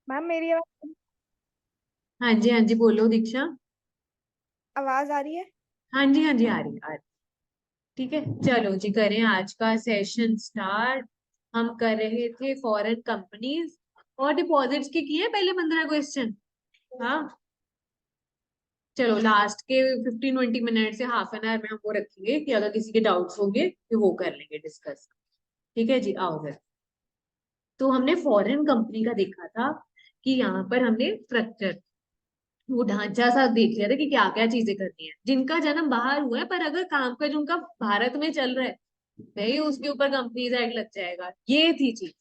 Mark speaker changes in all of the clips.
Speaker 1: Ma'am मेरी
Speaker 2: हाँ जी, हाँ जी, बोलो दीक्षा।
Speaker 1: आवाज आ रही है।
Speaker 2: हाँ जी, हाँ जी, आ रही आ रही। ठीक है, चलो जी, करें आज का सेशन स्टार्ट। हम कर रहे थे फॉरेन कंपनीज और डिपॉजिट्स के किए पहले 15 क्वेश्चन। हाँ, चलो लास्ट के 15-20 मिनट से हाफ एन आवर में हम वो रखेंगे कि अगर किसी के डाउट्स होंगे तो वो कर लेंगे डिस्कस। ठीक है जी, आओ फिर। तो हमने फॉरेन कंपनी का देखा था कि यहाँ पर हमने स्ट्रक्चर, वो ढांचा सा देख लिया था कि क्या क्या चीजें करनी है। जिनका जन्म बाहर हुआ है पर अगर काम का जो उनका भारत में चल रहा है, नहीं उसके ऊपर कंपनीज एक्ट लग जाएगा, ये थी चीज।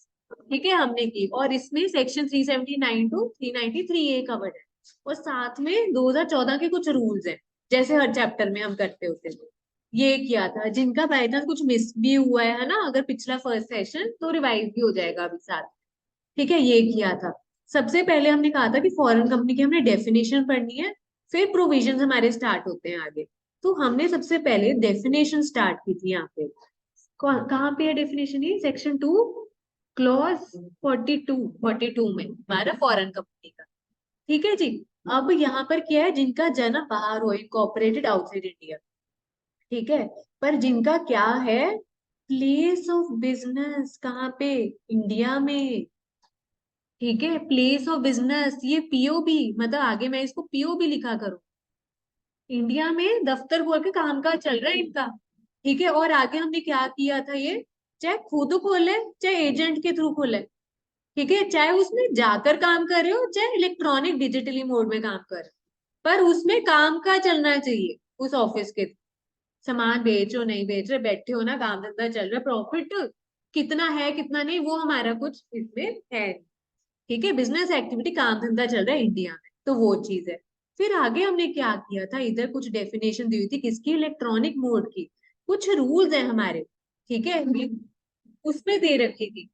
Speaker 2: ठीक है, हमने की। और इसमें सेक्शन 379 टू 393 ए कवर्ड है। और साथ में 2014 के कुछ रूल्स हैं, जैसे हर चैप्टर में हम करते होते थे। ये किया था, जिनका बाई चांस कुछ मिस भी हुआ है ना, अगर पिछला फर्स्ट सेशन, तो रिवाइज भी हो जाएगा अभी साथ। ठीक है, ये किया था। सबसे पहले हमने कहा था कि फॉरेन कंपनी की हमने डेफिनेशन पढ़नी है, फिर प्रोविजंस हमारे स्टार्ट होते हैं आगे। तो हमने सबसे पहले डेफिनेशन स्टार्ट की थी यहाँ पे। कहाँ पे है डेफिनेशन? ये सेक्शन 2, क्लॉज 42 में हमारा फॉरेन कंपनी का। ठीक है जी। अब यहाँ पर क्या है, जिनका जन्म बाहर हो, इनकॉर्पोरेटेड आउटसाइड इंडिया। ठीक है, पर जिनका क्या है, प्लेस ऑफ बिजनेस कहाँ पे, इंडिया में। ठीक है, प्लेस ऑफ बिजनेस, ये पीओबी, मतलब आगे मैं इसको पीओबी लिखा करूं। इंडिया में दफ्तर खोल के काम काज चल रहा है इनका। ठीक है, और आगे हमने क्या किया था, ये चाहे खुद खोले चाहे एजेंट के थ्रू खोले, ठीक है, चाहे उसमें जाकर काम कर रहे हो चाहे इलेक्ट्रॉनिक डिजिटली मोड में काम कर रहे हो, पर उसमें काम का चलना चाहिए उस ऑफिस के। सामान बेचो नहीं बेच रहे, बैठे हो ना, काम धंधा चल रहा है, प्रॉफिट कितना है कितना नहीं वो हमारा कुछ इसमें है। ठीक है, बिजनेस एक्टिविटी, काम धंधा चल रहा है इंडिया में, तो वो चीज है। फिर आगे हमने क्या किया था, इधर कुछ डेफिनेशन दी हुई थी किसकी, इलेक्ट्रॉनिक मोड की। कुछ रूल्स है हमारे। ठीक है, उसमें दे रखी थी।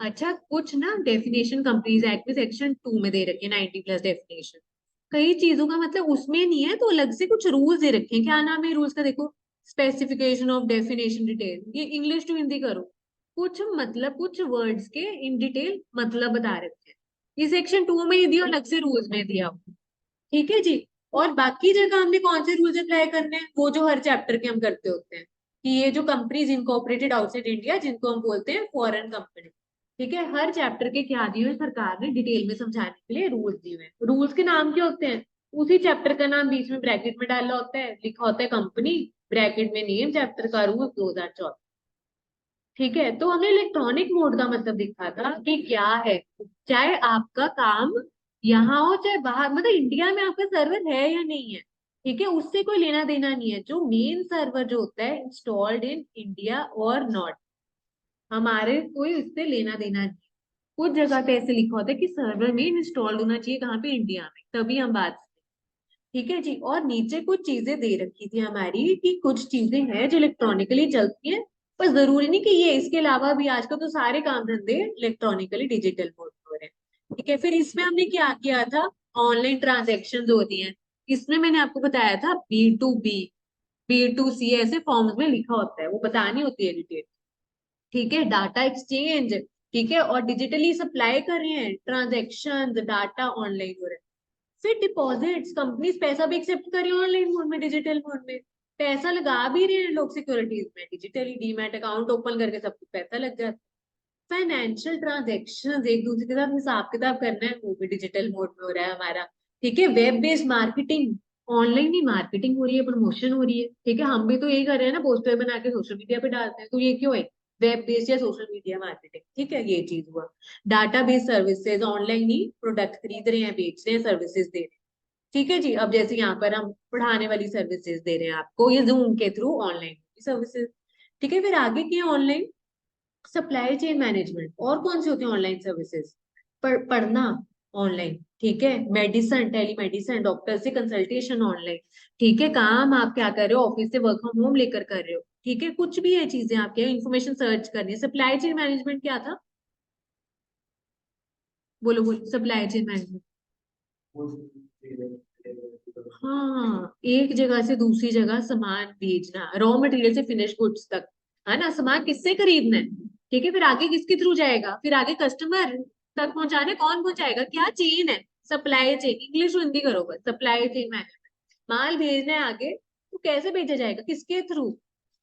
Speaker 2: अच्छा, कुछ ना डेफिनेशन कंपनीज एक्ट में सेक्शन 2 में दे रखे हैं, 90+ डेफिनेशन। कई चीजों का मतलब उसमें नहीं है, तो अलग से कुछ रूल्स दे रखे हैं। क्या नाम है रूल्स का, देखो, स्पेसिफिकेशन ऑफ डेफिनेशन डिटेल, ये इंग्लिश टू हिंदी करो। कुछ मतलब कुछ वर्ड्स के इन डिटेल मतलब बता रखे हैं। ये सेक्शन 2 में ही दिया, अलग से रूल्स में दिया हुआ। ठीक है जी। और बाकी जगह हमने कौन से रूल्स अप्लाई करने हैं, वो जो हर चैप्टर के हम करते होते हैं, कि ये जो कंपनीज इनकॉर्पोरेटेड आउटसाइड इंडिया, जिनको हम बोलते हैं फॉरेन कंपनी। ठीक है, हर चैप्टर के क्या दिए हुए सरकार ने डिटेल में समझाने के लिए रूल्स दिए हुए हैं। रूल्स के नाम क्या होते हैं, उसी चैप्टर का नाम बीच में ब्रैकेट में डाला होता है, लिखा होता है कंपनी, ब्रैकेट में नेम, चैप्टर का रूल 2014। ठीक है, तो हमने इलेक्ट्रॉनिक मोड का मतलब देखा था कि क्या है। चाहे आपका काम यहाँ हो चाहे बाहर, मतलब इंडिया में आपका सर्वर है या नहीं है, ठीक है, उससे कोई लेना देना नहीं है। जो मेन सर्वर जो होता है इंस्टॉल्ड इन इंडिया और नॉट, हमारे कोई उससे लेना देना नहीं है। कुछ जगह पे ऐसे लिखा होता है कि सर्वर में इंस्टॉल्ड होना चाहिए, कहाँ पे, इंडिया में, तभी हम बात। ठीक है जी। और नीचे कुछ चीजें दे रखी थी हमारी कि कुछ चीजें हैं जो इलेक्ट्रॉनिकली चलती हैं, पर जरूरी नहीं कि ये, इसके अलावा भी आजकल तो सारे काम धंधे इलेक्ट्रॉनिकली डिजिटल मोड में हो रहे हैं। ठीक है, फिर इसमें हमने क्या किया था, ऑनलाइन ट्रांजेक्शन होती हैं। इसमें मैंने आपको बताया था बी टू सी ऐसे फॉर्म्स में लिखा होता है, वो बतानी होती है डिटेल। ठीक है, डाटा एक्सचेंज, ठीक है, और डिजिटली सप्लाई कर रहे हैं, ट्रांजेक्शन डाटा ऑनलाइन हो रहे हैं। फिर डिपॉजिट्स, कंपनीज पैसा भी एक्सेप्ट कर रही है ऑनलाइन मोड में, डिजिटल मोड में। पैसा लगा भी रहे हैं लोग सिक्योरिटीज में, डिजिटली डीमैट अकाउंट ओपन करके सब कुछ पैसा लग जाता है। फाइनेंशियल ट्रांजेक्शन, एक दूसरे के साथ हिसाब किताब करना है, वो भी डिजिटल मोड में हो रहा है हमारा। ठीक है, वेब बेस्ड मार्केटिंग, ऑनलाइन ही मार्केटिंग हो रही है, प्रमोशन हो रही है। ठीक है, हम भी तो यही कर रहे हैं ना, पोस्टर बना के सोशल मीडिया पे डालते हैं, तो ये क्यों है, वेब बेस्ड या सोशल मीडिया मार्केटिंग। ठीक है, ये चीज हुआ। डाटा बेस्ड सर्विसेज, ऑनलाइन ही प्रोडक्ट खरीद रहे हैं, बेच रहे हैं, सर्विसेज दे रहे हैं। ठीक है जी। अब जैसे यहाँ पर हम पढ़ाने वाली सर्विसेज दे रहे हैं आपको, ये जूम के थ्रू ऑनलाइन सर्विसेज। ठीक है, फिर आगे की ऑनलाइन सप्लाई चेन मैनेजमेंट, और कौन सी होती है ऑनलाइन सर्विसेज, पढ़ना ऑनलाइन। ठीक है, मेडिसन, टेलीमेडिसन, डॉक्टर से कंसल्टेशन ऑनलाइन। ठीक है, काम आप क्या कर रहे हो, ऑफिस से वर्क फ्रॉम होम लेकर कर रहे हो। ठीक है, कुछ भी है चीजें आपके, इंफॉर्मेशन सर्च करनी है। सप्लाई चेन मैनेजमेंट क्या था, बोलो बोलो, सप्लाई चेन मैनेजमेंट। हाँ, एक जगह से दूसरी जगह सामान भेजना, रॉ मटेरियल से फिनिश गुड्स तक, है ना, सामान किससे खरीदना है। ठीक है, फिर आगे किसके थ्रू जाएगा, फिर आगे कस्टमर, तक पहुंचाने कौन पहुंचाएगा, क्या चेन है, सप्लाई चेन, इंग्लिश हिंदी करो बस, सप्लाई चेन मैनेजमेंट। माल भेजना है आगे तो कैसे भेजा जाएगा, किसके थ्रू,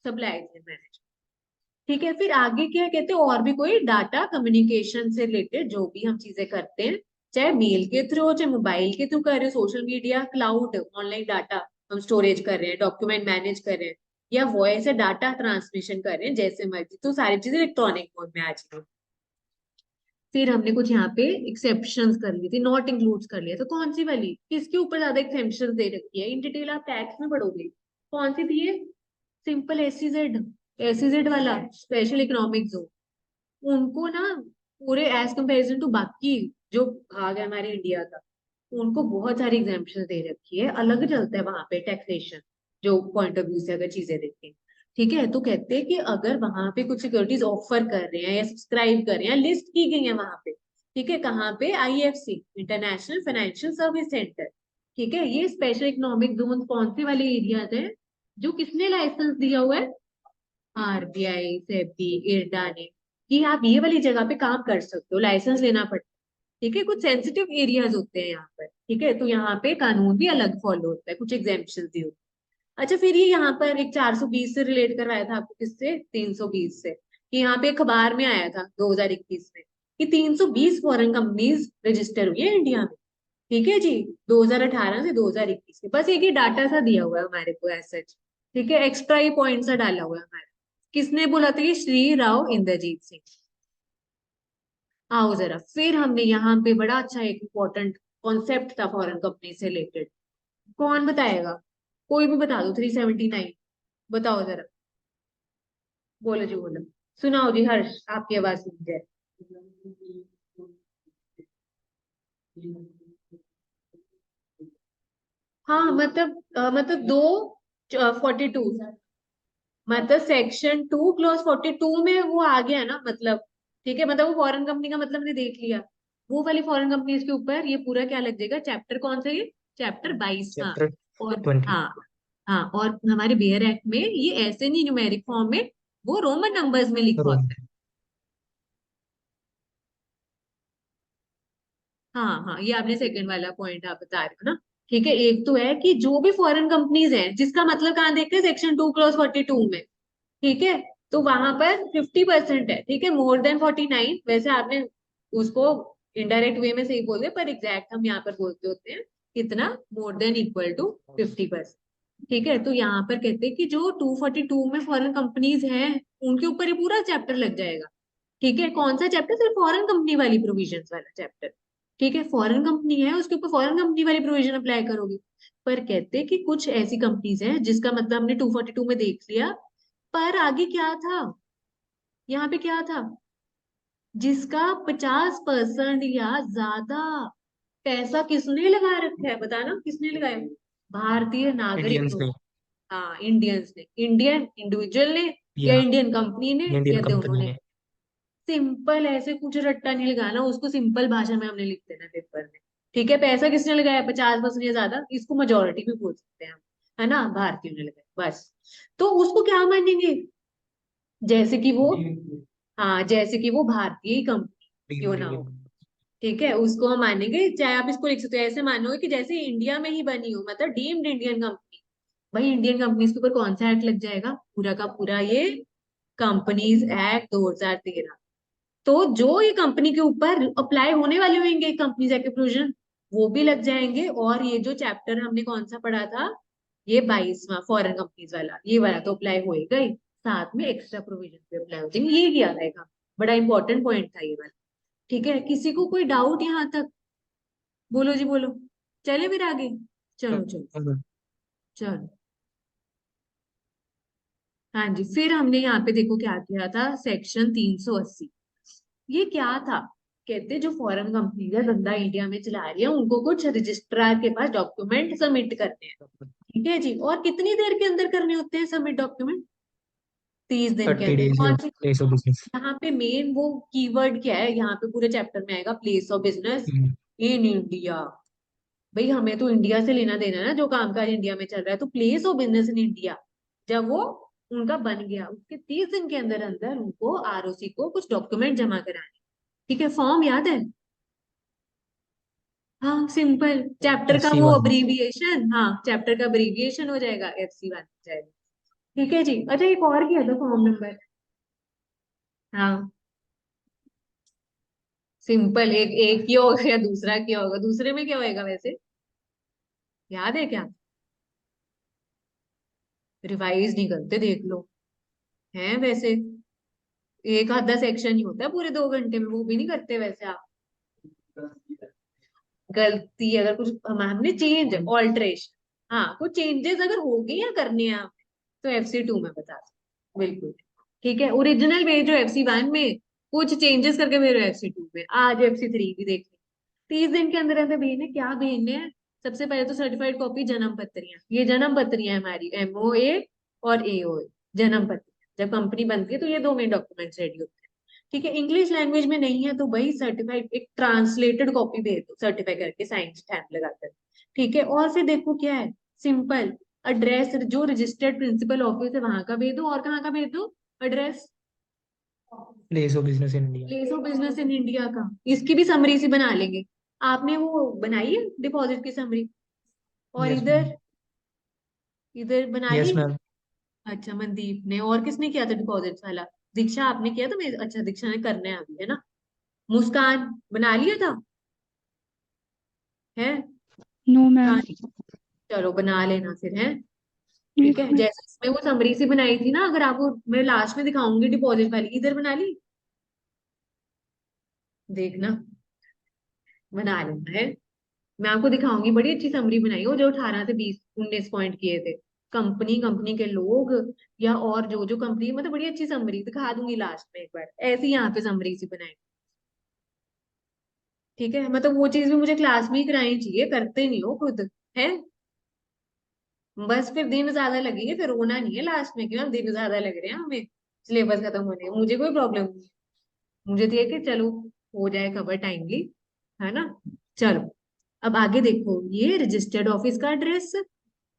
Speaker 2: सप्लाई चेन मैनेजमेंट। ठीक है, फिर आगे क्या कहते हैं, और भी कोई डाटा कम्युनिकेशन से रिलेटेड जो भी हम चीजें करते हैं, चाहे मेल के थ्रू हो, चाहे मोबाइल के थ्रू कर रहे हो, social media, cloud, online data हम स्टोरेज कर रहे हैं, डॉक्यूमेंट मैनेज कर रहे हैं, या वॉइस या डाटा ट्रांसमिशन कर रहे हैं, जैसे मर्जी, तो सारी चीजें इलेक्ट्रॉनिक मोड में आ जाएगी। फिर हमने कुछ यहाँ पे एक्सेप्शंस कर ली थी, नॉट इंक्लूड्स कर लिया, तो कौन सी वाली, किसके ऊपर ज्यादा एक्सेप्शन दे रखी है, इन डिटेल आप टैक्स में पढ़ोगे। कौन सी थी ये, सिंपल एसईजेड, एसईजेड वाला, स्पेशल इकोनॉमिक जोन, उनको ना पूरे एज कंपेरिजन टू बाकी जो भाग है हमारे इंडिया का, उनको बहुत सारी एग्जाम्पशन दे रखी है, अलग चलता है वहां पे टैक्सेशन, जो पॉइंट ऑफ व्यू से अगर चीजें देखें। ठीक है, तो कहते हैं कि अगर वहां पे कुछ सिक्योरिटीज ऑफर कर रहे हैं या सब्सक्राइब कर रहे हैं, लिस्ट की गई है वहां पे, ठीक है, कहाँ पे, IFC, international financial service centre. ठीक है, ये स्पेशल इकोनॉमिक जोन कौन से वाले एरियाज है, जो किसने लाइसेंस दिया हुआ है, आरबीआई, सेबी, इरडा ने, कि आप ये वाली जगह पे काम कर सकते हो, लाइसेंस लेना पड़ता है। ठीक है, कुछ सेंसिटिव एरियाज होते हैं यहाँ पर, ठीक है, तो यहाँ पे कानून भी अलग फॉलो होता है, कुछ एग्जाम्पशन भी होते हैं। अच्छा, फिर ये यहाँ पर एक 420 से रिलेट करवाया था आपको, किससे, 320 से, कि यहाँ पे अखबार में आया था 2021 में कि 320 फॉरेन कंपनीज रजिस्टर हुई है इंडिया में। ठीक है जी, 2018 से 2021 के, बस एक ही डाटा सा दिया हुआ है हमारे को ऐसा। ठीक है, एक्स्ट्रा ही पॉइंट सा डाला हुआ है हमारे। किसने बोला था, ये श्री राव इंद्रजीत सिंह। आओ जरा, फिर हमने यहाँ पे बड़ा अच्छा एक इम्पोर्टेंट कॉन्सेप्ट था फॉरेन कंपनी से रिलेटेड, कौन बताएगा, कोई भी बता दो, 379, बताओ जरा, बोलो जी बोलो, सुनाओ जी, हर्ष आपकी आवाज सुन जाए। हाँ मतलब दो, 42, मतलब सेक्शन 2 क्लॉज 42 में वो आ गया ना, मतलब ठीक है, मतलब वो फॉरेन कंपनी का मतलब ने देख लिया, वो वाली फॉरेन कंपनीज के ऊपर ये पूरा क्या लग जाएगा, चैप्टर कौन सा, ये चैप्टर 22। हाँ,
Speaker 3: चैप्टर
Speaker 2: और
Speaker 3: 20।
Speaker 2: हाँ, हाँ, और हमारे बेयर एक्ट में ये ऐसे नहीं न्यूमेरिक फॉर्म में, वो रोमन नंबर्स में लिखा
Speaker 3: रोम।
Speaker 2: होता है। हाँ हाँ, ये आपने सेकंड वाला पॉइंट आप बता रहे हो ना। ठीक है, एक तो है कि जो भी फॉरेन कंपनीज हैं, जिसका मतलब कहाँ देखते हैं, सेक्शन 2 क्लॉज 42 में। ठीक है, तो वहां पर 50% है, ठीक है, मोर देन 49, वैसे आपने उसको इनडायरेक्ट वे में सही बोल दिया, पर एग्जैक्ट हम यहाँ पर बोलते होते हैं कितना, मोर देन इक्वल टू 50%। ठीक है, तो यहाँ पर कहते हैं कि जो 242 में फॉरेन कंपनीज हैं, उनके ऊपर ये पूरा चैप्टर लग जाएगा। ठीक है, कौन सा चैप्टर, सिर्फ फॉरेन कंपनी वाली प्रोविजंस वाला चैप्टर। ठीक है, फॉरेन कंपनी है, उसके ऊपर फॉरेन कंपनी वाली प्रोविजन अप्लाई करोगे। पर कहते हैं कि कुछ ऐसी कंपनीज हैं जिसका मतलब हमने 242 में देख लिया, पर आगे क्या था, यहाँ पे क्या था, जिसका 50% या ज्यादा पैसा किसने लगा रखा है, बताना किसने लगाया, भारतीय नागरिक
Speaker 3: इंडियंस
Speaker 2: ने।
Speaker 3: ने
Speaker 2: हाँ, इंडियंस ने, इंडियन इंडिविजुअल ने, या
Speaker 3: या
Speaker 2: इंडियन कंपनी ने,
Speaker 3: इंडियन
Speaker 2: या दोनों
Speaker 3: कंपनी
Speaker 2: ने।
Speaker 3: ने।
Speaker 2: सिंपल, ऐसे कुछ रट्टा नहीं लगाना, उसको सिंपल भाषा में हमने लिख देना पेपर में। ठीक है, पैसा किसने लगाया 50% या ज्यादा, इसको मेजोरिटी भी बोल सकते हैं हम, है ना, भारतीयों ने लगाया बस। तो उसको क्या मानेंगे, जैसे कि वो, हाँ, जैसे कि वो भारतीय कंपनी क्यों ना हो। ठीक है, उसको हम मानेंगे, चाहे आप इसको लिख सकते हो, ऐसे मानोगे कि जैसे इंडिया में ही बनी हो, मतलब डीम्ड इंडियन कंपनी। भाई इंडियन कंपनीज के ऊपर कौन सा एक्ट लग जाएगा, पूरा का पूरा ये कंपनीज एक्ट 2013। तो जो ये कंपनी के ऊपर अप्लाई होने वाले होंगे कंपनीज एक्ट के प्रोविजन, वो भी लग जाएंगे, और ये जो चैप्टर हमने कौन सा पढ़ा था, ये 22वां फॉरेन कंपनीज वाला, ये वाला तो अप्लाई होएगा ही, साथ में एक्स्ट्रा प्रोविजन भी अप्लाई हो जाएंगे, ये किया था काम, बड़ा इंपॉर्टेंट पॉइंट था ये वाला। ठीक है, किसी को कोई डाउट यहाँ तक, बोलो जी बोलो, चले फिर आगे, चलो चलो, चलो। हाँ जी, फिर हमने यहाँ पे देखो क्या किया था, सेक्शन 380, ये क्या था, कहते जो फॉरेन कंपनी है, धंधा इंडिया में चला रही है, उनको कुछ रजिस्ट्रार के पास डॉक्यूमेंट सबमिट करने हैं। ठीक है जी, और कितनी देर के अंदर करने होते हैं सबमिट डॉक्यूमेंट, 30 दिन के
Speaker 3: 30
Speaker 2: अंदर।
Speaker 3: डेज
Speaker 2: कौन सी,
Speaker 3: प्लेस ऑफ बिजनेस।
Speaker 2: यहाँ पे मेन वो कीवर्ड क्या है, यहाँ पे पूरे चैप्टर में आएगा, place of business in India. भाई हमें तो इंडिया से लेना देना है ना, जो कामकाज इंडिया में चल रहा है, तो place of business in India, जब वो उनका बन गया, उसके 30 दिन के अंदर अंदर उनको आरओसी को कुछ डॉक्यूमेंट जमा कराने। ठीक है, फॉर्म याद है, हाँ सिंपल, चैप्टर का वो
Speaker 3: FC1।
Speaker 2: अब्रीविएशन, हाँ चैप्टर का अब्रीविएशन हो जाएगा, FC1 हो जाएगा। ठीक है जी। अच्छा एक और किया था फॉर्म नंबर। हाँ सिंपल, एक एक किया होगा या दूसरा किया होगा, दूसरे में क्या होएगा वैसे, याद है क्या? रिवाइज नहीं करते देख लो, है वैसे एक आधा सेक्शन ही होता है पूरे 2 घंटे में, वो भी नहीं करते वैसे आप। गलती अगर कुछ हमने चेंज ऑल्टरेशन, हाँ कुछ चेंजेस अगर हो गए या करने हैं आप, तो FC2 में बता दो बिल्कुल। ठीक है, ओरिजिनल भेजो FC1 में, कुछ चेंजेस करके भेजो FC2 में, आज FC3 भी देख लो। 30 दिन के अंदर अंदर भेजने, क्या भेजने हैं? सबसे पहले तो सर्टिफाइड कॉपी जन्म पत्रियां, ये जन्म पत्रियां हमारी MOA और AOA, जन्म पत्री। जब कंपनी बनती है तो ये 2 मेन डॉक्यूमेंट्स रेडी होते हैं। ठीक है, इंग्लिश लैंग्वेज में नहीं है तो भाई सर्टिफाइड एक ट्रांसलेटेड कॉपी भेज दो, सर्टिफाई करके साइन स्टैम्प लगाकर। ठीक है, और फिर देखो क्या है, सिंपल एड्रेस, जो रजिस्टर्ड प्रिंसिपल ऑफिस है वहां का भेज दो, और कहाँ का भेज दो address?
Speaker 3: Place of business in India.
Speaker 2: Place of business in India का, इसकी भी समरी सी बना लेंगे। आपने वो बनाई है डिपॉजिट की समरी? और
Speaker 3: यस मैम।
Speaker 2: इधर, इधर बना ली?
Speaker 3: Yes ma'am.
Speaker 2: अच्छा मनदीप ने, और किसने किया था डिपॉजिट वाला? दीक्षा आपने किया था? मैं, अच्छा दीक्षा ने करना है अभी, है ना? मुस्कान बना लिया था? है?
Speaker 1: नो
Speaker 2: कहाँ
Speaker 1: मैम।
Speaker 2: नहीं? चलो बना लेना फिर, है? ठीक
Speaker 1: यस
Speaker 2: है,
Speaker 1: मैम।
Speaker 2: जैसे इसमें वो समरी सी बनाई थी ना, अगर आपको मैं लास्ट में दिखाऊंगी डिपॉजिट वाली, इधर बना ली? देखना, बना लेना है। मैं आपको दिखाऊंगी, बड़ी अच्छी समरी बनाई हो, जो 18 से 20 19 पॉइंट किए थे। कंपनी, कंपनी के लोग, या और जो जो कंपनी, मतलब बड़ी अच्छी समरी दिखा दूंगी लास्ट में एक बार, ऐसी यहाँ पे समरी सी बनाई। ठीक है, मतलब वो चीज भी मुझे क्लास में ही करानी चाहिए, करते नहीं हो खुद, है? बस फिर दिन ज्यादा लगेंगे, फिर रोना नहीं है लास्ट में कि मैम दिन ज्यादा लग रहे हैं हमें सिलेबस खत्म होने में। मुझे कोई प्रॉब्लम नहीं है, मुझे तो ये कि चलो हो जाए खबर टाइमली, है ना? चलो अब आगे देखो, ये रजिस्टर्ड ऑफिस का एड्रेस,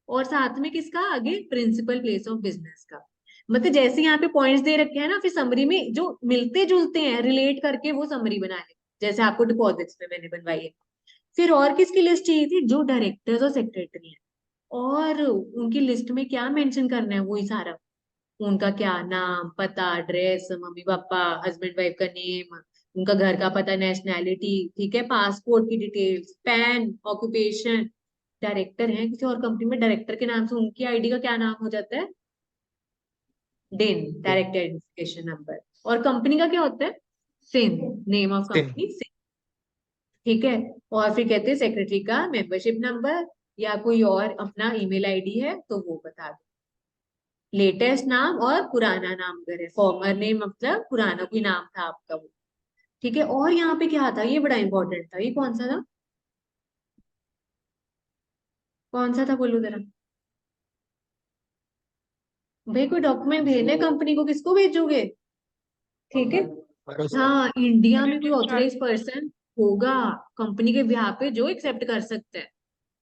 Speaker 2: और साथ में किसका आगे, प्रिंसिपल प्लेस ऑफ बिजनेस का। मतलब जैसे यहाँ पे पॉइंट्स दे रखे हैं ना, फिर समरी में जो मिलते जुलते हैं रिलेट करके वो समरी बना ले, जैसे आपको डिपॉजिट्स में मैंने बनवाई है। फिर और किसकी लिस्ट चाहिए थी? जो डायरेक्टर्स और सेक्रेटरी हैं, और उनकी लिस्ट में क्या मेंशन करना है, वही सारा, उनका क्या नाम, पता, address, mummy papa, husband wife का नेम, उनका घर का पता, नेशनैलिटी, ठीक है, पासपोर्ट की डिटेल्स, पैन, ऑक्यूपेशन। डायरेक्टर है किसी और कंपनी में, डायरेक्टर के नाम से उनकी आईडी का क्या नाम हो जाता है? डिन, डायरेक्ट आइडेंटिफिकेशन नंबर। और कंपनी का क्या होता है? सिन, नेम ऑफ
Speaker 3: सिन।
Speaker 2: कंपनी सिन। ठीक है, और फिर कहते हैं सेक्रेटरी का मेंबरशिप नंबर, या कोई और अपना ईमेल आईडी है तो वो बता दो। लेटेस्ट नाम और पुराना नाम अगर है, फॉर्मर नेम मतलब पुराना कोई नाम था आपका वो। ठीक है, और यहाँ पे क्या था, ये बड़ा इंपॉर्टेंट था, ये कौन सा था? कौन सा था बोलो जरा। भाई कोई डॉक्यूमेंट भेजने कंपनी को, किसको भेजोगे? ठीक है,
Speaker 3: भरोसा।
Speaker 2: हाँ इंडिया में कोई
Speaker 1: रजिस्ट्रार।
Speaker 2: ऑथराइज पर्सन होगा कंपनी के बिहाफ पे जो एक्सेप्ट कर सकता है,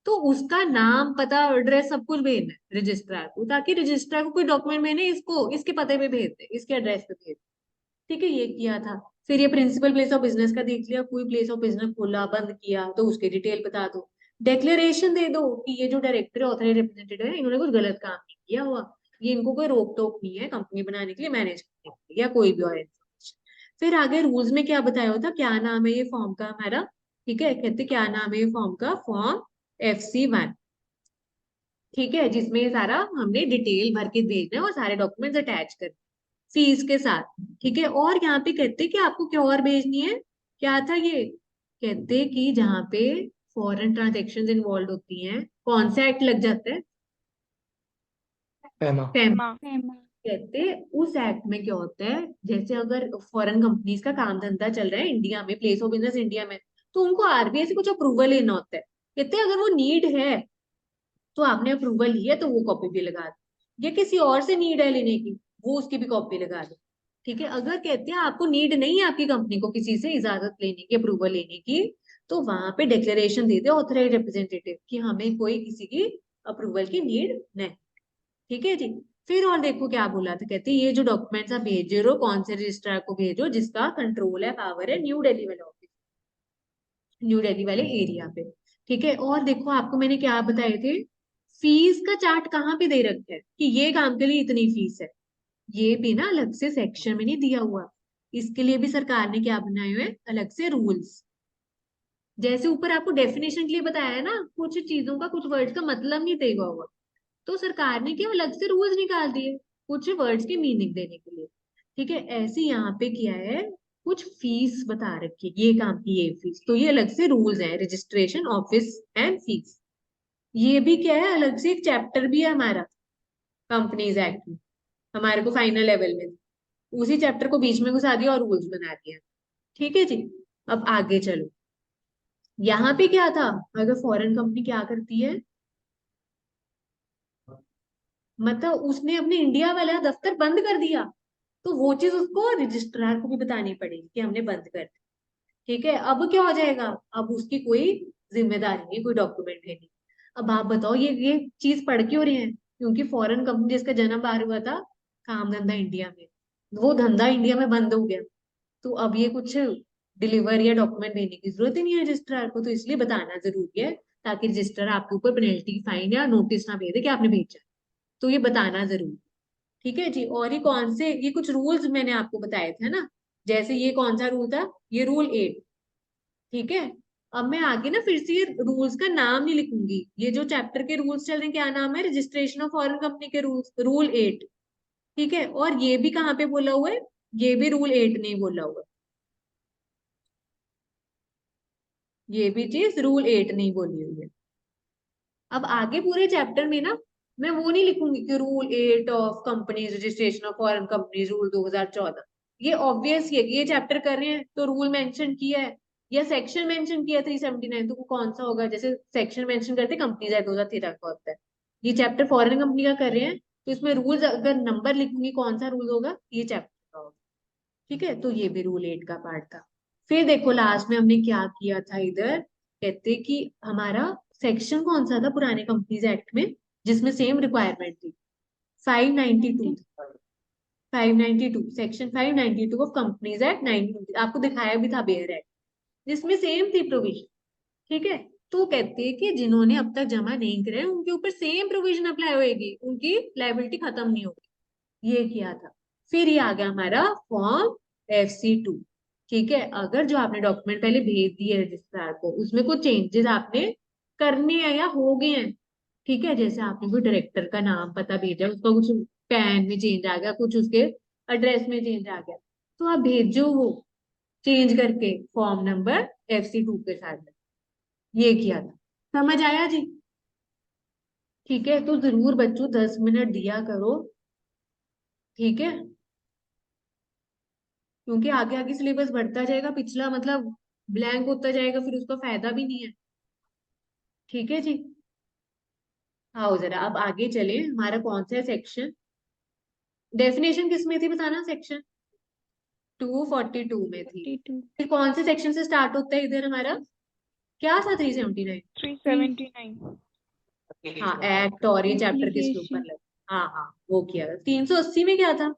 Speaker 2: तो उसका नाम, पता, एड्रेस सब कुछ भेजना है रजिस्ट्रार को, ताकि रजिस्ट्रार को कोई डॉक्यूमेंट भेजे इसको इसके पते पे भेज दे, इसके एड्रेस पे भेज दे। ठीक है, ये किया था। फिर ये प्रिंसिपल प्लेस ऑफ बिजनेस का देख लिया, कोई प्लेस ऑफ बिजनेस खोला बंद किया तो उसके डिटेल बता दो। डेक्लेरेशन दे दो कि ये जो डायरेक्टर ऑथराइज रिप्रेजेंटेटिव है इन्होंने कुछ गलत काम नहीं किया हुआ, ये इनको कोई रोक टोक नहीं है कंपनी बनाने के लिए, मैनेज करने के लिए, या कोई भी और इन्फॉर्मेशन। फिर आगे रूल्स में क्या बताया होता, क्या नाम है ये फॉर्म का हमारा? ठीक है, कहते क्या नाम है ये फॉर्म का, फॉर्म FC1। ठीक है, जिसमें ये सारा हमने डिटेल भर के भेजना है और सारे डॉक्यूमेंट्स अटैच कर, फीस के साथ। ठीक है, और यहाँ पे कहते कि आपको क्या और भेजनी है, क्या था ये, कहते कि जहाँ पे फॉरेन ट्रांजेक्शन इन्वॉल्व होती हैं, कौन सा एक्ट लग जाता है?
Speaker 3: पैमा।
Speaker 2: फैम।
Speaker 1: एमा। एमा।
Speaker 2: कहते उस एक्ट में क्या होता है, जैसे अगर फॉरेन कंपनीज का काम धंधा चल रहा है इंडिया में, प्लेस ऑफ बिजनेस इंडिया में, तो उनको RBI से कुछ अप्रूवल लेना होता है। कहते अगर वो नीड है तो आपने अप्रूवल लिया तो वो कॉपी भी लगा दो, या किसी और से नीड है लेने की, वो उसकी भी कॉपी लगा दो। ठीक है, अगर कहते हैं आपको नीड नहीं है आपकी कंपनी को किसी से इजाजत लेने की, अप्रूवल लेने की, तो वहां पे डिक्लेरेशन दे दे ऑथराइज रिप्रेजेंटेटिव कि हमें कोई किसी की अप्रूवल की नीड नहीं। ठीक है जी। फिर और देखो क्या बोला था, कहते ये जो डॉक्यूमेंट्स आप भेज रहे हो कौन से रजिस्ट्रार को भेजो जिसका कंट्रोल है, पावर है न्यू दिल्ली वाला ऑफिस। न्यू दिल्ली वाले एरिया पे। ठीक है, और देखो आपको मैंने क्या बताए थे, फीस का चार्ट कहाँ पे दे रखा है कि ये काम के लिए इतनी फीस है, ये भी ना अलग से सेक्शन में नहीं दिया हुआ। इसके लिए भी सरकार ने क्या बनाए हुए हैं, अलग से रूल्स। जैसे ऊपर आपको डेफिनेशन के लिए बताया है ना, कुछ चीजों का, कुछ वर्ड्स का मतलब नहीं देगा हुआ, तो सरकार ने क्या अलग से रूल्स निकाल दिए कुछ वर्ड्स की मीनिंग देने के लिए। ठीक है, ऐसे यहाँ पे किया है, कुछ फीस बता रखी है, ये काम की ये फीस, तो ये अलग से रूल्स है, रजिस्ट्रेशन ऑफिस एंड फीस। ये भी क्या है, अलग से एक चैप्टर भी है हमारा कंपनीज एक्ट में, हमारे को फाइनल लेवल में उसी चैप्टर को बीच में घुसा दिया और रूल्स बना दिया। ठीक है जी, अब आगे चलो। यहाँ पे क्या था, अगर फॉरेन कंपनी क्या करती है, मतलब उसने अपने इंडिया वाला दफ्तर बंद कर दिया, तो वो चीज उसको रजिस्ट्रार को भी बतानी पड़ेगी कि हमने बंद कर दिया। ठीक है, अब क्या हो जाएगा, अब उसकी कोई जिम्मेदारी नहीं, कोई डॉक्यूमेंट है नहीं। अब आप बताओ ये चीज पढ़ क्यों रहे हैं, क्योंकि फॉरेन कंपनी जिसका जन्म बाहर हुआ था, काम धंधा इंडिया में, वो धंधा इंडिया में बंद हो गया, तो अब ये कुछ डिलीवर या डॉक्यूमेंट देने की जरूरत ही नहीं है रजिस्ट्रार को, तो इसलिए बताना जरूरी है, ताकि रजिस्ट्रार आपके ऊपर पेनल्टी फाइन या नोटिस ना भेजे कि आपने भेजा, तो ये बताना जरूरी। ठीक है जी, और ये कौन से, ये कुछ रूल्स मैंने आपको बताए थे ना, जैसे ये कौन सा रूल था, ये रूल 8। ठीक है, अब मैं आगे ना फिर से ये रूल्स का नाम नहीं लिखूंगी, ये जो चैप्टर के रूल्स चल रहे हैं क्या नाम है, रजिस्ट्रेशन ऑफ फॉरेन कंपनी के रूल्स, रूल 8। ठीक है, और ये भी कहाँ पे बोला हुआ है, ये भी रूल 8 नहीं बोला हुआ है, ये भी चीज रूल 8 नहीं बोली हुई है। अब आगे पूरे चैप्टर में ना मैं वो नहीं लिखूंगी कि rule 8 of companies registration of foreign companies rule 2014, ये ऑब्वियस ही है कि ये चैप्टर कर रहे हैं तो रूल मेंशन किया है या सेक्शन मेंशन किया 379, तो वो कौन सा होगा, जैसे सेक्शन मेंशन करते कंपनीज एक्ट 2013 का होता है, ये चैप्टर फॉरेन कंपनी का कर रहे हैं, तो इसमें रूल्स अगर नंबर लिखूंगी कौन सा रूल होगा, ये चैप्टर का होगा। ठीक है, तो ये भी रूल 8 का पार्ट था। फिर देखो लास्ट में हमने क्या किया था इधर, कहते कि हमारा सेक्शन कौन सा था पुराने कंपनीज एक्ट में जिसमें सेम रिक्वायरमेंट थी, 592, 592 सेक्शन 592 ऑफ कंपनीज एक्ट 19, आपको दिखाया भी था बेयर एक्ट, जिसमें सेम थी प्रोविजन। ठीक है, तो कहते हैं कि जिन्होंने अब तक जमा नहीं कराए उनके ऊपर सेम प्रोविजन अप्लाई होएगी, उनकी लाइबिलिटी खत्म नहीं होगी, ये किया था। फिर ये आ गया हमारा फॉर्म FC2। ठीक है, अगर जो आपने डॉक्यूमेंट पहले भेज दिए रजिस्ट्रार को उसमें कुछ चेंजेस आपने करने हैं या हो गए हैं, ठीक है, जैसे आपने कोई डायरेक्टर का नाम पता भेजा, उसका कुछ पैन में चेंज आ गया, कुछ उसके एड्रेस में चेंज आ गया, तो आप भेजो वो चेंज करके फॉर्म नंबर FC2 के साथ। ये किया था, समझ आया जी। ठीक है, तो जरूर बच्चों 10 मिनट दिया करो। ठीक है, क्योंकि आगे आगे सिलेबस बढ़ता जाएगा, पिछला मतलब ब्लैंक होता जाएगा, फिर उसका फायदा भी नहीं है। ठीक है जी, आओ जरा अब आगे चले, हमारा कौन सा सेक्शन, डेफिनेशन किस में थी बताना, सेक्शन 242 में थी।
Speaker 1: 42
Speaker 2: फिर कौन से सेक्शन से स्टार्ट होता है इधर हमारा, क्या था 379,
Speaker 1: 379
Speaker 2: हाँ एक्ट, और ये चैप्टर किसके ऊपर
Speaker 1: एप्लीकेशन
Speaker 2: लगा, हाँ हाँ वो किया था। 380 में क्या था,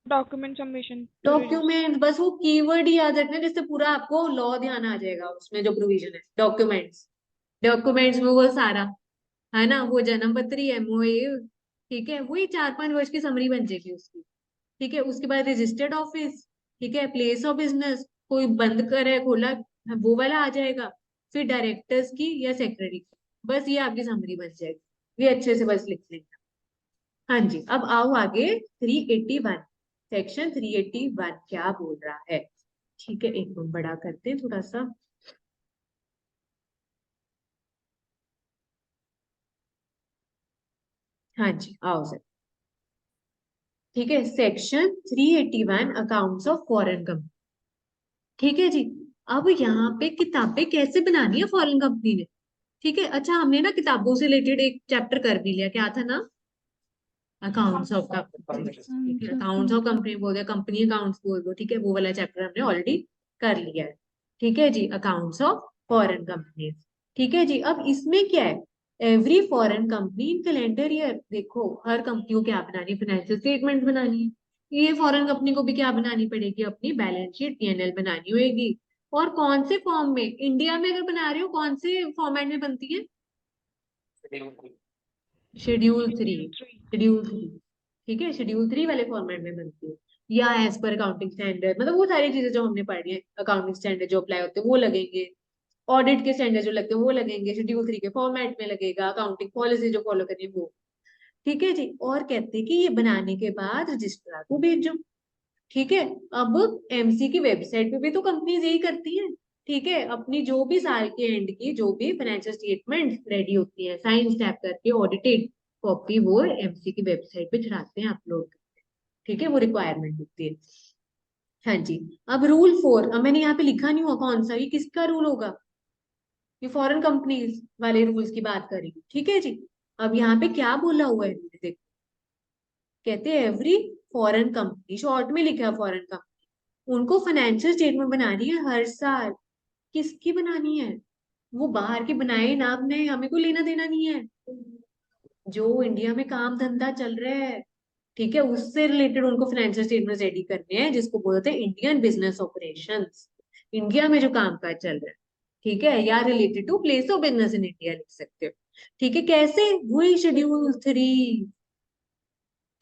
Speaker 1: डॉक्यूमेंट सबमिशन टू
Speaker 2: डॉक्यूमेंट, बस वो कीवर्ड ही याद रखना जिससे पूरा आपको लॉ ध्यान आ जाएगा, उसमें जो प्रोविजन है डॉक्यूमेंट्स, डॉक्यूमेंट्स में वो सारा है ना, वो जन्म पत्री, MOA, ठीक है, वही 4-5 वर्ष की समरी बन जाएगी उसकी। ठीक है, उसके बाद रजिस्टर्ड ऑफिस, ठीक है, प्लेस ऑफ बिजनेस, कोई बंद करे खोला वो वाला आ जाएगा, फिर डायरेक्टर्स की या सेक्रेटरी की, बस ये आपकी समरी बन जाएगी, ये अच्छे से बस लिख लेना। हाँ जी, अब आओ आगे 381, सेक्शन 381 क्या बोल रहा है। ठीक है, एक मिनट बड़ा करते हैं थोड़ा सा। हाँ जी, आओ सर। ठीक है, section 381 accounts of foreign company. ठीक है जी, अब यहाँ पे किताबें कैसे बनानी है फॉरेन कंपनी ने। ठीक है, अच्छा हमने ना किताबों से रिलेटेड एक चैप्टर कर भी लिया, क्या था ना, अकाउंट्स ऑफ कंपनी। ठीक है, अकाउंट्स ऑफ कंपनी बोल दिया, कंपनी अकाउंट्स बोल दो, ठीक है, वो वाला चैप्टर हमने ऑलरेडी कर लिया है। ठीक है जी, अकाउंट्स ऑफ फॉरेन कंपनी। ठीक है जी, अब इसमें क्या है, every foreign company in calendar year, देखो हर कंपनी को क्या बनानी है, फाइनेंशियल स्टेटमेंट बनानी है, ये फॉरेन कंपनी को भी क्या बनानी पड़ेगी, अपनी बैलेंस शीट PNL बनानी होगी, और कौन से फॉर्म में, इंडिया में अगर बना रहे हो कौन से फॉर्मेट में बनती है? शेड्यूल 3। शेड्यूल 3, ठीक है, शेड्यूल 3 वाले फॉर्मेट में बनती है, या एज पर अकाउंटिंग स्टैंडर्ड, मतलब वो सारी चीजें जो हमने पढ़ी है अकाउंटिंग स्टैंडर्ड जो अप्लाई होते हैं वो लगेंगे, ऑडिट के स्टैंडर्ड जो लगते हैं वो लगेंगे, शेड्यूल 3 के फॉर्मेट में लगेगा, अकाउंटिंग पॉलिसी जो फॉलो करनी है वो। ठीक है जी, और कहते हैं कि ये बनाने के बाद रजिस्ट्रार को भेजो। ठीक है, अब एमसी की वेबसाइट पे भी तो कंपनीज यही करती हैं। ठीक है, अपनी जो भी साल के एंड की जो भी फाइनेंशियल स्टेटमेंट रेडी होती है, साइन स्टैम्प करके ऑडिटेड कॉपी वो एमसी की वेबसाइट पे चढ़ाते हैं, अपलोड करते हैं। ठीक है, वो रिक्वायरमेंट होती है। हाँ जी, अब रूल 4, अब मैंने यहाँ पे लिखा नहीं हुआ कौन सा, ये किसका रूल होगा? ये फॉरेन कंपनीज वाले रूल्स की बात करेंगे। ठीक है जी, अब यहाँ पे क्या बोला हुआ है देखो, कहते हैं एवरी फॉरेन कंपनी, शॉर्ट में लिखा है फॉरेन कंपनी, उनको फाइनेंशियल स्टेटमेंट बनानी है हर साल। किसकी बनानी है? वो बाहर की बनाए ना बनाए, हमें कोई लेना देना नहीं है। जो इंडिया में काम धंधा चल रहा है, ठीक है, उससे रिलेटेड उनको फाइनेंशियल स्टेटमेंट रेडी करने हैं, जिसको बोलते हैं इंडियन बिजनेस ऑपरेशंस, इंडिया में जो काम काज चल रहा है। ठीक है, या related to place of business in India लिख सकते हो। ठीक है, कैसे? वही शेड्यूल 3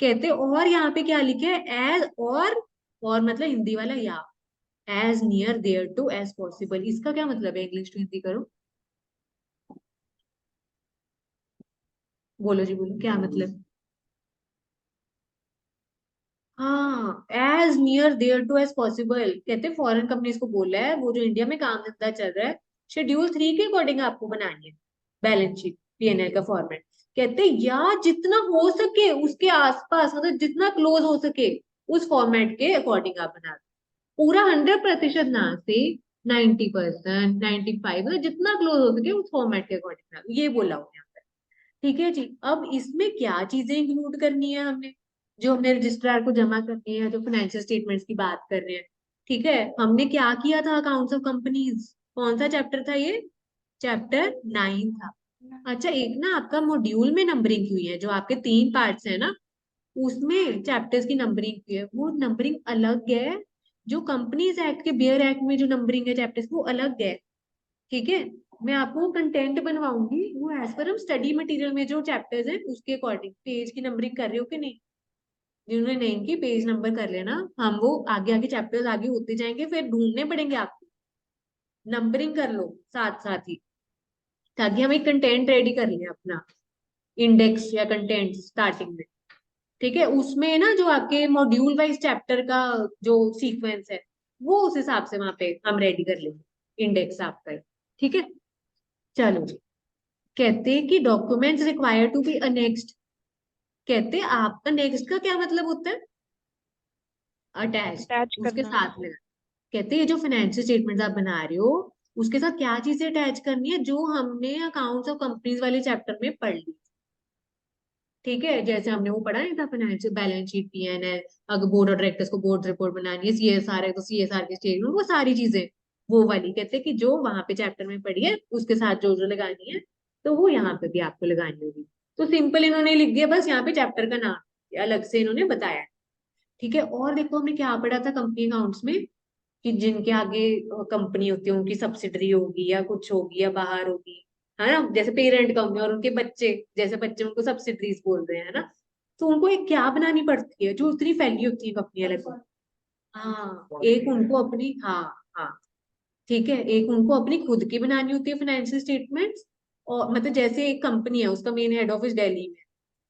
Speaker 2: कहते। और यहाँ पे क्या लिखे है? एज, और मतलब हिंदी वाला या, as near thereto as possible, इसका क्या मतलब है? इंग्लिश टू हिंदी करो, बोलो जी बोलो, क्या मतलब? हाँ, as near thereto as possible, कहते फॉरेन कंपनीज को बोला है वो जो इंडिया में काम धंधा चल रहा है, शेड्यूल 3 के अकॉर्डिंग आपको बनानी है बैलेंस शीट, पीएनएल का फॉर्मेट। कहते या जितना हो सके उसके आसपास, मतलब जितना क्लोज हो सके उस फॉर्मेट के अकॉर्डिंग आप बना दो। पूरा 100% ना से 90%, 95, मतलब जितना क्लोज हो सके उस फॉर्मेट के अकॉर्डिंग बना दो, ये बोला हुआ है यहाँ पे। ठीक है जी, अब इसमें क्या चीजें इंक्लूड करनी है हमने, जो हमने रजिस्ट्रार को जमा करनी है, जो फाइनेंशियल स्टेटमेंट्स की बात कर रहे हैं। ठीक है, हमने क्या किया था? अकाउंट्स ऑफ कंपनीज, कौन सा चैप्टर था ये? चैप्टर 9 था। अच्छा, एक ना आपका मॉड्यूल में नंबरिंग हुई है, जो आपके 3 पार्ट्स है ना, उसमें चैप्टर्स की नंबरिंग हुई है, वो नंबरिंग अलग है। जो कंपनीज एक्ट के बेयर एक्ट में जो नंबरिंग है चैप्टर्स, वो अलग है। ठीक है, मैं आपको कंटेंट बनवाऊंगी, वो एज पर हम स्टडी मटेरियल में जो चैप्टर्स हैं उसके अकॉर्डिंग पेज की नंबरिंग कर रहे हो कि नहीं? जिन्होंने नहीं की पेज नंबर कर लेना, हम वो आगे आगे चैप्टर्स आगे होते जाएंगे, फिर ढूंढने पड़ेंगे आपको, नंबरिंग कर लो साथ साथ ही, ताकि हम एक कंटेंट रेडी कर लें अपना, इंडेक्स या कंटेंट स्टार्टिंग में। ठीक है, उसमें ना जो आपके मॉड्यूल वाइज चैप्टर का जो सीक्वेंस है, वो उस हिसाब से वहां पे हम रेडी कर लेंगे इंडेक्स आपका। ठीक है, चलो जी, कहते हैं कि documents require to be annexed, कहते हैं आप अनेक्स्ड का क्या मतलब होता है? अटैच्ड,
Speaker 1: अटैच
Speaker 2: उसके
Speaker 1: करना।
Speaker 2: साथ में। कहते हैं ये जो फाइनेंशियल स्टेटमेंट्स आप बना रहे हो, उसके साथ क्या चीजें अटैच करनी है, जो हमने अकाउंट्स ऑफ कंपनीज वाले चैप्टर में पढ़ ली। ठीक है, जैसे हमने वो पढ़ा नहीं था फाइनेंशियल बैलेंस शीट, पीएनएल, अगर बोर्ड ऑफ डायरेक्टर्स को बोर्ड रिपोर्ट बनानी है, सीएसआर है तो सीएसआर के स्टेटमेंट, वो सारी चीजें वो वाली। कहते हैं कि जो वहां पे चैप्टर में पढ़ी है उसके साथ जो जो लगानी है, तो वो यहाँ पे भी आपको लगानी होगी। तो सिंपल इन्होंने लिख दिया, बस यहाँ पे चैप्टर का नाम अलग से इन्होंने बताया। ठीक है, और देखो हमने क्या पढ़ा था कंपनी अकाउंट्स में, कि जिनके आगे कंपनी होती है उनकी सब्सिडरी होगी या कुछ होगी या बाहर होगी, है ना, जैसे पेरेंट कंपनी और उनके बच्चे, जैसे बच्चे उनको सब्सिडरीज बोलते हैं, है ना। तो उनको एक क्या बनानी पड़ती है, जो उतनी फैली होती है कंपनी अलग। हाँ, एक उनको अपनी, हाँ हाँ, ठीक है, एक उनको अपनी खुद की बनानी होती है फाइनेंशियल स्टेटमेंट्स, और मतलब जैसे एक कंपनी है उसका मेन हेड ऑफिस दिल्ली में,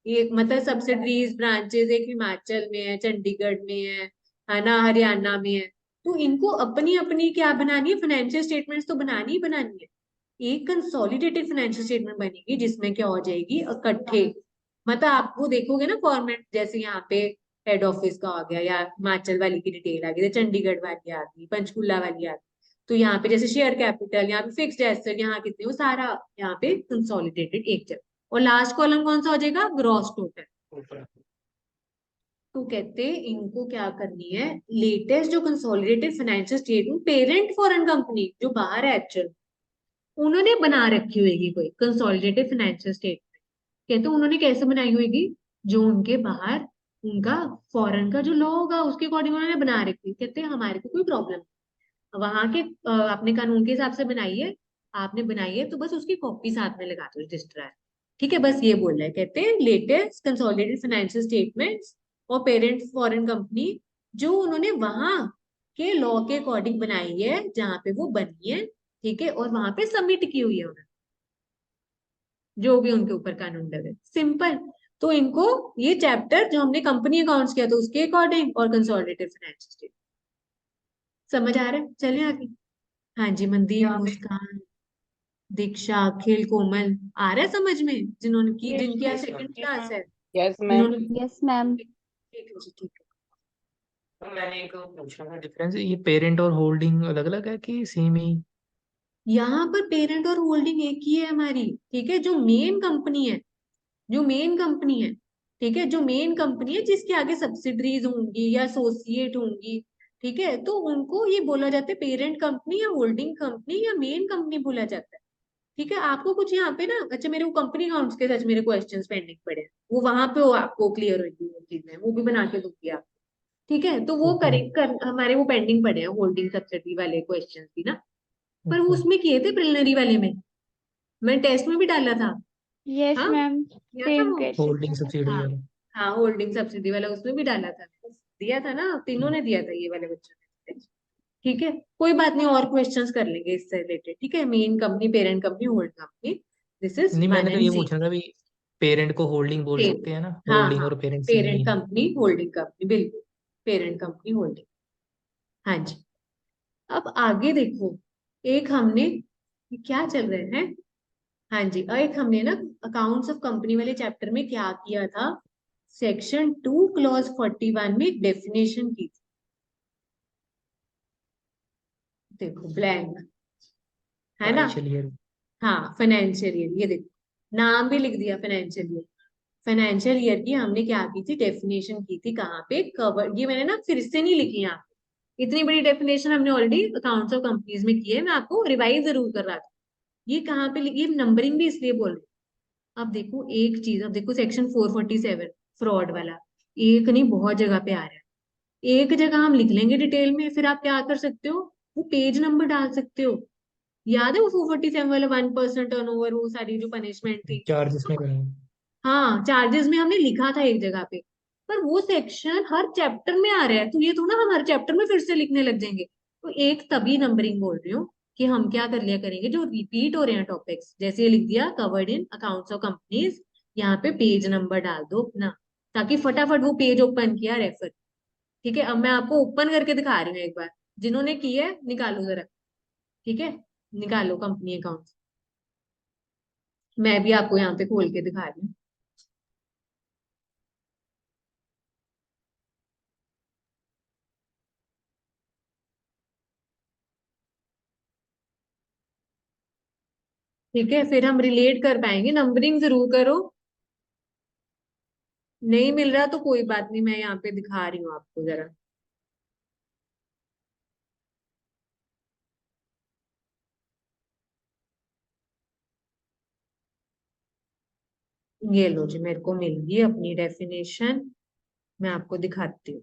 Speaker 2: ये मतलब सब्सिडरीज ब्रांचेस एक हिमाचल में है, चंडीगढ़ में है ना, हरियाणा में है। तो इनको अपनी अपनी क्या बनानी है? फाइनेंशियल स्टेटमेंट्स तो बनानी ही बनानी है। एक कंसोलिडेटेड फाइनेंशियल स्टेटमेंट बनेगी, जिसमें क्या हो जाएगी, इकट्ठे, मतलब आप वो देखोगे ना फॉर्मेट, जैसे यहाँ पे हेड ऑफिस का आ गया, या हिमाचल वाली की डिटेल आ गई, चंडीगढ़ वाली आ गई, पंचकुला वाली आ गई, तो यहाँ पे जैसे शेयर कैपिटल, यहाँ पे फिक्स्ड एसेट, यहाँ कितने, वो सारा यहाँ पे कंसोलिडेटेड एक जगह। और लास्ट कॉलम कौन सा हो जाएगा? Gross total. तो कहते हैं इनको क्या करनी है, लेटेस्ट जो consolidated financial statement parent foreign company जो बाहर है एक्चुअल, उन्होंने बना रखी होगी कोई कंसोलिडेटेड फाइनेंशियल स्टेटमेंट। कहते हैं उन्होंने कैसे बनाई होगी? जो उनके बाहर उनका फॉरेन का जो लॉ होगा उसके अकॉर्डिंग उन्होंने बना रखी। कहते हैं हमारे को कोई प्रॉब्लम, वहां के अपने कानून के हिसाब से बनाइए, आपने बनाई है तो बस उसकी कॉपी साथ में लगा दो रजिस्ट्रार। ठीक है, बस ये बोल रहा है, कहते हैं लेटेस्ट कंसोलिडेटेड फाइनेंशियल स्टेटमेंट्स और पेरेंट फॉरेन कंपनी जो उन्होंने वहां के लॉ के अकॉर्डिंग बनाई है जहां पे वो बनी है, ठीक है, और वहां पे सबमिट की हुई है उन्होंने, जो भी उनके ऊपर कानून लगे, सिंपल। तो इनको ये चैप्टर जो हमने कंपनी अकाउंट्स किया था उसके अकॉर्डिंग और कंसोलिडेटेड फाइनेंशियल स्टेटमेंट, समझ आ रहा है? चलिए आगे। हाँ जी, मनदीप, मुस्कान, दीक्षा, अखिल, कोमल, आ रहा है समझ में? जिन्होंने की,
Speaker 1: Yes,
Speaker 2: जिनकी आज
Speaker 3: yes ma'am.
Speaker 2: Second
Speaker 1: yes,
Speaker 2: class
Speaker 1: ma'am.
Speaker 2: है,
Speaker 4: यस मैम।
Speaker 2: जिन्होंने,
Speaker 5: यस मैम।
Speaker 2: ठीक है जी, ठीक है।
Speaker 3: मैंने एक पूछना था, डिफरेंस ये पेरेंट और होल्डिंग अलग अलग है कि सेम ही?
Speaker 2: यहाँ पर पेरेंट और होल्डिंग एक ही है हमारी, ठीक है। जो मेन कंपनी है, जो मेन कंपनी है, ठीक है, जो मेन कंपनी है जिसके आगे सब्सिडरीज होंगी या एसोसिएट होंगी, ठीक है, तो उनको ये बोला जाता है पेरेंट कंपनी या होल्डिंग कंपनी या मेन कंपनी बोला जाता है। ठीक है, आपको कुछ यहाँ पे ना, अच्छा मेरे को कंपनी अकाउंट्स के सच मेरे क्वेश्चंस पेंडिंग पड़े हैं, वो वहां पे वो आपको क्लियर होगी वो चीजें, वो भी बना के दूंगी आप। ठीक है, तो वो
Speaker 3: ओके
Speaker 2: करेक्ट कर, हमारे वो पेंडिंग पड़े हैं होल्डिंग सब्सिडी वाले क्वेश्चंस भी ना, पर वो
Speaker 3: ओके।
Speaker 2: उसमें किए थे प्रिलिमिनरी वाले में, मैं टेस्ट में भी डाला था।
Speaker 1: Yes,
Speaker 2: हाँ,
Speaker 1: ma'am.
Speaker 2: किया था
Speaker 1: Same
Speaker 2: वो।
Speaker 1: question.
Speaker 3: होल्डिंग सब्सिडी
Speaker 2: हाँ
Speaker 3: वाला।
Speaker 2: हाँ, होल्डिंग सब्सिडी वाला उसमें भी डाला था, दिया था ना, तीनों ने दिया था ये वाले बच्चों ने। ठीक है, कोई बात नहीं, और क्वेश्चंस कर लेंगे इससे रिलेटेड। ठीक है, main company, parent company, hold company, this is
Speaker 3: नहीं,
Speaker 2: वन
Speaker 3: मैंने तो
Speaker 2: एंड
Speaker 3: ये
Speaker 2: सी।
Speaker 3: पूछना था भी पेरेंट को होल्डिंग बोल सकते हैं ना,
Speaker 2: हाँ
Speaker 3: होल्डिंग
Speaker 2: हाँ,
Speaker 3: और पेरेंट सेम ही
Speaker 2: पेरेंट
Speaker 3: है।
Speaker 2: कंपनी होल्डिंग कंपनी, बिल्कुल, पेरेंट कंपनी होल्डिंग। हाँ जी, अब आगे देखो, एक हमने, ये क्या चल रहा है? हाँ जी, एक हमने ना अकाउंट्स ऑफ कंपनी वाले चैप्टर में क्या किया था, सेक्शन 2 क्लॉज 41 में डेफिनेशन की थी। देखो ब्लैंक है ना,
Speaker 3: फाइनेंशियल ईयर।
Speaker 2: हाँ फाइनेंशियल ईयर, ये देखो नाम भी लिख दिया फाइनेंशियल ईयर। फाइनेंशियल ईयर की हमने क्या की थी, डेफिनेशन की थी कहाँ पे, कवर, ये मैंने ना फिर से नहीं लिखी यहाँ पे, इतनी बड़ी डेफिनेशन हमने ऑलरेडी अकाउंट्स ऑफ कंपनीज में की है, मैं आपको रिवाइज जरूर कर रहा था। ये कहाँ पे ये नंबरिंग भी इसलिए बोल रही हूँ। अब देखो एक चीज, अब देखो सेक्शन 447 फ्रॉड वाला, एक नहीं बहुत जगह पे आ रहा है, एक जगह हम लिख लेंगे डिटेल में, फिर आप क्या कर सकते हो, वो पेज नंबर डाल सकते हो। याद है वो 447 वाला 1% टर्नओवर, वो सारी जो पनिशमेंट थी,
Speaker 3: चार्जेस में करेंगे।
Speaker 2: हाँ चार्जेस में हमने लिखा था एक जगह पे, पर वो सेक्शन हर चैप्टर में आ रहा है, तो ये तो ना हम हर चैप्टर में फिर से लिखने लग जाएंगे। तो एक तभी नंबरिंग बोल रही हूँ कि हम क्या कर लिया करेंगे, जो रिपीट हो रहे हैं टॉपिक्स, जैसे ये लिख दिया covered in accounts of companies, यहाँ पे पेज नंबर डाल दो अपना, ताकि फटाफट वो पेज ओपन किया रेफर। ठीक है, अब मैं आपको ओपन करके दिखा रही हूँ एक बार, जिन्होंने की है निकालो जरा। ठीक है, निकालो कंपनी अकाउंट, मैं भी आपको यहाँ पे खोल के दिखा रही हूँ। ठीक है, फिर हम रिलेट कर पाएंगे, नंबरिंग जरूर करो। नहीं मिल रहा तो कोई बात नहीं, मैं यहाँ पे दिखा रही हूँ आपको जरा। ये लो जी, मेरे को मिल गई अपनी डेफिनेशन, मैं आपको दिखाती हूँ।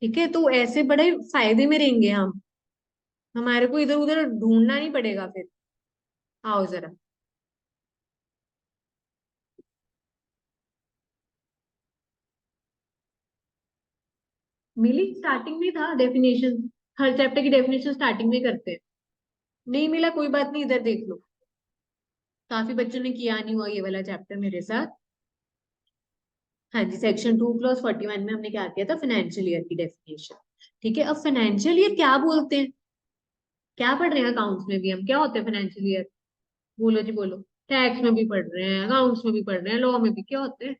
Speaker 2: ठीक है, तो ऐसे बड़े फायदे में रहेंगे हम, हमारे को इधर उधर ढूंढना नहीं पड़ेगा फिर। आओ जरा, मिली, स्टार्टिंग में था डेफिनेशन, हर चैप्टर की डेफिनेशन स्टार्टिंग में करते हैं। नहीं मिला कोई बात नहीं, इधर देख लो, काफी बच्चों ने किया नहीं हुआ ये वाला चैप्टर मेरे साथ। हाँ जी, सेक्शन 2 क्लॉज 41 में हमने क्या किया था, फाइनेंशियल ईयर की डेफिनेशन। ठीक है, अब फाइनेंशियल ईयर क्या बोलते हैं, क्या पढ़ रहे हैं अकाउंट्स में भी हम, क्या होते हैं फाइनेंशियल ईयर? बोलो जी बोलो। टैक्स में भी पढ़ रहे हैं, अकाउंट्स में भी पढ़ रहे हैं, लॉ में भी, क्या होते हैं?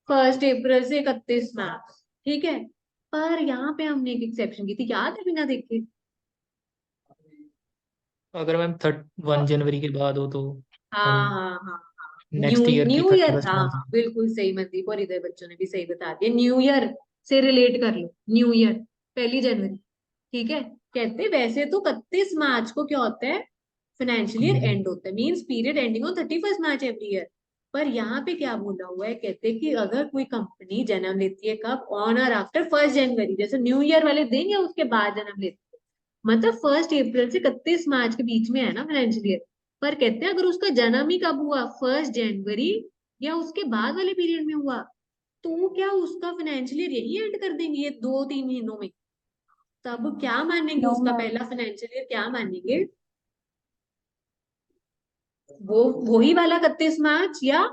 Speaker 2: 1 अप्रैल से 31 मार्च। ठीक है, पर यहाँ पे हमने एक एक्सेप्शन की थी, याद है बिना देखे?
Speaker 3: अगर मैम 1 जनवरी के बाद हो तो हम
Speaker 2: हाँ हाँ हाँ हाँ, न्यू
Speaker 3: नेक्स्ट ईयर की
Speaker 2: न्यू ईयर,
Speaker 3: 31
Speaker 2: हाँ
Speaker 3: मार्च।
Speaker 2: हाँ बिल्कुल सही, मनदीप और इधर बच्चों ने भी सही बता दिया, न्यू ईयर से रिलेट कर लो, न्यू ईयर 1 जनवरी। ठीक है, कहते हैं वैसे तो 31 मार्च को क्या होता है, फाइनेंशियल ईयर एंड होता है, means period ending on 31 March every year. पर यहाँ पे क्या बोला हुआ है, कहते हैं कि अगर कोई कंपनी जन्म लेती है कब, ऑन और आफ्टर 1 जनवरी, जैसे न्यू ईयर वाले दिन या उसके बाद जन्म लेती है, मतलब 1 अप्रैल से 31 मार्च के बीच में है ना फाइनेंशियल ईयर। पर कहते हैं अगर उसका जन्म ही कब हुआ, 1 जनवरी या उसके बाद वाले पीरियड में हुआ, तो क्या उसका फाइनेंशियल ईयर यही एंड कर देंगे ये 2-3 महीनों में? तब क्या मानेंगे,
Speaker 1: No,
Speaker 2: उसका
Speaker 1: ma'am.
Speaker 2: पहला फाइनेंशियल ईयर क्या मानेंगे? वो वही वाला 31 मार्च या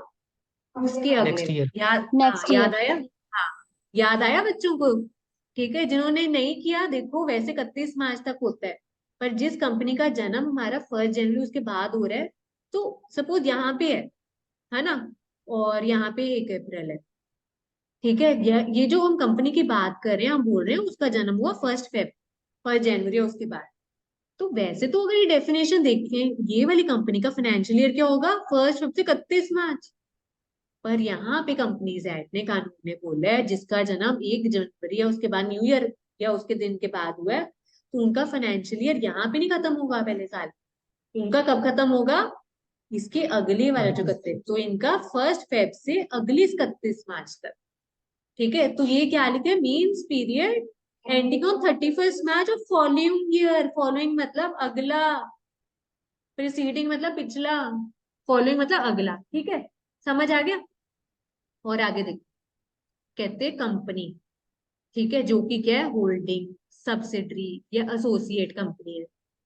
Speaker 2: उसके अगले
Speaker 3: नेक्स्ट
Speaker 2: में?
Speaker 3: ईयर।
Speaker 2: याद,
Speaker 1: Next
Speaker 2: याद
Speaker 1: year.
Speaker 2: आया? हाँ, याद आया बच्चों को? ठीक है, जिन्होंने नहीं किया देखो, वैसे 31 मार्च तक होता है, पर जिस कंपनी का जन्म हमारा 1 जनवरी उसके बाद हो रहा है, तो सपोज यहाँ पे है ना, और यहाँ पे 1 अप्रैल है, ठीक है, ये जो हम कंपनी की बात कर रहे हैं, हम बोल रहे हैं उसका जन्म हुआ 1 फेब, 1 जनवरी उसके बाद। तो वैसे तो अगर ये डेफिनेशन देखें, ये वाली कंपनी का फाइनेंशियल ईयर क्या होगा, 1 फेब से 31 मार्च। पर यहाँ पे कंपनीज एक्ट ने, कानून ने बोला है जिसका जन्म 1 जनवरी या उसके बाद न्यू ईयर या उसके दिन के बाद हुआ है, तो उनका फाइनेंशियल ईयर यहाँ पे नहीं खत्म होगा पहले साल, उनका कब खत्म होगा, इसके अगले वाला जो 31, तो इनका 1 फेब से अगली 31 मार्च तक। ठीक है, तो ये क्या लिखे, means period ending on 31 March of following year. Following मतलब अगला, प्रीसीडिंग मतलब पिछला, फॉलोइंग मतलब अगला। ठीक है, समझ आ गया? और आगे देखो, कहते कंपनी, ठीक है, जो कि क्या है, होल्डिंग, सब्सिडरी या एसोसिएट कंपनी है।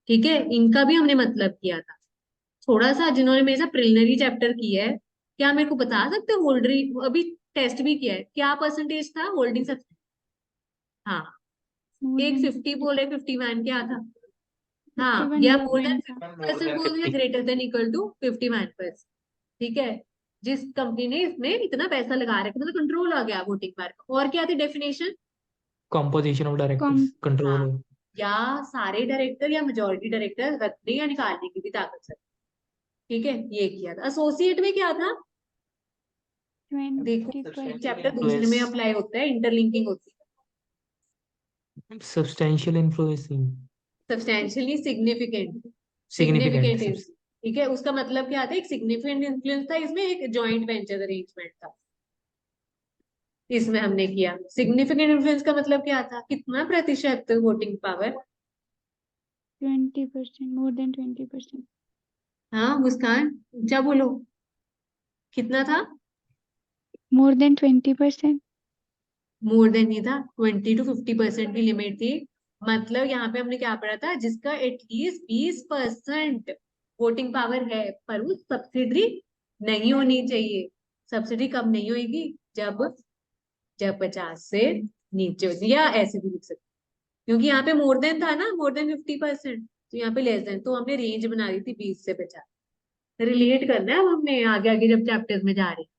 Speaker 2: ठीक है, इनका भी हमने मतलब किया था थोड़ा सा, जिन्होंने मेरे साथ प्रिलिमिनरी चैप्टर किया है, क्या मेरे को बता सकते हो होल्डरी, अभी टेस्ट भी किया है, क्या परसेंटेज था होल्डिंग सब्सिडी? हाँ,
Speaker 1: More
Speaker 2: एक
Speaker 1: than
Speaker 2: 50 बोले, 51 क्या था? हाँ,
Speaker 1: 51
Speaker 2: या
Speaker 1: more
Speaker 2: मोर देन
Speaker 1: than था.
Speaker 2: 50% बोल या ग्रेटर देन इक्वल टू 51%। ठीक है, जिस कंपनी ने इसमें इतना पैसा लगा रखा, मतलब कंट्रोल आ गया वोटिंग पावर का। और क्या थी definition?
Speaker 3: Composition of directors,
Speaker 1: Com.
Speaker 3: Control
Speaker 2: हाँ,
Speaker 3: हो।
Speaker 2: या सारे डायरेक्टर या मेजोरिटी डायरेक्टर रखने या निकालने की भी ताकत है। ठीक है, ये किया था। एसोसिएट में क्या था? देखो,
Speaker 1: 20%.
Speaker 2: चैप्टर दूसरे में अप्लाई होता है, इंटरलिंकिंग होती
Speaker 3: सब्सटेंशियल इन्फ्लुएंसिंग,
Speaker 2: है। Substantially significant,
Speaker 3: significant.
Speaker 2: सिग्निफिकेंट, ठीक है, उसका मतलब क्या था, एक सिग्निफिकेंट इन्फ्लुएंस था इसमें, एक जॉइंट वेंचर अरेंजमेंट था, इसमें हमने किया। सिग्निफिकेंट इन्फ्लुएंस का मतलब क्या था, कितना प्रतिशत वोटिंग पावर?
Speaker 1: 20%. More than 20%.
Speaker 2: हाँ मुस्कान, ऊंचा बोलो, कितना था?
Speaker 1: More than 20%.
Speaker 2: मोर देन नहीं था, 20 to 50% की लिमिट थी। मतलब यहाँ पे हमने क्या पढ़ा था, जिसका एटलीस्ट 20% वोटिंग पावर है, पर वो सब्सिडी नहीं होनी चाहिए। सब्सिडी कब नहीं होगी, जब जब 50 से नीचे होती, या ऐसे भी लिख सकते, क्योंकि यहाँ पे मोर देन था ना, मोर देन 50%, तो यहाँ पे लेस देन, तो हमने रेंज बना दी थी 20 से 50। रिलेट करना है अब हमने आगे आगे जब चैप्टर्स में जा रहे हैं।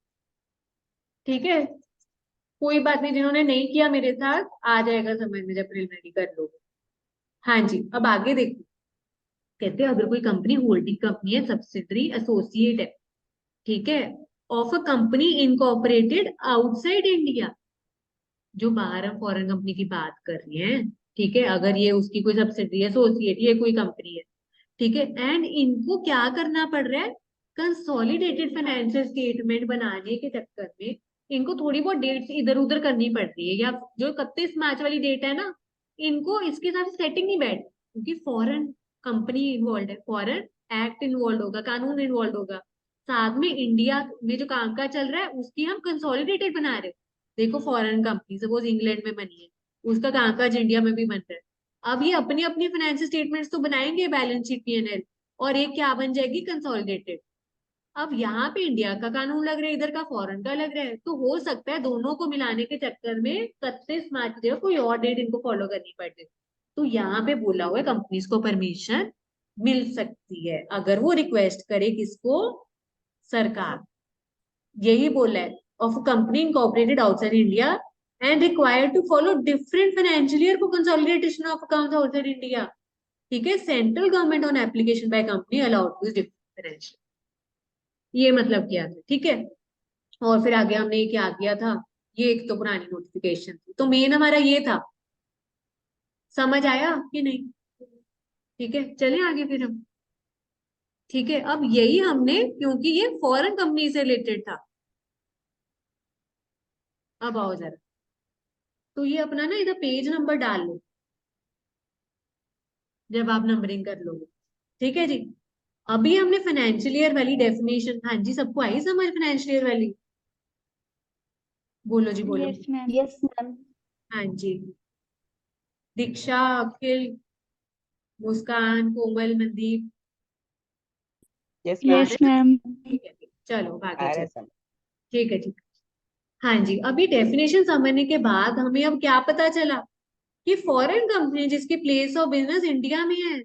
Speaker 2: ठीक है, कोई बात नहीं, जिन्होंने नहीं किया मेरे साथ, आ जाएगा समझ में जब प्रिलिमिनरी कर लोगे। हाँ जी, अब आगे देखो, कहते हैं अगर कोई कंपनी होल्डिंग कंपनी है, सब्सिडरी, एसोसिएट है, ठीक है, of a company incorporated outside India, जो बाहर हम फॉरेन कंपनी की बात कर रहे हैं, ठीक है, अगर ये उसकी कोई सब्सिडरी, एसोसिएट, ये कोई कंपनी है, ठीक है, एंड इनको क्या करना पड़ रहा है, कंसोलिडेटेड फाइनेंशियल स्टेटमेंट बनाने के चक्कर में इनको थोड़ी बहुत डेट्स इधर उधर करनी पड़ती है, या जो 31 मार्च वाली डेट है ना, इनको इसके साथ सेटिंग नहीं बैठ, क्योंकि फॉरेन कंपनी इन्वॉल्व है, फॉरेन एक्ट इन्वॉल्व होगा, कानून इन्वॉल्व होगा, साथ में इंडिया में जो कामकाज चल रहा है उसकी हम कंसोलिडेटेड बना रहे हैं। देखो, फॉरेन कंपनी सपोज इंग्लैंड में बनी है, उसका कामकाज इंडिया में भी बन रहा है, अब ये अपनी अपनी फाइनेंशियल स्टेटमेंट्स तो बनाएंगे, बैलेंस शीट, पीएनएल, और एक क्या बन जाएगी, कंसोलिडेटेड। अब यहाँ पे इंडिया का कानून लग रहा है, इधर का फॉरेन का लग रहा है, तो हो सकता है दोनों को मिलाने के चक्कर में 31 मार्च जो कोई और डेट इनको फॉलो करनी पड़े। तो यहाँ पे बोला हुआ है कंपनीज को परमिशन मिल सकती है अगर वो रिक्वेस्ट करे, किसको, सरकार, यही बोला है, of company incorporated outside India and required to follow different financial year for consolidation of accounts outside India. ठीक है, central government on application by company allowed to different financial, ये मतलब किया था। ठीक है, और फिर आगे हमने क्या किया था, ये एक तो पुरानी नोटिफिकेशन थी, तो मेन हमारा ये था, समझ आया कि नहीं? ठीक है, चले आगे फिर हम। ठीक है, अब यही हमने, क्योंकि ये फॉरेन कंपनी से रिलेटेड था। अब आओ जरा, तो ये अपना ना इधर पेज नंबर डाल लो जब आप नंबरिंग कर लोगे। ठीक है जी। अभी हमने फाइनेंशियल ईयर वाली डेफिनेशन, हाँ जी सबको आई समझ फाइनेंशियल ईयर वाली? बोलो जी बोलो।
Speaker 1: Yes ma'am.
Speaker 4: Yes ma'am.
Speaker 2: हाँ जी, दीक्षा, अखिल, मुस्कान, कोमल, मनदीप,
Speaker 4: यस
Speaker 2: आ
Speaker 4: मैम।
Speaker 1: यस
Speaker 2: रहे हैं?
Speaker 1: मैम।
Speaker 2: ठीक है, चलो आगे
Speaker 4: आ रहे
Speaker 2: चलो।
Speaker 4: सर।
Speaker 2: ठीक है ठीक है। हाँ जी, अभी डेफिनेशन समझने के बाद हमें अब क्या पता चला कि फॉरेन कंपनी जिसकी प्लेस ऑफ बिजनेस इंडिया में है,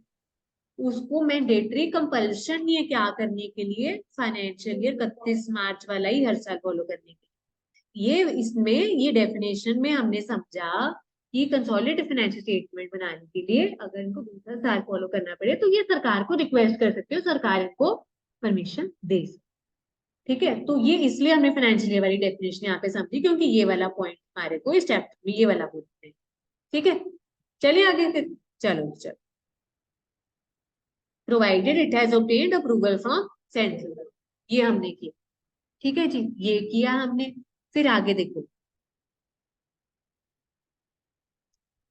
Speaker 2: उसको मैंडेटरी कंपल्शन नहीं है क्या करने के लिए, फाइनेंशियल ईयर 31 मार्च वाला ही हर साल फॉलो करने के लिए। ये इसमें ये डेफिनेशन में हमने समझा कि कंसोलिडेटेड फाइनेंशियल स्टेटमेंट बनाने के लिए अगर इनको दूसरा साल फॉलो करना पड़े तो ये सरकार को रिक्वेस्ट कर सकते हो, सरकार इनको परमिशन दे सकती। ठीक है, तो ये इसलिए हमने फाइनेंशियल ईयर वाली डेफिनेशन यहाँ पे समझी, क्योंकि ये वाला पॉइंट हमारे को इस चैप्टर में ये वाला बोलते हैं। ठीक है, चलिए आगे फिर। चलो चलो, provided it has obtained approval from central, ये हमने किया। ठीक है जी, ये किया हमने। फिर आगे देखो,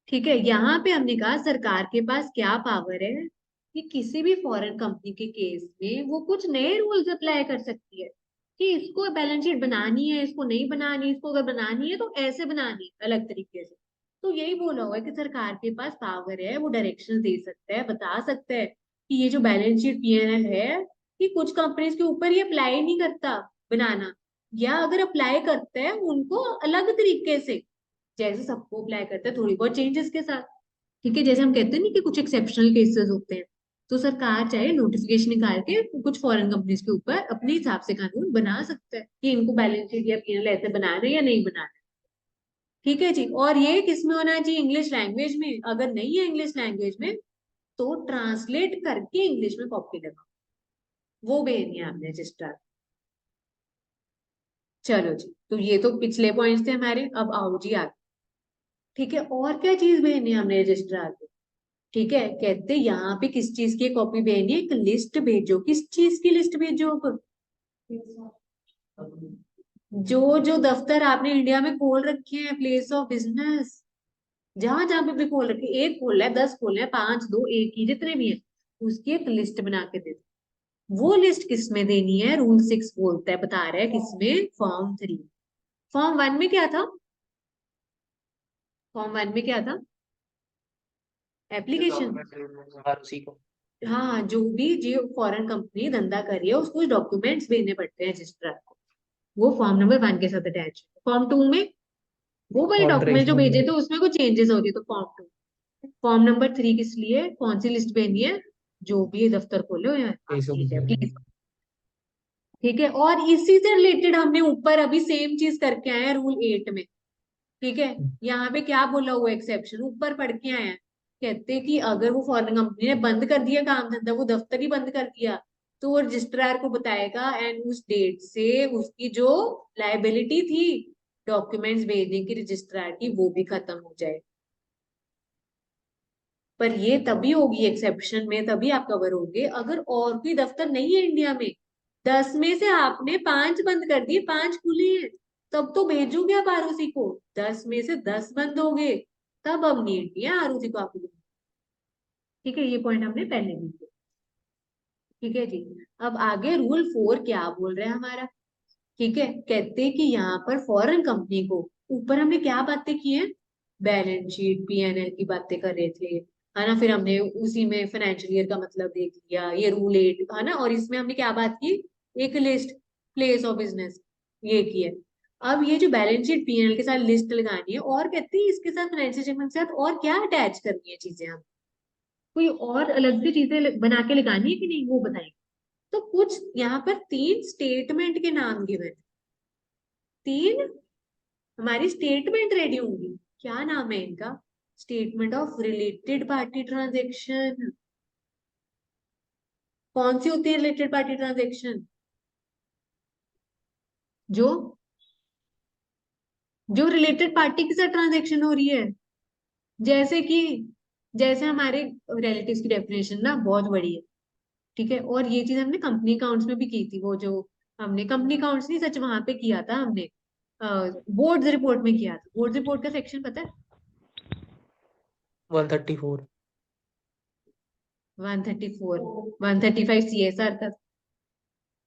Speaker 2: ठीक है, यहाँ पे हमने कहा सरकार के पास क्या पावर है कि किसी भी फॉरेन कंपनी के केस में वो कुछ नए रूल्स अप्लाई कर सकती है कि इसको बैलेंस शीट बनानी है, इसको नहीं बनानी, इसको अगर बनानी है तो ऐसे बनानी है अलग तरीके से। तो यही बोला हुआ है कि सरकार के पास पावर है, वो डायरेक्शन दे सकता है, बता सकता है कि ये जो बैलेंस शीट पीएनएल है कि कुछ कंपनीज के ऊपर ये अप्लाई नहीं करता बनाना, या अगर अप्लाई करता है उनको अलग तरीके से, जैसे सबको अप्लाई करते हैं थोड़ी बहुत चेंजेस के साथ। ठीक है, जैसे हम कहते हैं ना कि कुछ एक्सेप्शनल केसेस होते हैं, तो सरकार चाहे नोटिफिकेशन निकाल के कुछ फॉरेन कंपनीज के ऊपर अपने हिसाब से कानून बना सकता है कि इनको बैलेंस शीट या पीएनएल ऐसे बनाना है या नहीं बनाना है। ठीक है जी, और ये किस में होना चाहिए? इंग्लिश लैंग्वेज में। अगर नहीं है इंग्लिश लैंग्वेज में तो ट्रांसलेट करके इंग्लिश में कॉपी लगाओ, वो भेजनी है आपने रजिस्ट्रार। चलो जी, तो ये तो पिछले पॉइंट्स थे हमारे, अब आओ जी आगे। ठीक है, और क्या चीज भेजनी है हमने रजिस्ट्रार को? ठीक है, कहते यहाँ पे किस चीज की कॉपी भेजनी है? एक लिस्ट भेजो। किस चीज की लिस्ट भेजो? अब जो जो दफ्तर आपने इंडिया में खोल रखे हैं, प्लेस ऑफ बिजनेस, जहां जहां पे भी खोल रखे, एक खोल है, 10 खोल है, 5, 2, एक ही, जितने भी हैं, उसकी एक लिस्ट बना के दे दो। वो लिस्ट किस में देनी है? रूल 6 बोलता है, बता रहा है किसमें, फॉर्म 3। फॉर्म 1 में क्या था? फॉर्म 1 में क्या था? एप्लीकेशन।
Speaker 3: हर उसी को।
Speaker 2: हाँ, जो भी जो फॉरेन कंपनी धंधा कर रही है उसको डॉक्यूमेंट्स भेजने पड़ते हैं रजिस्ट्रार को, वो फॉर्म नंबर 1 के साथ अटैच। फॉर्म 2 में वो वाले डॉक्यूमेंट जो
Speaker 3: ऑल्टरेशन
Speaker 2: भेजे थे उसमें कुछ चेंजेस हो रही, तो फॉर्म 2। फॉर्म नंबर 3 किस लिए, कौन सी लिस्ट भेजनी है? जो भी ये दफ्तर खोले हुए हैं,
Speaker 3: केस
Speaker 2: ठीक है
Speaker 3: ऑफ।
Speaker 2: प्लीज। ठीक है, और इसी से रिलेटेड हमने ऊपर अभी सेम चीज करके आए हैं रूल 8 में। ठीक है, यहाँ पे क्या बोला हुआ एक्सेप्शन ऊपर पढ़ के आए हैं। कहते हैं कि अगर वो फॉरेन कंपनी ने बंद कर दिया काम धंधा, वो दफ्तर ही बंद कर दिया, तो वो रजिस्ट्रार को बताएगा एंड उस डेट से उसकी जो लाइबिलिटी थी डॉक्यूमेंट्स भेजने की रजिस्ट्रार की, वो भी खत्म हो जाए। पर ये तभी होगी एक्सेप्शन में, तभी आप कवर होगे अगर और कोई दफ्तर नहीं है इंडिया में। 10 में से आपने 5 बंद कर दिए, 5 खुले हैं, तब तो भेजोगे आप आरओसी को। 10 में से 10 बंद हो गए, तब अब नीड नहीं है आरओसी को आपको। ठीक है, ये पॉइंट हमने पहले भी किया। ठीक है जी, अब आगे रूल 4 क्या बोल रहा है हमारा? ठीक है, कहते हैं कि यहाँ पर फॉरेन कंपनी को, ऊपर हमने क्या बातें की हैं? बैलेंस शीट पीएनएल की बातें कर रहे थे, है ना? फिर हमने उसी में फाइनेंशियल ईयर का मतलब देख लिया, ये रूल 8, है ना? और इसमें हमने क्या बात की? एक लिस्ट, प्लेस ऑफ बिजनेस, ये की है। अब ये जो बैलेंस शीट पीएनएल के साथ लिस्ट लगानी है, और कहते हैं इसके साथ फाइनेंशियल स्टेटमेंट के साथ और क्या अटैच करनी है चीजें, हम कोई और अलग से चीजें बना के लगानी है कि नहीं, वो बताएंगे। तो कुछ यहाँ पर 3 स्टेटमेंट के नाम गिवन, 3 हमारी स्टेटमेंट रेडी होंगी। क्या नाम है इनका? Statement of related party transaction. कौन सी होती है रिलेटेड पार्टी ट्रांजेक्शन? जो जो रिलेटेड पार्टी के साथ ट्रांजेक्शन हो रही है, जैसे कि, जैसे हमारे रिलेटिव्स की डेफिनेशन ना बहुत बड़ी है। ठीक है, और ये चीज हमने कंपनी अकाउंट्स में भी की थी, वो जो हमने कंपनी अकाउंट्स नहीं सच वहां पे किया था हमने, बोर्ड रिपोर्ट में किया था। बोर्ड रिपोर्ट का सेक्शन पता है?
Speaker 3: 134।
Speaker 2: 134, 135 CSR का।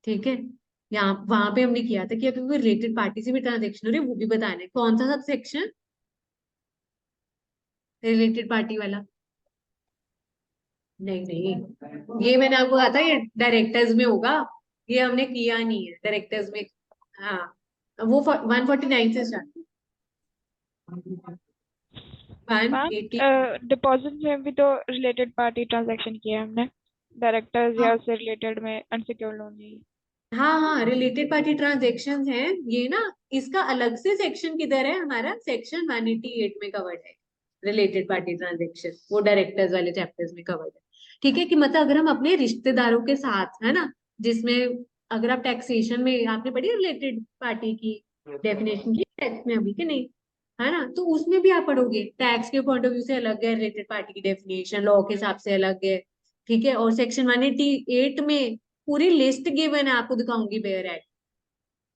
Speaker 2: ठीक है, यहाँ वहां पे हमने किया था कि अगर कोई रिलेटेड पार्टी से भी ट्रांजेक्शन हो रही है वो भी बताना है। कौन सा सब सेक्शन? रिलेटेड पार्टी वाला? नहीं नहीं, ये मैंने आपको कहा था ये डायरेक्टर्स में होगा, ये हमने किया नहीं है डायरेक्टर्स में। हाँ, वो 149 से स्टार्ट,
Speaker 5: मैम
Speaker 2: 180।
Speaker 5: डिपॉजिट में भी तो रिलेटेड पार्टी ट्रांजैक्शन किया है हमने, डायरेक्टर्स या
Speaker 2: हाँ
Speaker 5: उससे रिलेटेड में अनसिक्योर्ड लोन नहीं।
Speaker 2: हाँ हाँ, रिलेटेड पार्टी ट्रांजेक्शन है ये ना। इसका अलग से सेक्शन किधर है? हमारा सेक्शन 188 में कवर्ड है रिलेटेड पार्टी ट्रांजेक्शन, वो डायरेक्टर्स वाले चैप्टर्स में कवर्ड है। ठीक है, कि मतलब अगर हम अपने रिश्तेदारों के साथ, है ना, जिसमें अगर आप टैक्सेशन में आपने पढ़ी रिलेटेड पार्टी की डेफिनेशन की टैक्स में अभी के नहीं, है ना, तो उसमें भी आप पढ़ोगे टैक्स के पॉइंट ऑफ व्यू से अलग है रिलेटेड पार्टी की डेफिनेशन, लॉ के हिसाब से अलग है। ठीक है, और सेक्शन 188 में पूरी लिस्ट गिवन है, आपको दिखाऊंगी बेयर एक्ट।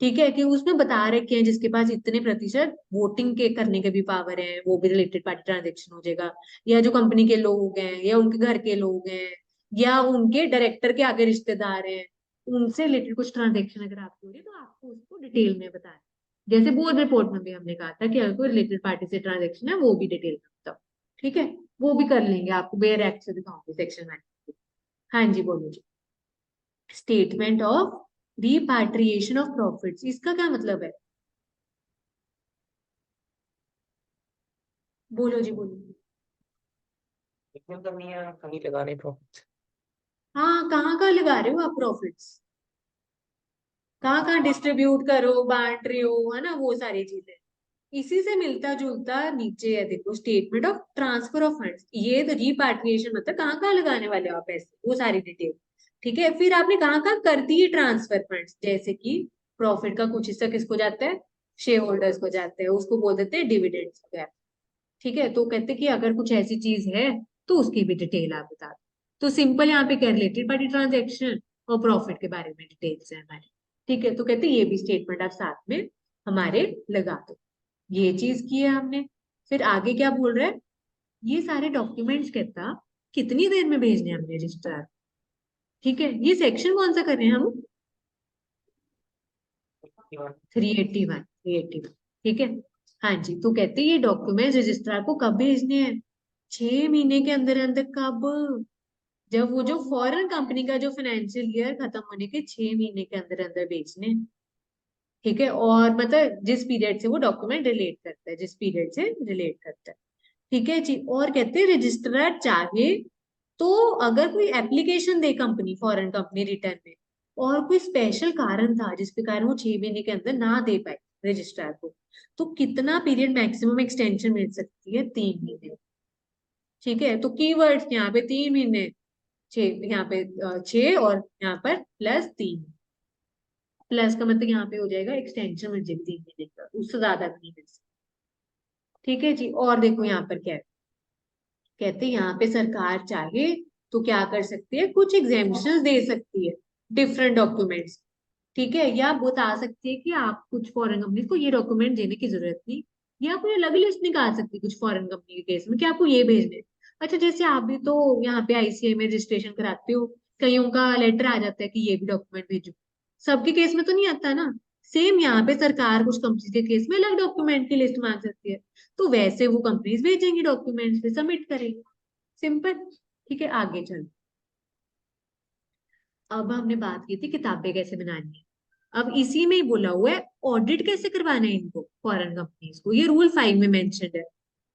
Speaker 2: ठीक है, कि उसमें बता रखे हैं जिसके पास इतने प्रतिशत वोटिंग के करने के भी पावर है वो भी रिलेटेड पार्टी ट्रांजेक्शन हो जाएगा, या जो कंपनी के लोग हैं या उनके घर के लोग हैं या उनके डायरेक्टर के आगे रिश्तेदार हैं, उनसे रिलेटेड कुछ ट्रांजेक्शन अगर आपको हो रही है तो आपको उसको डिटेल में बताना है। जैसे बोर्ड रिपोर्ट में भी हमने कहा था कि अगर कोई रिलेटेड पार्टी से ट्रांजेक्शन है वो भी डिटेल में बताओ। ठीक है, वो भी कर लेंगे, आपको बेयर एक्ट से दिखाऊंगी सेक्शन 9। हाँ जी, बोलो जी। स्टेटमेंट ऑफ रिपाट्रिएशन ऑफ प्रॉफिट्स, इसका क्या मतलब है? बोलो जी, बोलो।
Speaker 3: इतनी करनी है, कहीं लगाने प्रॉफिट।
Speaker 2: हाँ, कहाँ कहाँ लगा रहे हो आप प्रॉफिट्स? कहाँ कहाँ डिस्ट्रीब्यूट करो, बांट रहे हो, है ना, वो सारी चीजें। इसी से मिलता जुलता नीचे है, देखो, statement of transfer of funds. ये तो रिपाट्रिएशन मतलब कहाँ कहाँ लगाने वाले हो आप पैसे, वो सारी डिटेल। ठीक है, फिर आपने कहाँ कहाँ कर दी है ट्रांसफर फंड्स, जैसे कि प्रॉफिट का कुछ हिस्सा किसको जाता है? शेयर होल्डर्स को जाता है, उसको बोल देते हैं डिविडेंड्स वगैरह। ठीक है, तो कहते हैं कि अगर कुछ ऐसी चीज है तो उसकी भी डिटेल आप बता दो। तो सिंपल यहाँ पे क्या, रिलेटेड पार्टी ट्रांजेक्शन और प्रॉफिट के बारे में डिटेल्स है हमारे। ठीक है, तो कहते हैं ये भी स्टेटमेंट आप साथ में हमारे लगा दो। ये चीज की है हमने। फिर आगे क्या बोल रहा है? ये सारे डॉक्यूमेंट्स कहता कितनी देर में भेजने हैं हमने रजिस्ट्रार। ठीक है, ये सेक्शन कौन सा कर रहे हैं हम? 381, 381। ठीक है, हाँ जी, तो कहते हैं ये डॉक्यूमेंट रजिस्ट्रार को कब भेजने हैं? 6 महीने के अंदर अंदर। कब? जब वो जो फॉरेन कंपनी का जो फाइनेंशियल ईयर खत्म होने के 6 महीने के अंदर अंदर भेजने हैं। ठीक है, और मतलब जिस पीरियड से वो डॉक्यूमेंट रिलेट करता है, जिस पीरियड से रिलेट करता है। ठीक है जी, और कहते हैं रजिस्ट्रार चाहे तो अगर कोई एप्लीकेशन दे कंपनी, फॉरेन कंपनी रिटर्न में, और कोई स्पेशल कारण था जिसके कारण वो 6 महीने के अंदर ना दे पाए रजिस्ट्रार को, तो कितना पीरियड मैक्सिमम एक्सटेंशन मिल सकती है? 3 महीने। ठीक है, तो कीवर्ड्स यहाँ पे 3 महीने, 6 यहाँ पे 6 और यहाँ पर +3। प्लस का मतलब यहाँ पे हो जाएगा एक्सटेंशन मिल जाएगी 3 महीने का, उससे ज्यादा नहीं मिल सकती। ठीक है जी, और देखो यहाँ पर क्या है, कहते हैं यहाँ पे सरकार चाहे तो क्या कर सकती है, कुछ एग्जेम्पशन दे सकती है डिफरेंट डॉक्यूमेंट्स। ठीक है, या बता सकती है कि आप कुछ फॉरेन कंपनी को ये डॉक्यूमेंट देने की जरूरत नहीं, या कोई अलग लिस्ट निकाल सकती है कुछ फॉरेन कंपनी के केस में कि आपको ये भेजने। अच्छा, जैसे आप भी तो यहाँ पे ICAI में रजिस्ट्रेशन कराते हो, कईयों का लेटर आ जाता है कि ये भी डॉक्यूमेंट भेजो। सबके केस में तो नहीं आता ना। सेम यहाँ पे सरकार कुछ कंपनी के केस में अलग डॉक्यूमेंट की लिस्ट मांग सकती है, तो वैसे वो कंपनीज भेजेंगी डॉक्यूमेंट्स, फिर सबमिट करेंगे। सिंपल। ठीक है, आगे चलो। अब हमने बात की थी किताबें कैसे बनानी है, अब इसी में ही बोला हुआ है ऑडिट कैसे करवाना है इनको, फॉरेन कंपनीज को। ये रूल 5 में मेंशन्ड है।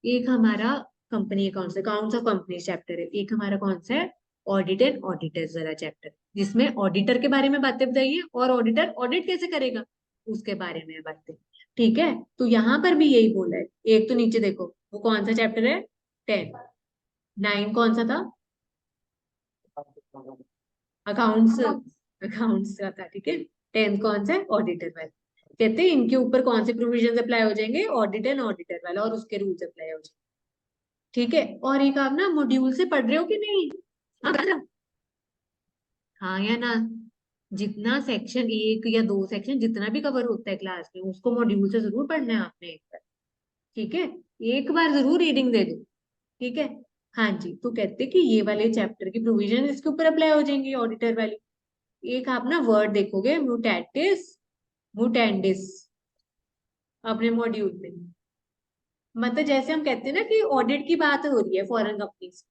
Speaker 2: एक हमारा company accounts, accounts of company chapter है, एक हमारा कौन सा है, ऑडिट एंड ऑडिटर्स वाला चैप्टर, जिसमें ऑडिटर के बारे में बातें बताइए और ऑडिटर ऑडिट कैसे करेगा उसके बारे में बातें। ठीक है, तो यहाँ पर भी यही बोला है। एक तो नीचे देखो, वो कौन सा चैप्टर है? 10। 9 कौन सा था? अकाउंट्स, अकाउंट्स का था। ठीक है, 10th कौन सा है? ऑडिटर वाला। कहते हैं इनके ऊपर कौन से प्रोविजन अप्लाई हो जाएंगे? ऑडिट एंड ऑडिटर वाला, और उसके रूल्स अप्लाई हो जाएंगे। ठीक है, और एक आप ना मॉड्यूल से पढ़ रहे हो कि नहीं? हाँ, हाँ या ना? जितना सेक्शन 1 या 2 सेक्शन जितना भी कवर होता है क्लास में, उसको मॉड्यूल से जरूर पढ़ना है आपने एक बार। ठीक है, एक बार जरूर रीडिंग दे दो। ठीक है। हाँ जी, तो कहते कि ये वाले चैप्टर की प्रोविजन इसके ऊपर अप्लाई हो जाएंगी, ऑडिटर वाली। एक आप ना वर्ड देखोगे, म्यूटेटिस मुटेंडिस, अपने मॉड्यूल में। मतलब जैसे हम कहते हैं ना कि ऑडिट की बात हो रही है फॉरेन कंपनीज,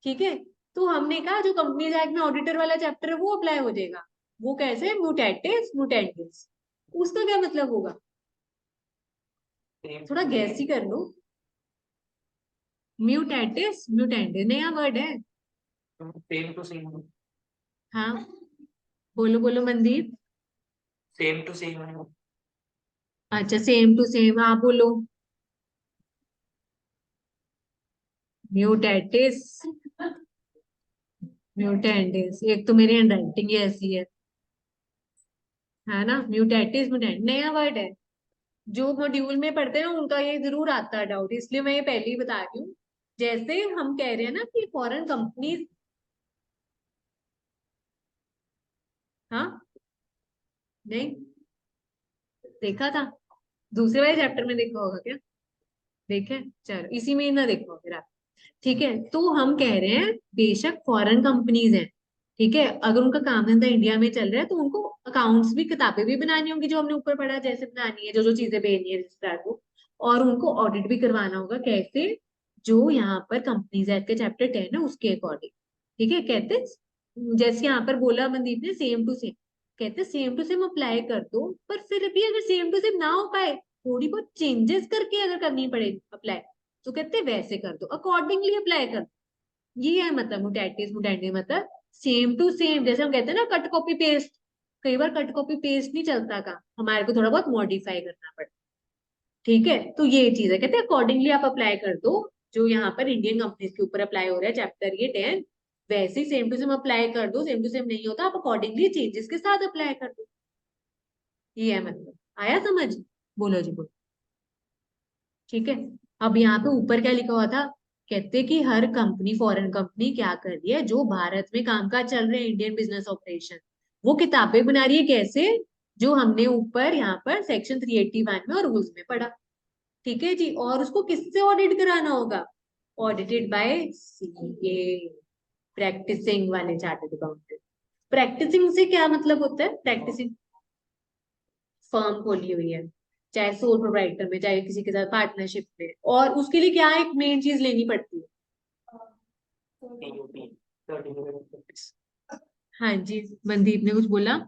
Speaker 2: ठीक है, तो हमने कहा जो कंपनीज एक्ट में ऑडिटर वाला चैप्टर है वो अप्लाई हो जाएगा। वो कैसे? म्यूटेटिस मुटेंडिस। उसका क्या मतलब होगा? थोड़ा गैस ही कर लो। म्यूटेटिस म्यूटेंडिस नया वर्ड है।
Speaker 3: सेम टू सेम,
Speaker 2: हाँ, बोलो बोलो मनदीप।
Speaker 3: Same to same.
Speaker 2: अच्छा, सेम टू सेम, आप बोलो। म्यूटेटिस म्यूटेंडिस, एक तो मेरी हैंडराइटिंग ही ऐसी है ना। म्यूटेटिस म्यूटेंट नया वर्ड है। जो मॉड्यूल में पढ़ते हैं ना उनका ये जरूर आता है डाउट, इसलिए मैं ये पहले ही बता रही हूँ। जैसे हम कह रहे हैं ना कि फॉरेन कंपनीज, हाँ नहीं देखा था, दूसरे वाले चैप्टर में देखा होगा क्या? देखे, चलो इसी में ही ना देखो फिर आप। ठीक है, तो हम कह रहे हैं बेशक फॉरेन कंपनीज हैं, ठीक है, अगर उनका काम धंधा इंडिया में चल रहा है तो उनको अकाउंट्स भी, किताबें भी बनानी होंगी जो हमने ऊपर पढ़ा, जैसे बनानी है जो जो चीजें भेजनी है रजिस्ट्रार को। और उनको ऑडिट भी करवाना होगा, कैसे? जो यहाँ पर कंपनीज एक्ट के चैप्टर 10 है उसके अकॉर्डिंग। ठीक है, कहते जैसे यहाँ पर बोला मनदीप ने सेम टू सेम, कहते सेम टू सेम अप्लाई कर दो, पर फिर भी अगर सेम टू सेम ना हो पाए, थोड़ी बहुत चेंजेस करके अगर करनी पड़े अप्लाई, तो कहते वैसे कर दो, अकॉर्डिंगली अप्लाई कर दो। ये है मतलब मुटेटिस मुटेंडिस, मतलब सेम टू सेम। जैसे हम कहते हैं ना कट कॉपी पेस्ट, कई बार कट कॉपी पेस्ट नहीं चलता का, हमारे को थोड़ा बहुत मॉडिफाई करना पड़ता। ठीक है, तो ये चीज है, कहते हैं अकॉर्डिंगली आप अप्लाई कर दो। जो यहाँ पर इंडियन कंपनीज के ऊपर अप्लाई हो रहा है चैप्टर ये 10, वैसे ही सेम टू सेम अप्लाई कर दो। सेम टू सेम नहीं होता, आप अकॉर्डिंगली चेंजेस के साथ अप्लाई कर दो। ये है मतलब, आया समझ? बोलो जी बोलो। ठीक है, अब यहाँ पे ऊपर क्या लिखा हुआ था? कहते कि हर कंपनी, फॉरेन कंपनी क्या कर रही है, जो भारत में कामकाज चल रहे हैं, इंडियन बिजनेस ऑपरेशन, वो किताबें बना रही है। कैसे? जो हमने ऊपर यहाँ पर सेक्शन 381 में और रूल्स में पढ़ा। ठीक है जी, और उसको किससे ऑडिट कराना होगा? ऑडिटेड बाय सीए, प्रैक्टिसिंग वाले चार्टर्ड अकाउंटेंट। प्रैक्टिसिंग से क्या मतलब होता है? प्रैक्टिसिंग फर्म खोली हुई है, चाहे सोल प्रोप्राइटर में, चाहे किसी के साथ पार्टनरशिप में, और उसके लिए क्या एक मेन चीज लेनी पड़ती है? हाँ जी, मनदीप ने कुछ बोला।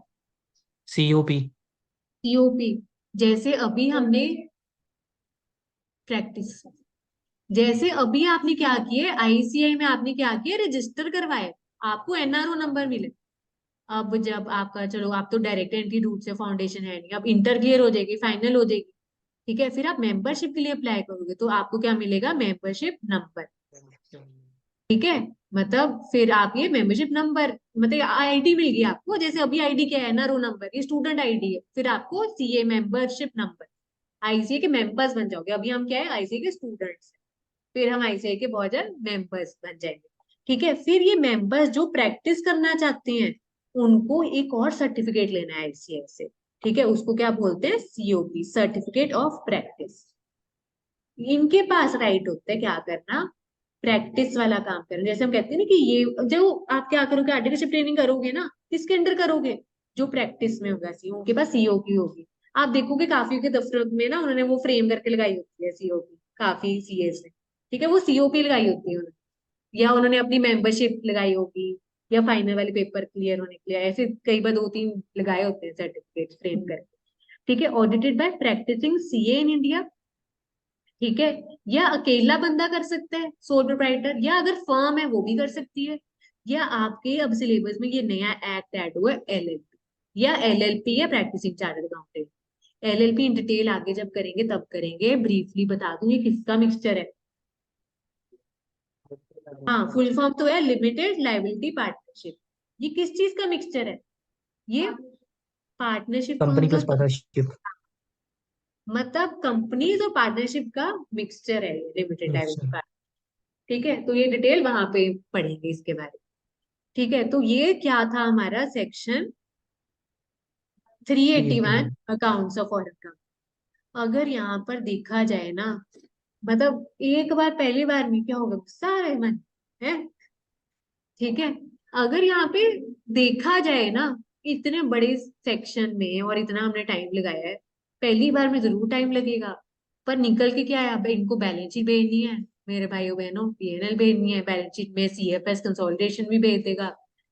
Speaker 3: सीओपी।
Speaker 2: सीओपी, जैसे अभी हमने प्रैक्टिस, जैसे अभी आपने क्या किए आईसीआई में, आपने क्या किया? रजिस्टर करवाए, आपको एनआरओ नंबर मिले। अब जब आपका, चलो आप तो डायरेक्ट एंट्री रूट से फाउंडेशन है नहीं, अब इंटर क्लियर हो जाएगी, फाइनल हो जाएगी, ठीक है, फिर आप मेंबरशिप के लिए अप्लाई करोगे तो आपको क्या मिलेगा? Membership number. ठीक है, मतलब फिर आप ये मेंबरशिप नंबर, मतलब आईडी मिल गई आपको। जैसे अभी आईडी क्या है ना, रो नंबर, ये स्टूडेंट आईडी है, फिर आपको सीए मेंबरशिप नंबर, आईसीए के मेंबर्स बन जाओगे। अभी हम क्या है, आईसीए के स्टूडेंट्स, फिर हम आईसीए के बहुत जल्द मेंबर्स बन जाएंगे। ठीक है, फिर ये मेंबर्स जो प्रैक्टिस करना चाहते हैं, उनको एक और सर्टिफिकेट लेना है आईसीए से। ठीक है, उसको क्या बोलते हैं? COP, certificate of practice. इनके पास राइट होता है क्या करना? प्रैक्टिस वाला काम करना। जैसे हम कहते हैं ना कि ये जो आप क्या करोगे, आर्टिकलशिप ट्रेनिंग करोगे ना, किसके अंडर करोगे? जो प्रैक्टिस में होगा सीओ, उनके पास सीओपी होगी। आप देखोगे काफी के दफ्तर में ना उन्होंने वो फ्रेम करके लगाई होती है सीओपी, काफी सीए से। ठीक है, वो सीओपी लगाई होती है उन्होंने, या उन्होंने अपनी मेंबरशिप लगाई होगी, या फाइनल वाले पेपर क्लियर होने के लिए, ऐसे कई बार 2-3 लगाए होते हैं सर्टिफिकेट फ्रेम करके। ठीक है, audited by practising CA in India. ठीक है, या अकेला बंदा कर सकता है सोल प्रोप्राइटर, या अगर फर्म है वो भी कर सकती है, या आपके अब सिलेबस में ये नया एक्ट ऐड हुआ है एलएलपी, या एलएलपी या practising chartered accountant. LLP in detail आगे जब करेंगे तब करेंगे, ब्रीफली बता दूं ये किसका मिक्सचर है। हाँ, फुल फॉर्म तो है लिमिटेड लाइबिलिटी पार्टनरशिप। ये किस चीज का मिक्सचर है? ये पार्टनरशिप
Speaker 3: कंपनी
Speaker 2: फर्म
Speaker 3: प्लस
Speaker 2: का,
Speaker 3: पार्टनरशिप।
Speaker 2: मतलब कंपनीज और पार्टनरशिप का मिक्सचर है लिमिटेड लाइबिलिटी
Speaker 3: अच्छा।
Speaker 2: पार्टनरशिप। ठीक है, तो ये डिटेल वहां पे पढ़ेंगे इसके बारे में। ठीक है, तो ये क्या था हमारा section 381 accounts of foreign company. अगर यहाँ पर देखा जाए ना, मतलब एक बार पहली बार में क्या होगा, गुस्सा आ रहा है मन है, ठीक है। अगर यहाँ पे देखा जाए ना, इतने बड़े सेक्शन में और इतना हमने टाइम लगाया है, पहली बार में जरूर टाइम लगेगा, पर निकल के क्या है, अब इनको बैलेंस शीट भेजनी है मेरे भाइयों बहनों, पीएनएल भेजनी है, बैलेंस शीट में सीएफएस कंसोलिडेशन भी भेज देगा,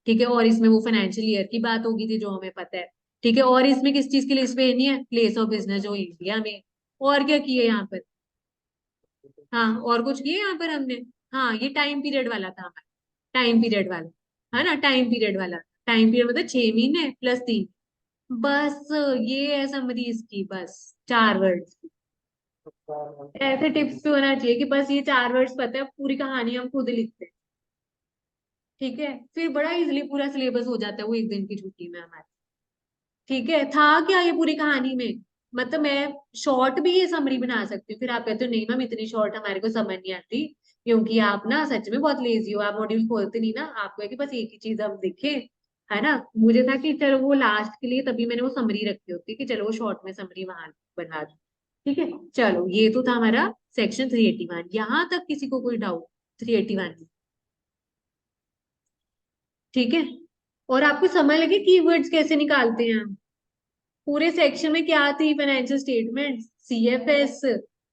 Speaker 2: ठीक है। और इसमें वो फाइनेंशियल ईयर की बात होगी थी जो हमें पता है, ठीक है। और इसमें किस चीज की लिस्ट भेजनी है, प्लेस ऑफ बिजनेस जो इंडिया में। और क्या किए यहाँ पर, हाँ और कुछ किए यहाँ पर हमने, हाँ ये टाइम पीरियड वाला था हमारा, टाइम पीरियड वाला है ना, टाइम पीरियड वाला, टाइम पीरियड मतलब 6 महीने प्लस 3, बस ये है समरी इसकी, बस 4 वर्ड्स। ऐसे टिप्स पे होना चाहिए कि बस ये 4 वर्ड्स पता है, पूरी कहानी हम खुद लिखते हैं, ठीक है। फिर बड़ा इजिली पूरा सिलेबस हो जाता है वो एक दिन की छुट्टी में हमारे, ठीक है। था क्या ये पूरी कहानी में, मतलब मैं शॉर्ट भी ये समरी बना सकती हूँ, फिर आप कहते हो नहीं मैम इतनी शॉर्ट हमारे को समझ नहीं आती, क्योंकि आप ना सच में बहुत लेजी हो, आप मॉड्यूल खोलते नहीं ना, आपको है कि बस एक ही चीज हम देखें, है ना। मुझे था कि चलो वो लास्ट के लिए, तभी मैंने वो समरी रखी होती कि चलो वो शॉर्ट में समरी वहां बना दो, ठीक है। चलो ये तो था हमारा सेक्शन 381, यहाँ तक किसी को कोई डाउट 381 में, ठीक है। और आपको समझ लगे कीवर्ड्स कैसे निकालते हैं हम, पूरे सेक्शन में क्या थी, financial statement, CFS,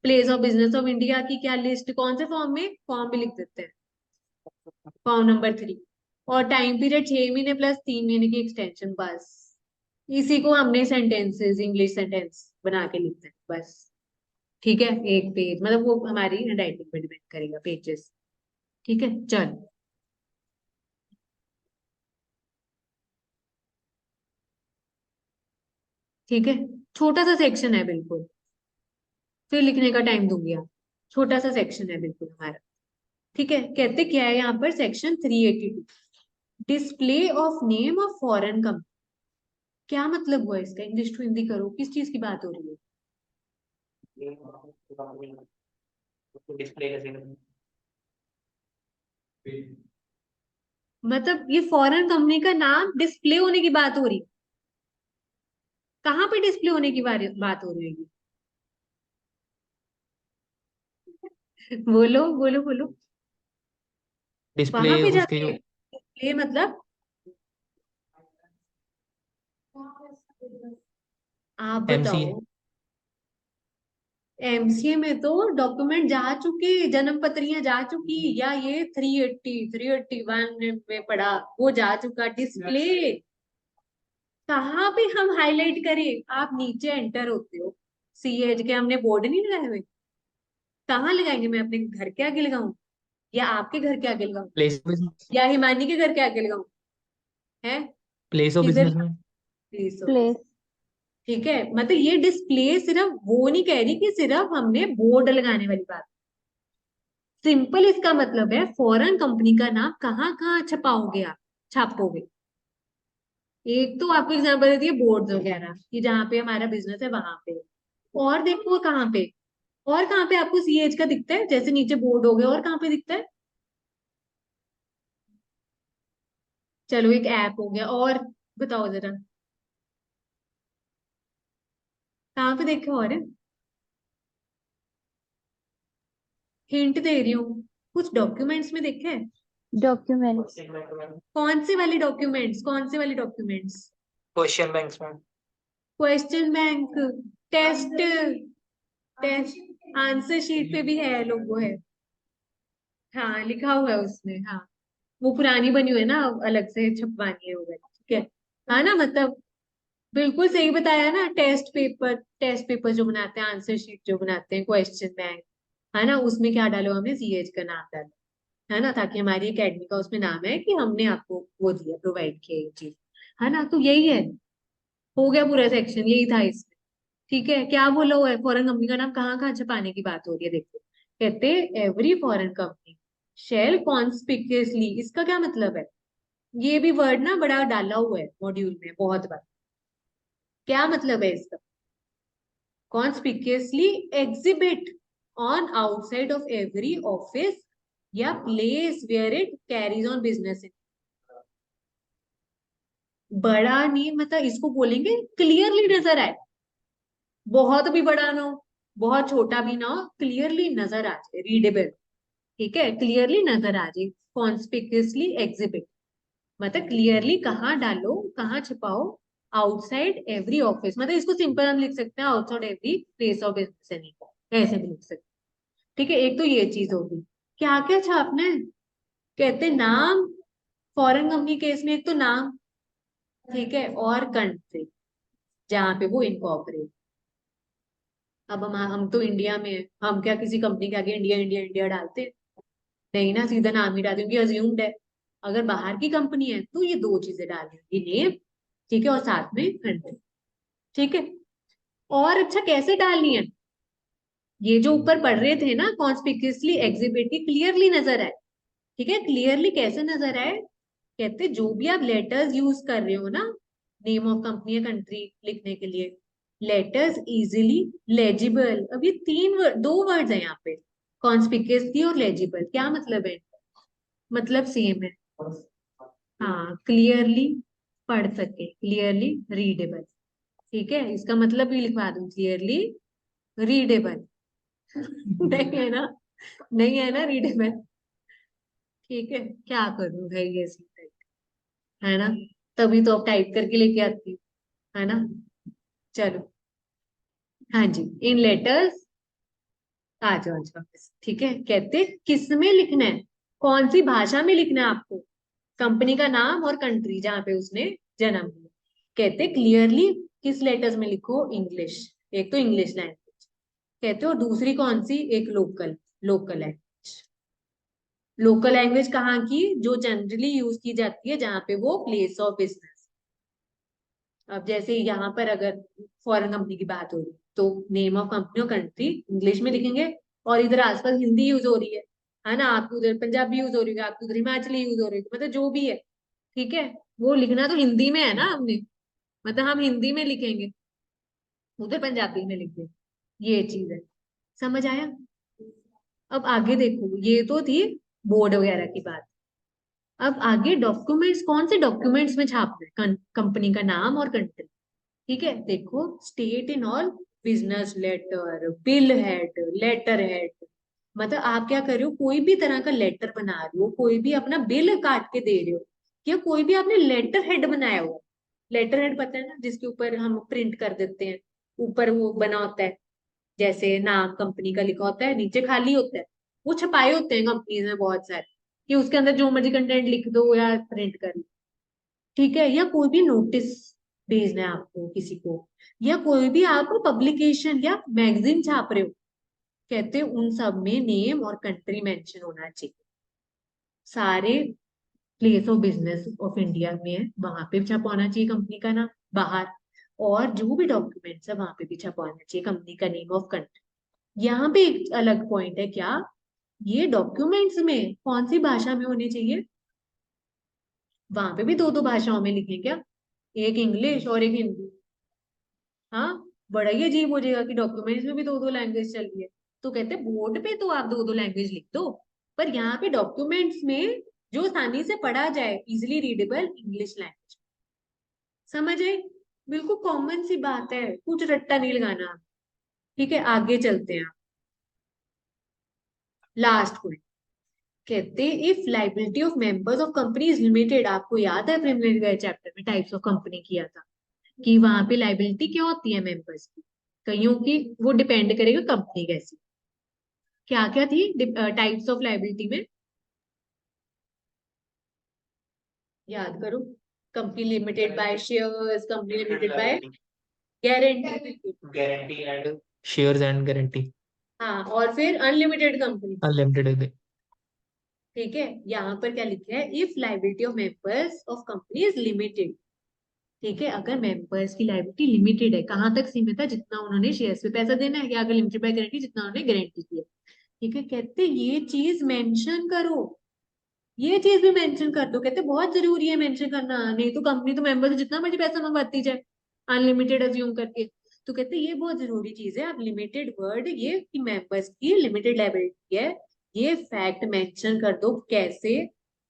Speaker 2: place of business of India की क्या लिस्ट, कौन से फॉर्म में, फॉर्म भी लिख देते हैं, फॉर्म नंबर 3, और टाइम पीरियड 6 महीने प्लस 3 महीने की एक्सटेंशन, बस इसी को हमने सेंटेंसेस, इंग्लिश सेंटेंस बना के लिखते हैं बस, ठीक है। एक पेज, मतलब वो हमारी हैंडराइटिंग पे डिपेंड करेगा पेजेस, ठीक है। चल ठीक है, छोटा सा सेक्शन है बिल्कुल, फिर लिखने का टाइम दूंगी आप, छोटा सा सेक्शन है बिल्कुल हमारा, ठीक है। कहते क्या है यहाँ पर, section 382, display of name of foreign company. क्या मतलब हुआ इसका, इंग्लिश टू हिंदी करो, किस चीज की बात हो रही है।
Speaker 3: डिस्प्ले कैसे करें?
Speaker 2: मतलब ये फॉरेन कंपनी का नाम डिस्प्ले होने की बात हो रही है, कहाँ पे डिस्प्ले होने की बात हो रही है, बोलो बोलो बोलो, वहां
Speaker 3: डिस्प्ले
Speaker 2: पे
Speaker 3: उसके
Speaker 2: जाके
Speaker 3: जो
Speaker 2: डिस्प्ले मतलब, आप
Speaker 3: एमसीए
Speaker 2: बताओ। एमसीए में तो डॉक्यूमेंट जा चुके, जन्म पत्रियां जा चुकी, या ये 381 में पड़ा वो जा चुका, डिस्प्ले कहाँ पे हम हाईलाइट करें, आप नीचे एंटर होते हो, सीएच के हमने बोर्ड नहीं लगाए हुए, कहाँ लगाएंगे, मैं अपने घर के आगे लगाऊं, या आपके घर के आगे लगाऊं,
Speaker 3: प्लेस बिजनेस,
Speaker 2: या हिमानी के घर के आगे लगाऊं, है
Speaker 3: प्लेस ऑफ
Speaker 2: किधर,
Speaker 3: बिजनेस में
Speaker 1: प्लेस।
Speaker 2: ठीक है। मतलब ये डिस्प्ले सिर्फ वो नहीं कह रही कि सिर्फ हमने बोर्ड लगाने वाली बात, सिंपल इसका मतलब है फॉरेन कंपनी का नाम कहाँ कहाँ छपाओगे आप, छापोगे। एक तो आपको एग्जाम्पल देती है बोर्ड वगैरह कि जहाँ पे हमारा बिजनेस है वहां पे, और देखो कहाँ पे, और कहाँ पे आपको सीएच का दिखता है, जैसे नीचे बोर्ड हो गया, और कहाँ पे दिखता है, चलो एक ऐप हो गया, और बताओ जरा कहाँ पे देखा, और हिंट दे रही हूँ, कुछ डॉक्यूमेंट्स में देखा है,
Speaker 1: डॉक्यूमेंट्स।
Speaker 2: कौन से वाले डॉक्यूमेंट्स, कौन से वाले डॉक्यूमेंट्स,
Speaker 3: क्वेश्चन बैंक्स में
Speaker 2: question bank, test, test answer sheet पे भी है, लोगो है, हाँ लिखा हुआ है उसमें, हाँ वो पुरानी बनी हुई है ना, अब अलग से छपवानी है वो वाली, ठीक है। हाँ ना, मतलब बिल्कुल सही बताया ना, टेस्ट पेपर, टेस्ट पेपर जो बनाते हैं, आंसर शीट जो बनाते हैं, क्वेश्चन बैंक, है ना, उसमें क्या डालो हमने, सीएच का नाम डालो, है ना, ताकि हमारी एकेडमी का उसमें नाम है कि हमने आपको वो दिया, प्रोवाइड किया ये चीज, है ना। तो यही है, हो गया पूरा सेक्शन, यही था इसमें, ठीक है। क्या बोला हुआ है, फॉरेन कंपनी का नाम कहाँ कहाँ छपाने की बात हो रही है, देखो कहते एवरी फॉरेन कंपनी शेल कॉन्स्पिक्यूअसली, इसका क्या मतलब है, ये भी वर्ड ना बड़ा डाला हुआ है मॉड्यूल में बहुत बार, क्या मतलब है इसका, conspicuously exhibit on outside of every office या place where it carries on business, बड़ा नहीं, मतलब इसको बोलेंगे क्लियरली नजर आए, बहुत भी बड़ा ना हो, बहुत छोटा भी ना हो, क्लियरली नजर आ जाए, रीडेबल। ठीक है, क्लियरली नजर आ जाए। कॉन्स्पिक्यूअसली एग्जिबिट, मतलब क्लियरली कहाँ डालो, कहाँ छिपाओ, आउटसाइड एवरी ऑफिस, मतलब इसको सिंपल हम लिख सकते हैं outside every place of business, any ऐसे भी लिख सकते हैं। ठीक है, एक तो ये चीज होगी। क्या क्या छापना है, कहते हैं नाम, फॉरेन कंपनी केस में एक तो नाम, ठीक है, और कंट्री जहाँ पे वो इनकॉर्पोरेट। अब हम तो इंडिया में हैं, हम क्या किसी कंपनी के आगे इंडिया इंडिया इंडिया डालते हैं? नहीं ना, सीधा नाम ही डाल देंगे, अज्यूम्ड है। अगर बाहर की कंपनी है तो ये दो चीजें डालेंगे, नेम, ठीक है, और साथ में कंट्री। ठीक है, और अच्छा कैसे डालनी है, ये जो ऊपर पढ़ रहे थे ना, कॉन्स्पिक्यूअसली एग्जिबिट, ये क्लियरली नजर आए। ठीक है, क्लियरली कैसे नजर आए, कहते जो भी आप लेटर्स यूज कर रहे हो ना, नेम ऑफ कंपनी या कंट्री लिखने के लिए, लेटर्स इजीली लेजिबल। अब ये दो वर्ड्स हैं यहाँ पे, कॉन्स्पिक्यूअसली और लेजिबल, क्या मतलब है, मतलब सेम है। हाँ, क्लियरली पढ़ सके, क्लियरली रीडेबल। ठीक है, इसका मतलब भी लिखवा दूं, क्लियरली रीडेबल। नहीं है ना, नहीं है ना रीडेबल। ठीक है, क्या करूं भाई, ये है ना, तभी तो अब टाइप करके लेके आती हूँ, है ना। चलो, हाँ जी, इन लेटर्स, आ जाओ आ जाओ। ठीक है, कहते किस में लिखना है, कौन सी भाषा में लिखना है आपको, कंपनी का नाम और कंट्री जहाँ पे उसने जन्म लिया। कहते क्लियरली किस लेटर्स में लिखो, इंग्लिश, एक तो इंग्लिश लैंग्वेज कहते, और दूसरी कौन सी, एक local, local language. Local language कहाँ की, जो जनरली यूज की जाती है जहाँ पे वो प्लेस ऑफ बिजनेस। अब जैसे यहाँ पर अगर फॉरेन कंपनी की बात हो रही तो नेम ऑफ कंपनी और कंट्री इंग्लिश में लिखेंगे, और इधर आसपास हिंदी यूज हो रही है ना, आपकी उधर पंजाबी यूज हो रही है, आपकी उधर हिमाचली यूज हो रही है, मतलब जो भी है, ठीक है, वो लिखना तो हिंदी में है ना हमने, मतलब हम हिंदी में लिखेंगे, उधर पंजाबी में लिख देंगे, ये चीज है। समझ आया। अब आगे देखो, ये तो थी बोर्ड वगैरह की बात। अब आगे डॉक्यूमेंट्स, कौन से डॉक्यूमेंट्स में छापना है कंपनी का नाम और कंट्री। ठीक है, देखो state in all business letter, bill head, letter head, मतलब आप क्या कर रहे हो, कोई भी तरह का लेटर बना रहे हो, कोई भी अपना बिल काट के दे रहे हो, या कोई भी आपने लेटर हेड बनाया हुआ, लेटर हेड पता है ना, जिसके ऊपर हम प्रिंट कर देते हैं, ऊपर वो बना होता है, जैसे नाम कंपनी का लिखा होता है, नीचे खाली होता है, वो छपाए होते हैं कंपनीज में बहुत सारे, कि उसके अंदर जो मर्जी कंटेंट लिख दो या प्रिंट कर लो। ठीक है, या कोई भी नोटिस भेजना है आपको किसी को, या कोई भी आप पब्लिकेशन या मैगजीन छाप रहे हो, कहते हैं उन सब में नेम और कंट्री मेंशन होना चाहिए। सारे place of business of India में है, वहां पे छपवाना चाहिए कंपनी का नाम, बाहर, और जो भी डॉक्यूमेंट्स है वहां पे भी छपवाना चाहिए कंपनी का नेम ऑफ कंट्री। यहाँ पे एक अलग पॉइंट है, क्या ये डॉक्यूमेंट्स में कौन सी भाषा में होने चाहिए, वहां पे भी दो दो भाषाओं में लिखें क्या, एक इंग्लिश और एक हिंदी। हाँ, बड़ा ही अजीब हो जाएगा कि डॉक्यूमेंट्स में भी दो दो लैंग्वेज चल रही है। तो कहते हैं बोर्ड पे तो आप दो दो लैंग्वेज लिख दो, पर यहाँ पे डॉक्यूमेंट्स में जो आसानी से पढ़ा जाए, इजिली रीडेबल इंग्लिश लैंग्वेज। समझ आई, बिल्कुल कॉमन सी बात है, कुछ रट्टा नहीं लगाना। ठीक है, आगे चलते हैं। लास्ट पॉइंट, कहते हैं if liability of members of company is limited, आपको याद है प्रीलिमिनरी चैप्टर में टाइप्स ऑफ कंपनी किया था, कि वहां पे लाइबिलिटी क्या होती है मेंबर्स की, कईयों की, वो डिपेंड करेगा कंपनी कैसी। क्या क्या थी टाइप्स ऑफ लाइबिलिटी में, याद करो, company limited by shares, company limited by guarantee,
Speaker 3: guarantee and shares and guarantee,
Speaker 2: हाँ, और फिर अनलिमिटेड कंपनी।
Speaker 3: अनलिमिटेड।
Speaker 2: ठीक है, यहाँ पर क्या लिखा है, if liability of members of company is limited. ठीक है, अगर मेंबर्स की लाइबिलिटी लिमिटेड है, कहाँ तक सीमित है, जितना उन्होंने शेयर्स पे पैसा देना है, या अगर लिमिटेड बाय गारंटी, जितना उन्होंने गारंटी की है। ठीक है, कहते ये चीज मेंशन करो, ये चीज भी मेंशन कर दो, कहते बहुत जरूरी है मेंशन करना, नहीं तो कंपनी तो मेंबर से जितना मर्जी पैसा मंगवाती जाए, अनलिमिटेड अज्यूम करके। तो कहते ये बहुत जरूरी चीज है, आप लिमिटेड वर्ड, ये कि मेंबर्स की लिमिटेड लाइबिलिटी है, ये फैक्ट मेंशन कर दो। कैसे,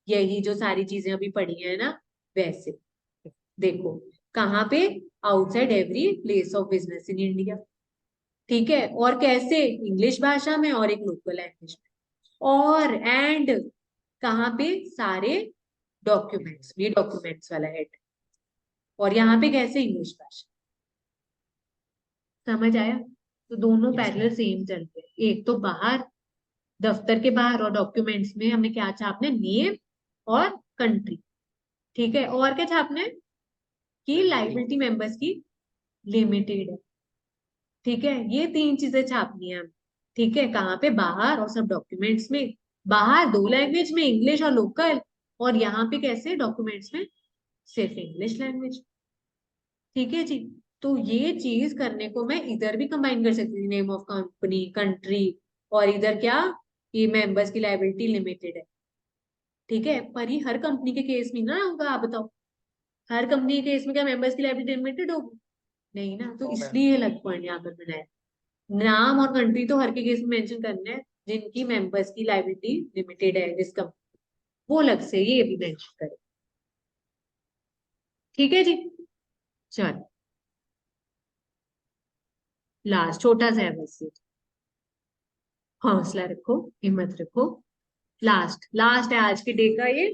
Speaker 2: यही जो सारी चीजें अभी पढ़ी है ना, वैसे। देखो कहाँ पे, outside every place of business in India, ठीक है, और कैसे, इंग्लिश भाषा में और एक लोकल लैंग्वेज में, और एंड कहाँ पे, सारे डॉक्यूमेंट्स, ये डॉक्यूमेंट्स वाला हेड, और यहाँ पे कैसे, इंग्लिश भाषा। समझ आया? तो दोनों
Speaker 3: Yes,
Speaker 2: पैरेलल सेम चल रहे हैं। एक तो बाहर, दफ्तर के बाहर और डॉक्यूमेंट्स में हमें क्या छापना है, नेम और कंट्री, ठीक है, और क्या छापना है कि लाइबिलिटी मेंबर्स की लिमिटेड है, ठीक है, ये तीन चीजें छापनी है हमें, ठीक है, कहाँ पे, बाहर, और सब डॉक्यूमेंट्स में, बाहर दो लैंग्वेज में, इंग्लिश और लोकल, और यहाँ पे कैसे, डॉक्यूमेंट्स में सिर्फ इंग्लिश लैंग्वेज, ठीक है जी। तो ये चीज करने को मैं इधर भी कंबाइन कर सकती थी, नेम ऑफ कंपनी, कंट्री, और इधर क्या, ये मेंबर्स की लाइबिलिटी लिमिटेड है, ठीक है, पर ये हर कंपनी के केस में ना होगा, आप बताओ, हर कंपनी के केस में क्या मेंबर्स की लाइबिलिटी लिमिटेड होगी, नहीं ना, तो
Speaker 3: No, ma'am.
Speaker 2: इसलिए ये अलग पॉइंट यहाँ पर बनाया। नाम और कंट्री तो हर के केस में मेंशन करना है, जिनकी मेंबर्स की लाइबिलिटी लिमिटेड है जिस कंपनी, वो अलग से ये भी मेंशन करें, ठीक है जी। चलो लास्ट छोटा सा है बस ये, हौसला रखो, हिम्मत रखो, लास्ट लास्ट है आज के डे का, ये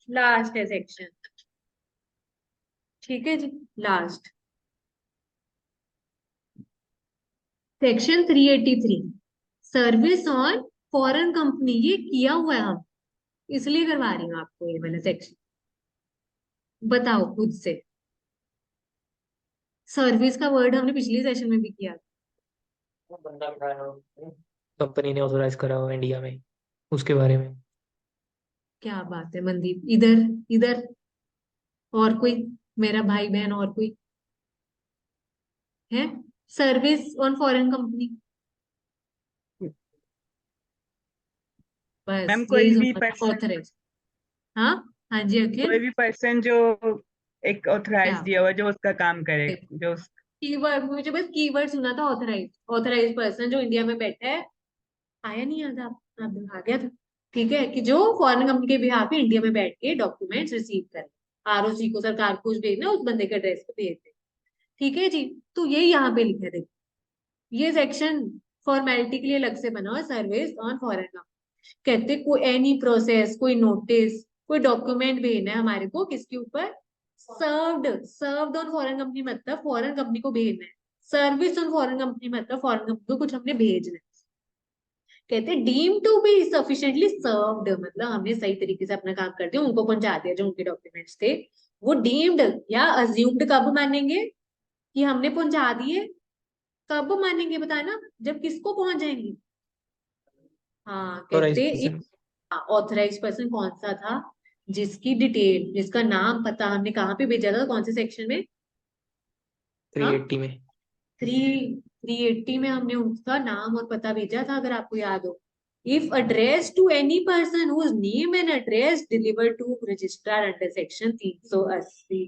Speaker 2: लास्ट है सेक्शन, ठीक है जी, last section 383, service on foreign company, ये किया हुआ है हम, इसलिए करवा रही हूँ आपको ये वाला सेक्शन। बताओ खुद से, सर्विस का वर्ड हमने पिछले सेशन में भी किया था।
Speaker 3: वो बंदा बिठाया हो, कंपनी ने ऑथोराइज करा हो इंडिया में, उसके बारे में।
Speaker 2: क्या बात है मनदीप, इधर इधर, और कोई, मेरा भाई बहन और कोई है, service on foreign company,
Speaker 4: ma'am
Speaker 2: बस यही
Speaker 4: कोई भी
Speaker 2: सुनना था,
Speaker 4: पर्सन
Speaker 2: ऑथराइज। हाँ, हाँ जी अखिल,
Speaker 4: कोई भी पर्सन जो एक ऑथराइज
Speaker 2: क्या
Speaker 4: दिया हुआ जो उसका काम करे,
Speaker 2: बात,
Speaker 4: जो
Speaker 2: कीवर्ड, मुझे बस कीवर्ड सुना था, ऑथराइज, ऑथराइज पर्सन जो इंडिया में बैठा है, आया नहीं याद, आप आ गया था, ठीक है, कि जो फॉरेन कंपनी के बिहाफ पे इंडिया में बैठ के डॉक्यूमेंट्स रिसीव करे, आरओसी को, सरकार को कुछ भेजना, उस बंदे के एड्रेस पे भेज दे, ठीक है जी। तो ये यहाँ पे लिखा है, देखो ये सेक्शन फॉर्मेलिटी के लिए अलग से बना हुआ, सर्विस ऑन फॉरेन कंपनी, कहते कोई एनी प्रोसेस, कोई नोटिस, कोई डॉक्यूमेंट भेजना है हमारे को, किसके ऊपर, served, served on foreign company मतलब फॉरेन कंपनी को भेजना है, सर्विस ऑन फॉरेन कंपनी मतलब फॉरेन कंपनी को कुछ हमने भेजना है, कहते हैं deem to be sufficiently served, मतलब हमने सही तरीके से अपना काम कर दिया, उनको पहुंचा दिया जो उनके डॉक्यूमेंट्स थे, वो डीम्ड या अज्यूम्ड कब मानेंगे कि हमने पहुंचा दिए, कब मानेंगे बताना, जब किसको पहुंच जाएंगे, हाँ
Speaker 3: ऑथोराइज
Speaker 2: कहते,
Speaker 3: पर्सन।
Speaker 2: ऑथराइज पर्सन कौन सा था, जिसकी डिटेल, जिसका नाम पता हमने कहाँ पे भेजा था, कौन से सेक्शन में, हाँ
Speaker 3: 380 में।
Speaker 2: 380 में हमने उसका नाम और पता भेजा था, अगर आपको याद हो, if addressed to any person whose name and address delivered to registrar under section 380,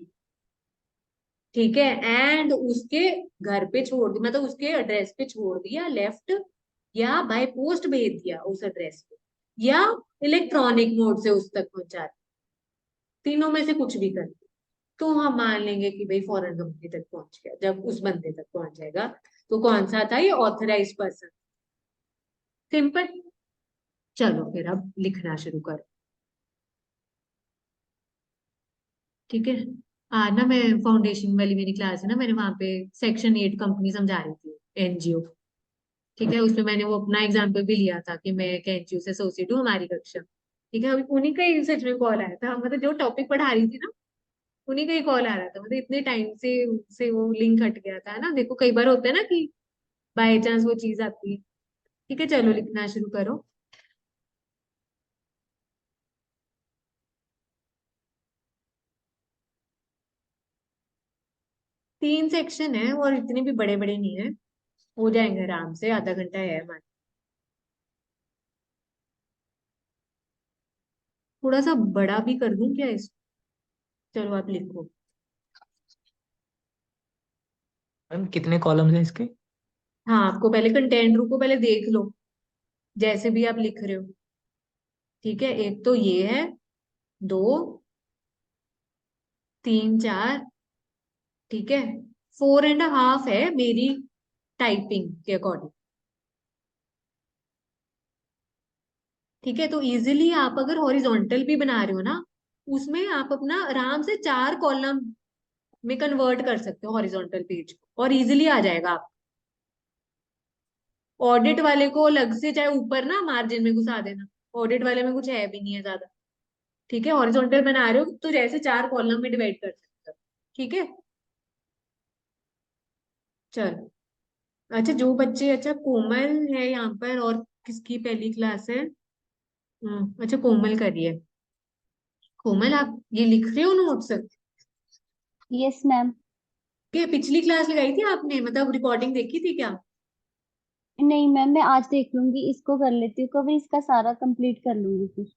Speaker 2: ठीक है, एंड उसके घर पे छोड़ दिया, मतलब उसके एड्रेस पे छोड़ दिया, लेफ्ट, या बाय पोस्ट भेज दिया उस एड्रेस पे, या इलेक्ट्रॉनिक मोड से उस तक पहुंचा दिया, तीनों में से कुछ भी कर दिया, तो हम मान लेंगे कि भाई फॉरेन कंपनी तक पहुंच गया, जब उस बंदे तक पहुंच जाएगा, तो कौन सा था, ये ऑथराइज पर्सन, सिंपल। चलो फिर अब लिखना शुरू करो, ठीक है, आज ना मैं फाउंडेशन वाली मेरी क्लास है ना, मैंने वहां पे सेक्शन 8 कंपनी समझा रही थी, एनजीओ, ठीक है, उसमें मैंने वो अपना एग्जाम्पल भी लिया था कि मैं एक एनजीओ से एसोसिएट हूँ, हमारी कक्षा, ठीक है, अभी उन्हीं का ही सच में कॉल आया था, मतलब जो टॉपिक पढ़ा रही थी ना, उन्हीं का ही कॉल आ रहा था, मतलब इतने टाइम से वो लिंक हट गया था, है ना, देखो कई बार होता है ना कि बाय चांस वो चीज आती है, ठीक है, चलो लिखना शुरू करो। तीन सेक्शन है और इतने भी बड़े बड़े नहीं है, हो जाएंगे आराम से, आधा घंटा है हमारा, थोड़ा सा बड़ा भी कर दूं क्या इस, चलो आप लिखो।
Speaker 3: मैम कितने कॉलम्स हैं इसके?
Speaker 2: हाँ, आपको पहले कंटेंट को पहले देख लो, जैसे भी आप लिख रहे हो, ठीक है, एक तो ये है, दो, 3 4, ठीक है, 4.5 है मेरी टाइपिंग के अकॉर्डिंग। ठीक है, तो इजीली आप अगर हॉरिजॉन्टल भी बना रहे हो ना, उसमें आप अपना आराम से 4 कॉलम में कन्वर्ट कर सकते हो हॉरिजॉन्टल पेज को, और इजीली आ जाएगा आप। ऑडिट वाले को अलग से चाहे ऊपर ना मार्जिन में घुसा देना, ऑडिट वाले में कुछ है भी नहीं है ज्यादा। ठीक है, हॉरिजॉन्टल बना रहे हो तो जैसे 4 कॉलम में डिवाइड कर सकते हो। ठीक है, चलो। अच्छा, जो बच्चे, अच्छा कोमल है यहाँ पर, और किसकी पहली क्लास है? अच्छा, कोमल करिए। कोमल, आप ये लिख रहे हो नोट्स?
Speaker 1: Yes ma'am.
Speaker 2: ये पिछली क्लास लगाई थी आपने, मतलब रिकॉर्डिंग देखी थी क्या?
Speaker 1: नहीं मैम, मैं आज देख लूंगी, इसको कर लेती हूँ, कभी इसका सारा कंप्लीट कर लूंगी फिर।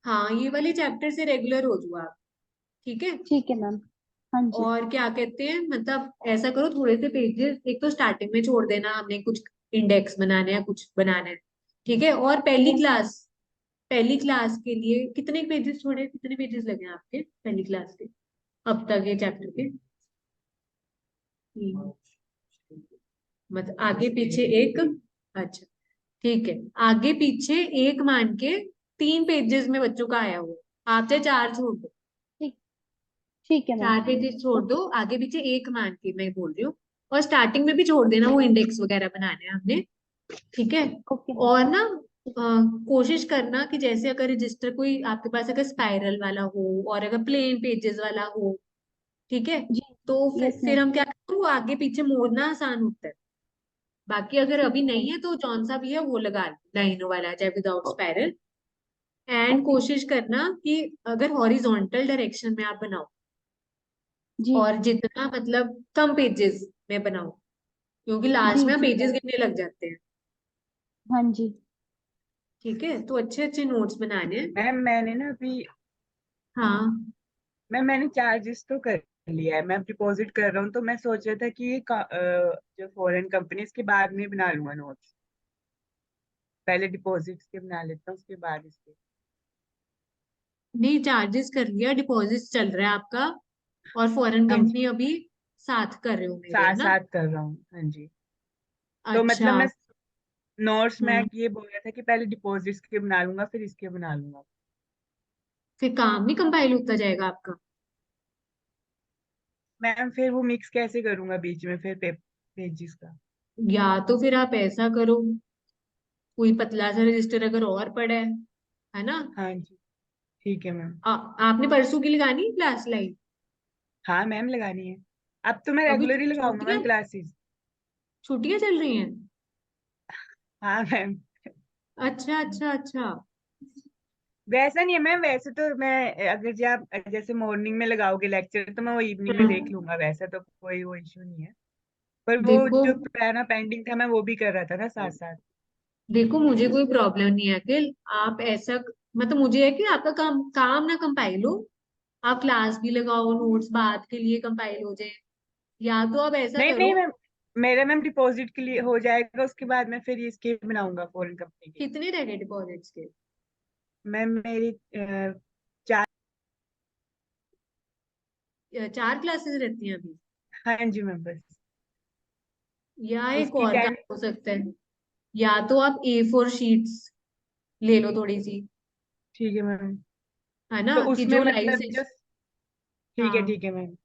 Speaker 2: हाँ, ये वाले चैप्टर से रेगुलर हो जाओ आप। ठीक है,
Speaker 1: ठीक है मैम। हाँ जी।
Speaker 2: और क्या कहते हैं, मतलब ऐसा करो, थोड़े से पेजेस एक तो स्टार्टिंग में छोड़ देना, हमने कुछ इंडेक्स बनाने हैं, कुछ बनाना है। ठीक है, और
Speaker 1: यस।
Speaker 2: पहली क्लास के लिए कितने पेजेस छोड़े, कितने पेजेस लगे हैं आपके पहली क्लास के अब तक ये चैप्टर के? मतलब आगे पीछे एक, अच्छा ठीक है, आगे पीछे एक मान के 3 पेजेस में बच्चों का आया हुआ, आप चाहे 4 छोड़ दो,
Speaker 1: ठीक। ठीक है मैम।
Speaker 2: 4 पेजेस छोड़ दो, आगे पीछे एक मान के मैं बोल रही हूँ। और स्टार्टिंग में भी छोड़ देना, वो इंडेक्स वगैरह बनाने हैं हमने। ठीक है,
Speaker 1: ओके मैम।
Speaker 2: और ना कोशिश करना कि जैसे अगर रजिस्टर कोई आपके पास अगर स्पाइरल वाला हो और अगर प्लेन पेजेस वाला हो, ठीक है,
Speaker 1: जी।
Speaker 2: तो
Speaker 1: यस
Speaker 2: फिर
Speaker 1: मैम।
Speaker 2: हम क्या करते हैं, वो आगे पीछे मोड़ना आसान होता है। बाकी अगर
Speaker 1: ठीक
Speaker 2: अभी
Speaker 1: है
Speaker 2: नहीं
Speaker 1: मैम।
Speaker 2: है तो जौन सा भी है वो लगा लो, लाइनों वाला चाहे विदाउट स्पाइरल। And
Speaker 1: okay.
Speaker 2: कोशिश करना कि अगर हॉरिजॉन्टल डायरेक्शन में आप बनाओ,
Speaker 1: जी।
Speaker 2: और जितना मतलब कम पेजेस में बनाओ, क्योंकि लास्ट
Speaker 1: जी
Speaker 2: में
Speaker 1: जी
Speaker 2: पेजेस
Speaker 1: मैम।
Speaker 2: गिनने लग जाते हैं।
Speaker 1: हाँ जी।
Speaker 2: ठीक है, तो अच्छे अच्छे नोट्स बनाने हैं।
Speaker 4: मैम मैंने ना अभी
Speaker 2: हाँ,
Speaker 4: मैंने चार्जेस तो कर लिया है, मैं डिपॉजिट कर रहा हूँ, तो मैं सोच रहा था कि ये जो फॉरेन कंपनी के बाद में बना लूंगा नोट्स। पहले डिपॉजिट के बना लेता हूँ, उसके बाद इसके।
Speaker 2: नहीं, चार्जेस कर लिया, डिपॉजिट चल रहा है आपका, और फॉरेन
Speaker 4: हाँ जी,
Speaker 2: कंपनी अभी साथ कर रहे हो मेरे, है
Speaker 4: साथ
Speaker 2: ना?
Speaker 4: साथ कर रहा हूँ, हाँ जी। तो मतलब
Speaker 2: अच्छा।
Speaker 4: मैं नोट्स में
Speaker 2: हम्म,
Speaker 4: ये बोल रहा था कि पहले डिपॉजिट्स के बना लूंगा, फिर इसके बना लूंगा।
Speaker 2: फिर काम नहीं कंपाइल होता जाएगा आपका?
Speaker 4: मैम फिर वो मिक्स कैसे करूंगा बीच में फिर पेजेस का?
Speaker 2: या तो फिर आप ऐसा करो, कोई पतला सा रजिस्टर अगर और पड़ा है ना?
Speaker 4: हाँ जी, ठीक है मैम।
Speaker 2: आपने परसों की लगानी क्लास लाइन?
Speaker 4: हाँ मैम, लगानी है। अब तो मैं
Speaker 2: अभी
Speaker 4: रेगुलर ही लगाऊंगा
Speaker 2: छुट्टियां
Speaker 4: मैम क्लासेस।
Speaker 2: छुट्टियां चल रही हैं?
Speaker 4: हाँ मैम।
Speaker 2: अच्छा अच्छा अच्छा।
Speaker 4: वैसा नहीं है मैम, वैसे तो मैं अगर जो आप जैसे मॉर्निंग में लगाओगे लेक्चर तो मैं वो इवनिंग में देख
Speaker 2: हम्म,
Speaker 4: लूंगा, वैसा तो कोई वो इश्यू नहीं है। पर वो
Speaker 2: देखो
Speaker 4: जो पुराना पेंडिंग था मैं वो भी कर रहा था ना साथ साथ।
Speaker 2: देखो, मुझे कोई प्रॉब्लम नहीं है अखिल, आप ऐसा, मतलब मुझे है कि आपका काम काम ना कंपाइल हो, आप क्लास भी लगाओ, नोट्स बाद के लिए कंपाइल हो जाए। या तो आप ऐसा
Speaker 4: नहीं नहीं
Speaker 2: करो,
Speaker 4: मैम, मेरा मैम डिपॉजिट के लिए हो जाएगा, उसके बाद मैं फिर इसके बनाऊंगा फॉरेन कंपनी के।
Speaker 2: कितने रह गए डिपॉजिट्स के?
Speaker 4: मैम मेरी 4।
Speaker 2: 4 क्लासेस रहती हैं अभी?
Speaker 4: हाँ जी मैम, बस
Speaker 2: या एक
Speaker 4: उसकी
Speaker 2: और काम
Speaker 4: टाइम।
Speaker 2: हो सकता है, या तो आप A4 शीट्स ले लो थोड़ी सी,
Speaker 4: ठीक है मैम।
Speaker 2: है ना,
Speaker 4: तो
Speaker 2: कि
Speaker 4: उसमें
Speaker 2: जो लाइव
Speaker 4: मतलब जो
Speaker 2: सेशन, हाँ,
Speaker 4: ठीक है मैम।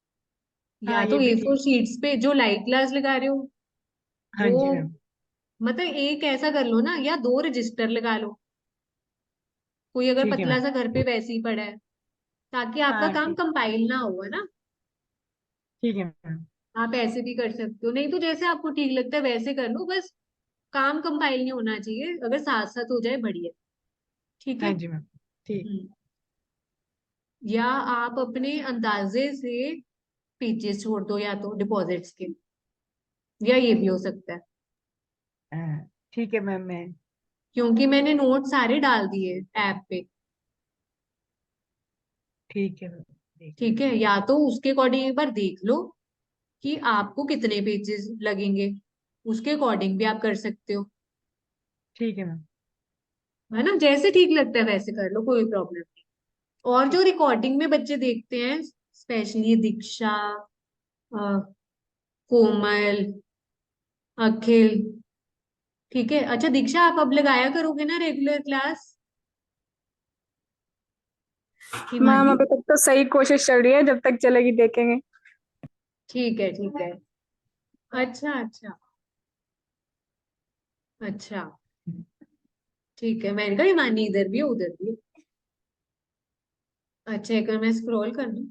Speaker 2: या
Speaker 4: हाँ
Speaker 2: तो
Speaker 4: ये भी ठीक।
Speaker 2: A4 शीट्स पे जो लाइव क्लास लगा रहे हो
Speaker 4: हाँ
Speaker 2: वो,
Speaker 4: जी मैम,
Speaker 2: मतलब एक ऐसा कर लो ना, या 2 रजिस्टर लगा लो, कोई अगर
Speaker 4: ठीक है
Speaker 2: पतला
Speaker 4: मैम।
Speaker 2: सा घर पे वैसे ही पड़ा है, ताकि आपका
Speaker 4: हाँ
Speaker 2: काम
Speaker 4: ठीक।
Speaker 2: कंपाइल ना हो, है ना?
Speaker 4: ठीक है मैम।
Speaker 2: आप ऐसे भी कर सकते हो, नहीं तो जैसे आपको ठीक लगता है वैसे कर लो, बस काम कंपाइल नहीं होना चाहिए, अगर साथ साथ हो जाए बढ़िया। ठीक है।
Speaker 4: हाँ जी मैम, ठीक।
Speaker 2: हम्म, या आप अपने अंदाजे से पेजेस छोड़ दो, या तो डिपॉजिट्स के, या ये भी हो सकता है,
Speaker 4: ठीक है मैम, मैं
Speaker 2: क्योंकि मैंने नोट सारे डाल दिए ऐप पे।
Speaker 4: ठीक है मैम, देख
Speaker 2: ठीक है, या तो उसके अकॉर्डिंग एक बार देख लो कि आपको कितने पेजेस लगेंगे, उसके अकॉर्डिंग भी आप कर सकते हो,
Speaker 4: ठीक है मैम,
Speaker 2: है ना? जैसे ठीक लगता है वैसे कर लो, कोई प्रॉब्लम नहीं। और जो
Speaker 4: ठीक।
Speaker 2: रिकॉर्डिंग में बच्चे देखते हैं, स्पेशली दीक्षा, अ, कोमल, अखिल। ठीक है, अच्छा दीक्षा आप अब लगाया करोगे ना रेगुलर क्लास?
Speaker 5: मैम
Speaker 2: हिमानी,
Speaker 5: अभी तक तो सही कोशिश चल रही है, जब तक चलेगी देखेंगे।
Speaker 2: ठीक है ठीक है। अच्छा अच्छा अच्छा, ठीक है, मैंने कहा हिमानी इधर भी है उधर भी है। अच्छा एक बार मैं स्क्रॉल कर लूं,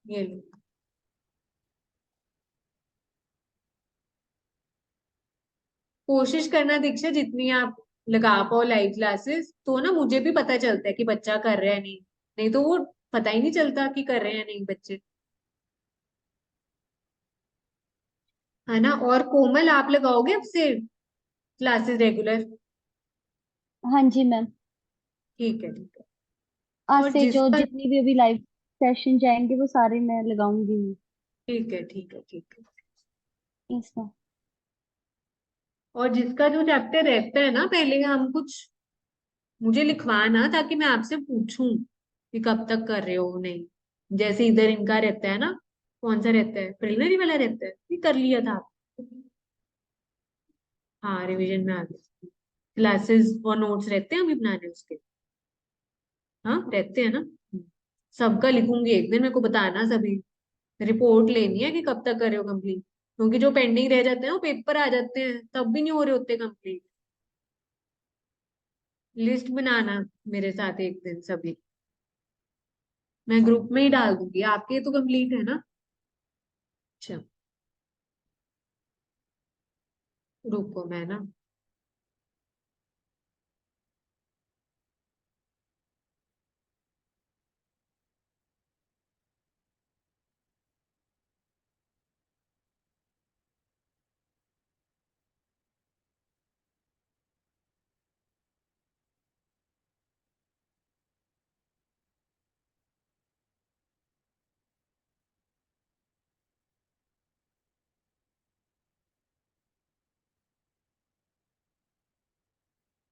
Speaker 2: ये लो। कोशिश करना दीक्षा जितनी आप लगा पाओ लाइव क्लासेस, तो ना मुझे भी पता चलता है कि बच्चा कर रहा है नहीं, नहीं तो वो पता ही नहीं चलता कि कर रहे हैं या नहीं बच्चे, है ना। और कोमल आप लगाओगे अब से क्लासेस रेगुलर?
Speaker 1: हाँ जी मैम,
Speaker 2: ठीक है ठीक है।
Speaker 1: आज
Speaker 2: और
Speaker 1: से जो
Speaker 2: जिसका,
Speaker 1: जितनी भी अभी लाइव सेशन जाएंगे वो सारे मैं लगाऊंगी
Speaker 2: ठीक है ठीक है ठीक है।
Speaker 1: इसका।
Speaker 2: और जिसका जो चैप्टर रहता है ना, पहले हम कुछ मुझे लिखवाना ताकि मैं आपसे पूछूं कि कब तक कर रहे हो नहीं। जैसे इधर इनका रहता है ना, कौन सा रहता है, प्रिलिमिनरी वाला रहता है, ये कर लिया था आप? हाँ रिवीजन में आ गया। क्लासेस और नोट्स रहते हैं अभी बनाने उसके? हाँ रहते हैं ना। सबका लिखूंगी एक दिन, मेरे को बताना सभी। रिपोर्ट लेनी है कि कब तक कर रहे हो कंप्लीट, क्योंकि जो पेंडिंग रह जाते हैं वो पेपर आ जाते हैं तब भी नहीं हो रहे होते कंप्लीट। लिस्ट बनाना मेरे साथ एक दिन सभी, मैं ग्रुप में ही डाल दूंगी। आपके तो कंप्लीट है ना? अच्छा रुको मैं ना,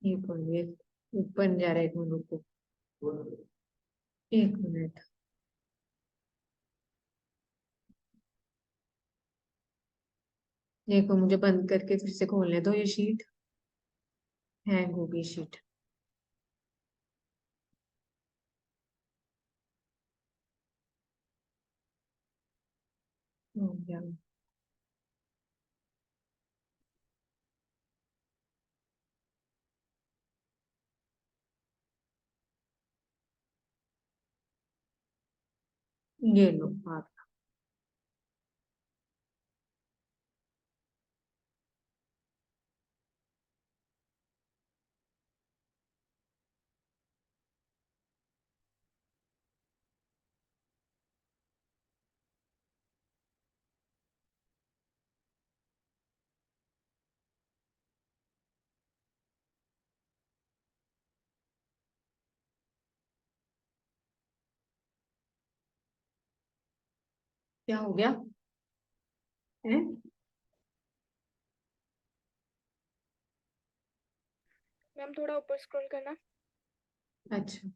Speaker 2: ये कौन ये ऊपर नहीं जा रहा है, एक मिनट रुको, एक मिनट। देखो मुझे बंद करके फिर से खोलने दो ये शीट, हैंग हो गई शीट। हो गया। ये लो आप। क्या हो गया है?
Speaker 5: मैम थोड़ा ऊपर स्क्रॉल करना।
Speaker 2: अच्छा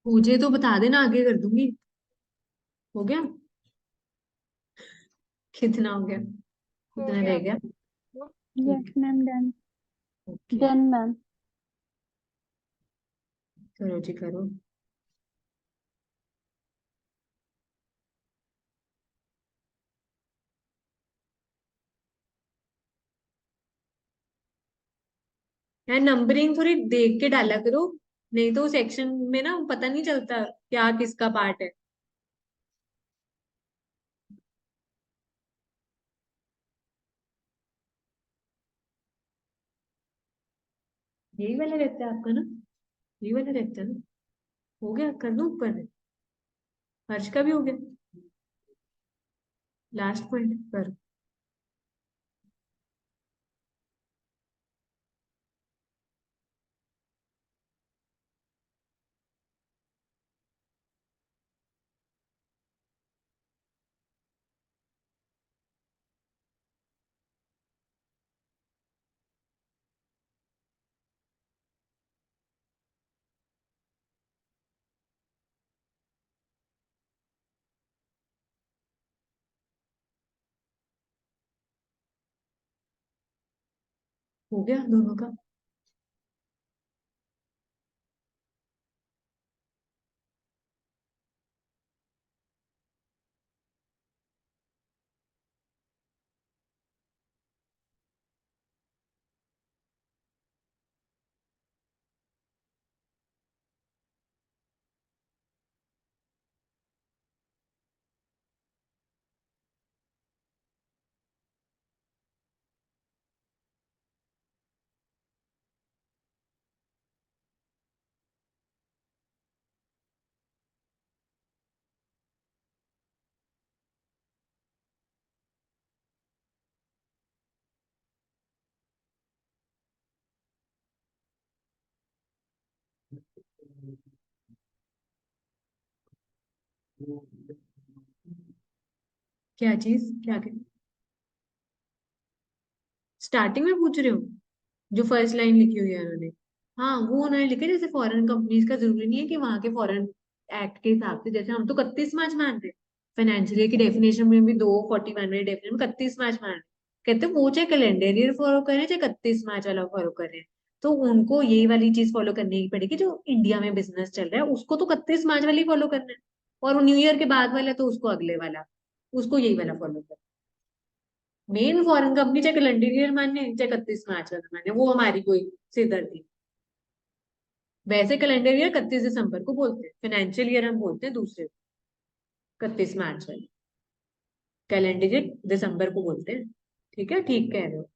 Speaker 2: मुझे तो बता देना, आगे कर दूंगी। हो गया? कितना हो गया?
Speaker 5: हो
Speaker 2: कितना
Speaker 5: गया।
Speaker 2: रह गया?
Speaker 1: यस
Speaker 2: ठीक
Speaker 1: मैम, डन।
Speaker 2: है, ओके।
Speaker 1: Done ma'am.
Speaker 2: करो जी करो। यार नंबरिंग थोड़ी देख के डाला करो, नहीं तो सेक्शन में ना पता नहीं चलता क्या किसका पार्ट है। यही वाला रहता है आपका ना? यही वाला रहता है ना? हो गया, कर दूं ऊपर? हर्ष का भी हो गया। लास्ट पॉइंट कर। हो गया दोनों का? क्या चीज? क्या? स्टार्टिंग में पूछ रहे हो? जो फर्स्ट लाइन लिखी हुई है उन्होंने? हाँ, वो उन्होंने लिखा जैसे फॉरेन कंपनीज का जरूरी नहीं है कि वहां के फॉरेन एक्ट के हिसाब से, जैसे हम तो 31 मार्च मानते हैं, फाइनेंशियल ईयर की डेफिनेशन में भी 241 वाली डेफिनेशन में 31 मैच मारने, कहते हैं वो चाहे कैलेंडर ईयर फॉलो करें चाहे 31 मैच वाला फॉलो करें, तो उनको यही वाली चीज फॉलो करनी ही पड़ेगी, जो इंडिया में बिजनेस चल रहा है उसको तो 31 मैच वाली फॉलो करना है, और न्यू ईयर के बाद वाला तो उसको अगले वाला, उसको यही वाला फॉलो करना। मेन फॉरेन कंपनी चाहे कैलेंडर ईयर माने चाहे 31 मैच वाला माने, वो हमारी कोई सिरदर्दी। वैसे कैलेंडर ईयर 31 दिसंबर को बोलते हैं, फाइनेंशियल ईयर हम बोलते हैं दूसरे 31 मार्च वाले, कैलेंडर ईयर दिसंबर को बोलते हैं। ठीक है, ठीक कह रहे हो।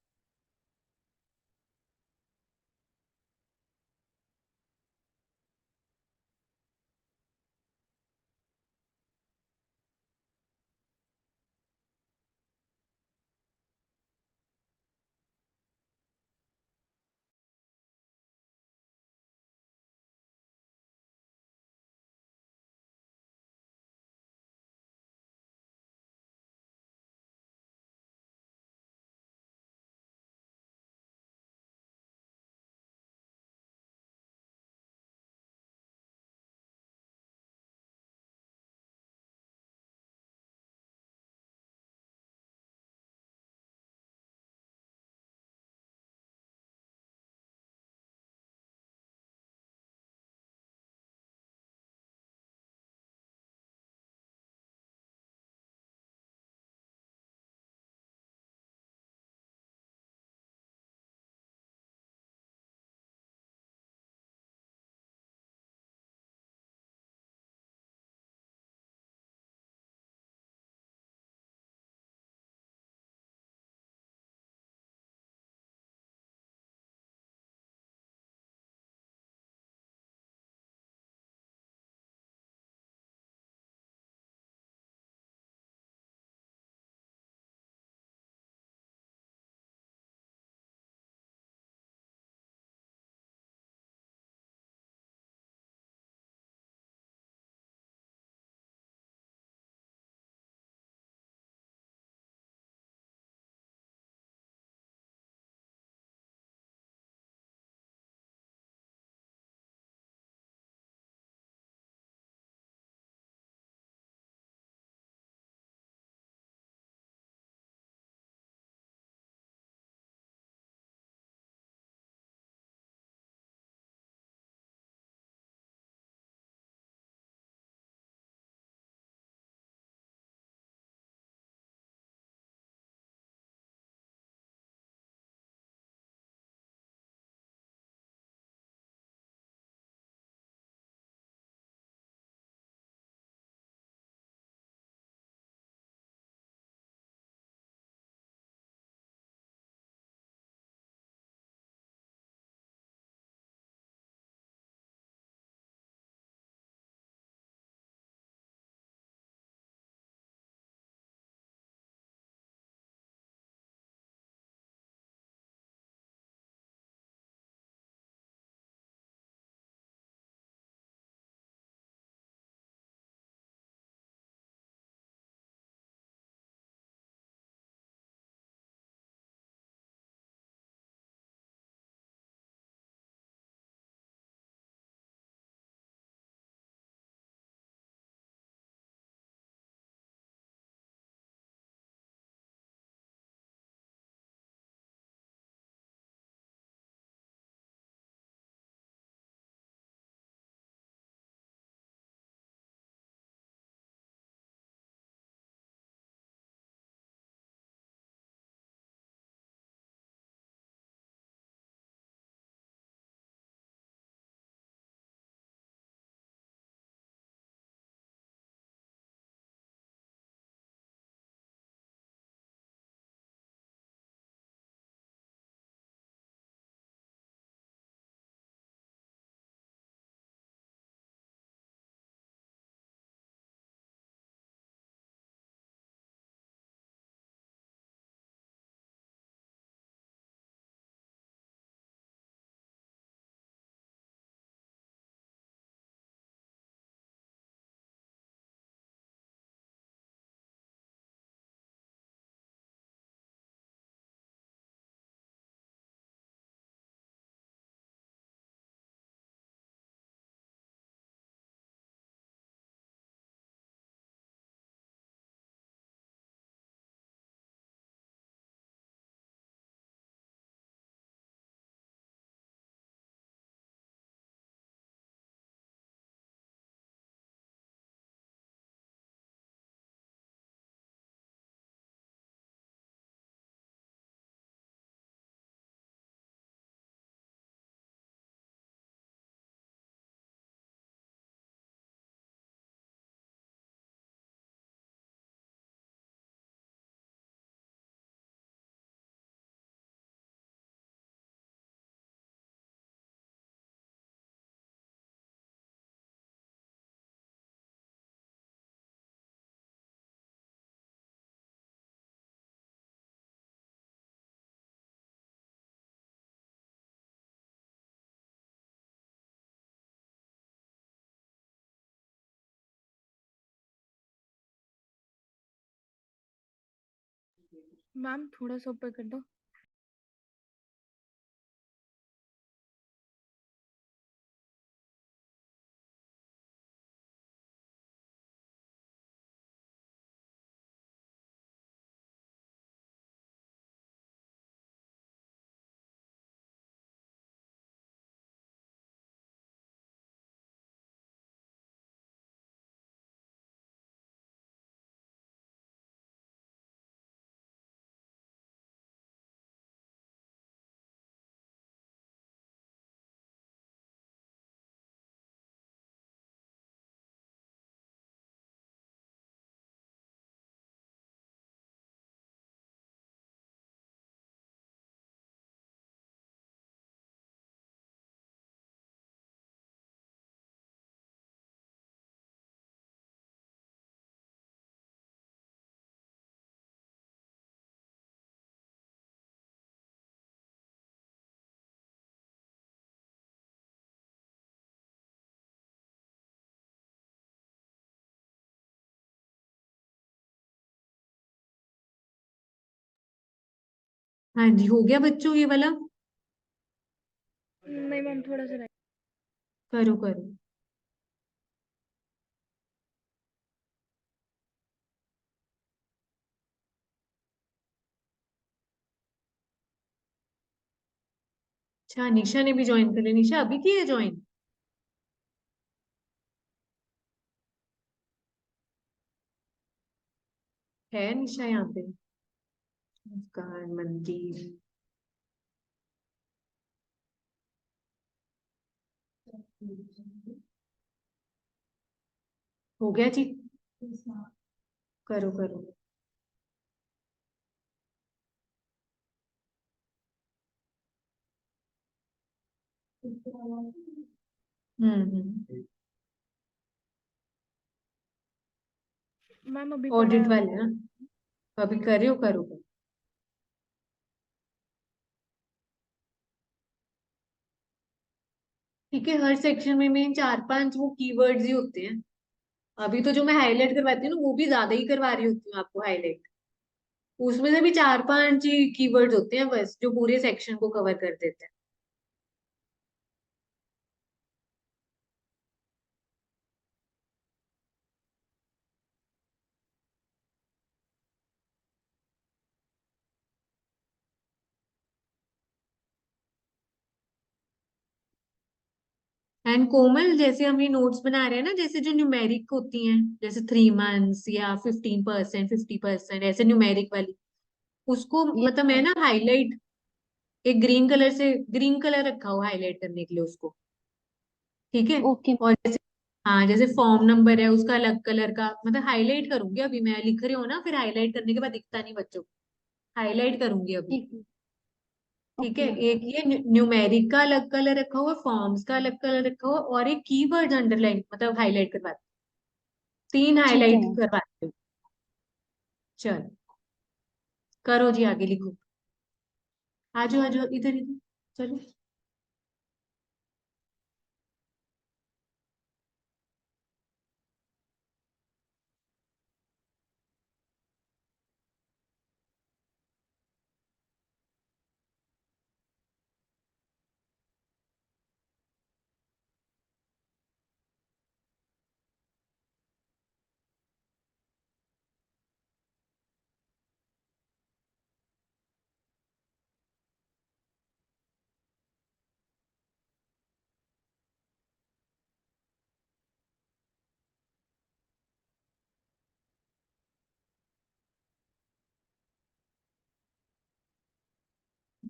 Speaker 5: मैम थोड़ा सा ऊपर कर दो।
Speaker 2: हाँ जी, हो गया बच्चों ये वाला?
Speaker 5: नहीं मैम थोड़ा सा
Speaker 2: करो करो। अच्छा, निशा ने भी ज्वाइन कर लिया। निशा अभी की है ज्वाइन? है निशा यहाँ पे? मुस्कान, मंदिर। हो गया जी? करो करो। हम्म।
Speaker 5: मैम अभी पढ़ा
Speaker 2: ऑडिट
Speaker 5: है।
Speaker 2: वाले ना? अभी कर रहे हो? करो करो। ठीक है, हर सेक्शन में मेन 4-5 वो कीवर्ड्स ही होते हैं। अभी तो जो मैं हाईलाइट करवाती हूँ ना, वो भी ज्यादा ही करवा रही होती हूँ आपको हाईलाइट। उसमें से भी 4-5 ही कीवर्ड्स होते हैं बस, जो पूरे सेक्शन को कवर कर देते हैं। एंड कोमल, जैसे हम ये नोट्स बना रहे हैं ना, जैसे जो न्यूमेरिक होती हैं, जैसे 3 months या 15%, 50%, ऐसे न्यूमेरिक वाली, उसको
Speaker 1: यस
Speaker 2: मतलब मैं
Speaker 1: मैम।
Speaker 2: ना हाईलाइट एक ग्रीन कलर से, ग्रीन कलर रखा हुआ हाईलाइट करने के लिए उसको। ठीक है।
Speaker 1: ओके।
Speaker 2: और जैसे, हाँ, जैसे फॉर्म नंबर है उसका अलग कलर का, मतलब हाईलाइट करूंगी अभी। मैं लिख रही हूँ ना, फिर हाईलाइट करने के बाद दिखता नहीं बच्चों को। हाईलाइट करूंगी अभी।
Speaker 1: ठीक है।
Speaker 2: ठीक है।
Speaker 1: ओके।
Speaker 2: एक ये न्यूमेरिक का अलग कलर रखा हुआ, फॉर्म्स का अलग कलर रखा हुआ, और एक कीवर्ड अंडरलाइन मतलब हाईलाइट करवा, 3
Speaker 1: ठीक है
Speaker 2: हाईलाइट
Speaker 1: मैम।
Speaker 2: करवाते हो। चलो करो जी, आगे लिखो। आजो आजो, इधर इधर। चलो।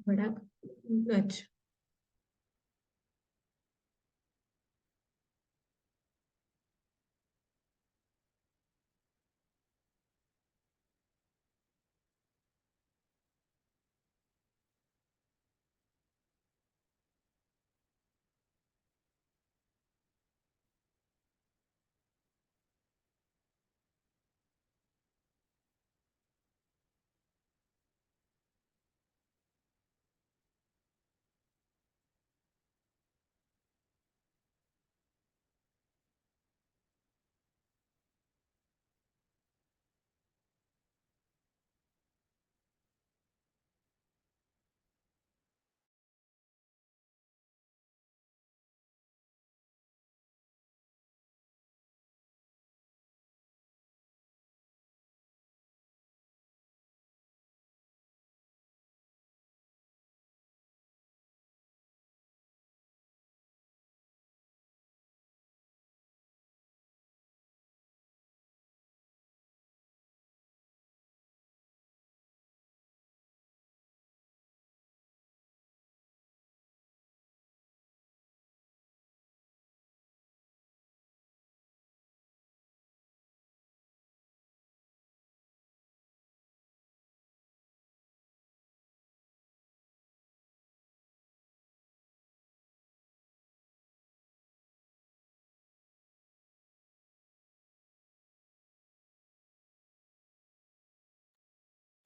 Speaker 2: बड़ा अच्छा।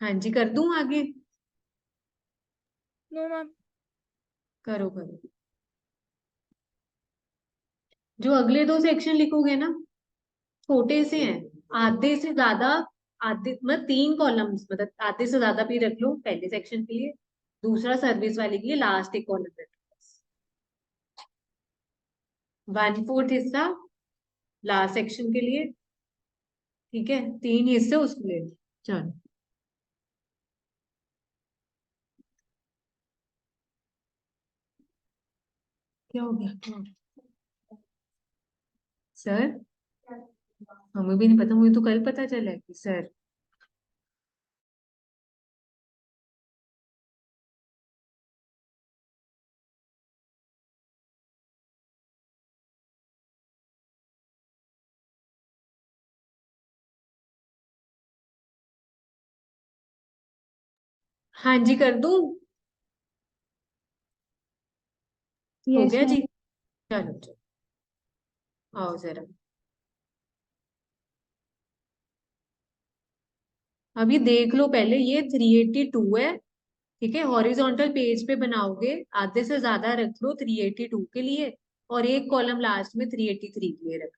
Speaker 2: हाँ जी, कर दूं आगे?
Speaker 5: No ma'am.
Speaker 2: करो करो। जो अगले दो सेक्शन लिखोगे ना, छोटे से हैं, आधे से ज्यादा, आधे मतलब 3 कॉलम्स, मतलब आधे से ज्यादा भी रख लो पहले सेक्शन के लिए, दूसरा सर्विस वाले के लिए लास्ट एक कॉलम रख लो। 1/4 हिस्सा लास्ट सेक्शन के लिए, ठीक है, 3 हिस्से उसके लिए। चलो, क्या हो गया सर? हमें भी नहीं पता, मुझे तो कल पता चला है कि सर। हाँ जी, कर दूं? हो
Speaker 1: यस
Speaker 2: गया जी?
Speaker 1: मैम।
Speaker 2: चलो चलो, आओ जरा। अभी देख लो पहले, ये 382 है, ठीक है, हॉरिजॉन्टल पेज पे बनाओगे, आधे से ज्यादा रख लो 382 के लिए, और एक कॉलम लास्ट में 383 के लिए रख।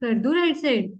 Speaker 2: कर दूं राइट साइड?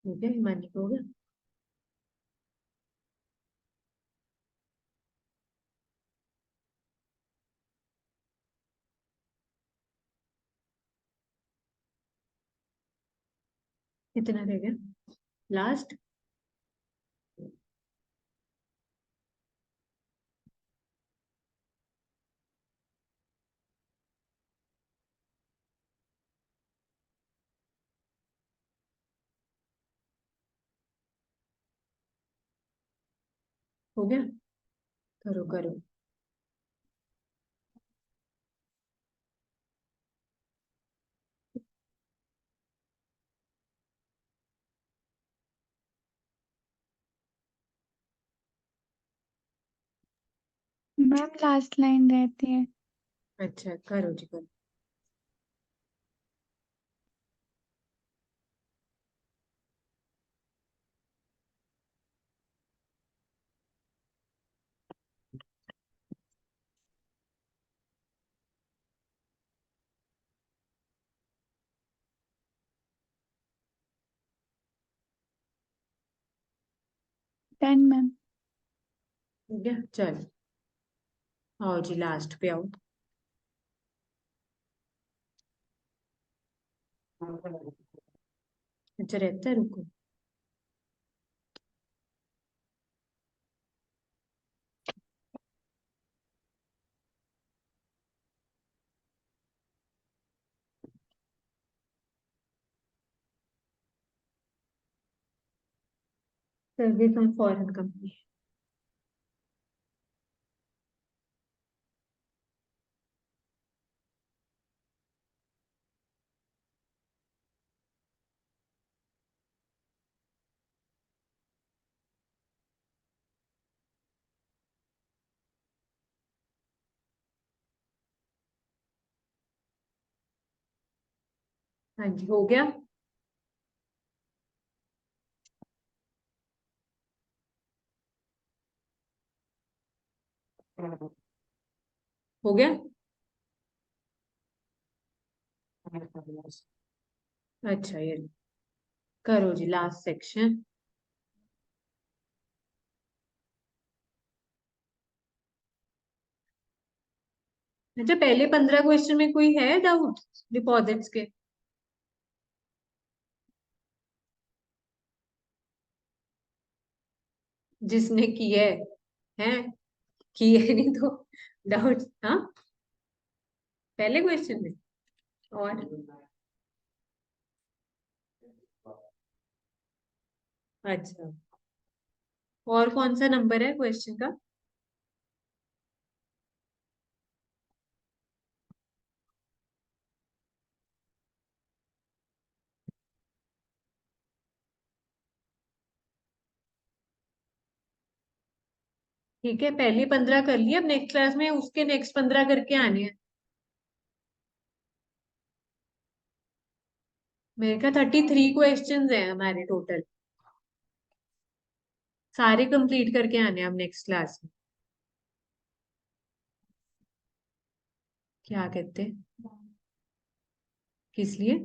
Speaker 2: हो गया हिमानी को? हो गया? कितना रह गया लास्ट? हो गया? करो करो।
Speaker 5: मैम लास्ट लाइन रहती है।
Speaker 2: अच्छा करो जी करो।
Speaker 5: Done ma'am.
Speaker 2: हो गया? चलो आओ जी लास्ट पे आओ। अच्छा रहता है, रुको। Service on foreign company. हाँ जी हो गया। हो गया? अच्छा ये करो जी लास्ट सेक्शन। अच्छा पहले 15 क्वेश्चन में कोई है डाउट डिपॉजिट्स के? जिसने किए हैं किए नहीं तो डाउट। हाँ पहले क्वेश्चन में और अच्छा और कौन सा नंबर है क्वेश्चन का? ठीक है पहली 15 कर लिए, अब नेक्स्ट क्लास में उसके नेक्स्ट 15 करके आने हैं। मेरे ख्याल 33 क्वेश्चंस हैं हमारे टोटल, सारे कंप्लीट करके आने हैं अब नेक्स्ट क्लास में। क्या कहते हैं? किस लिए?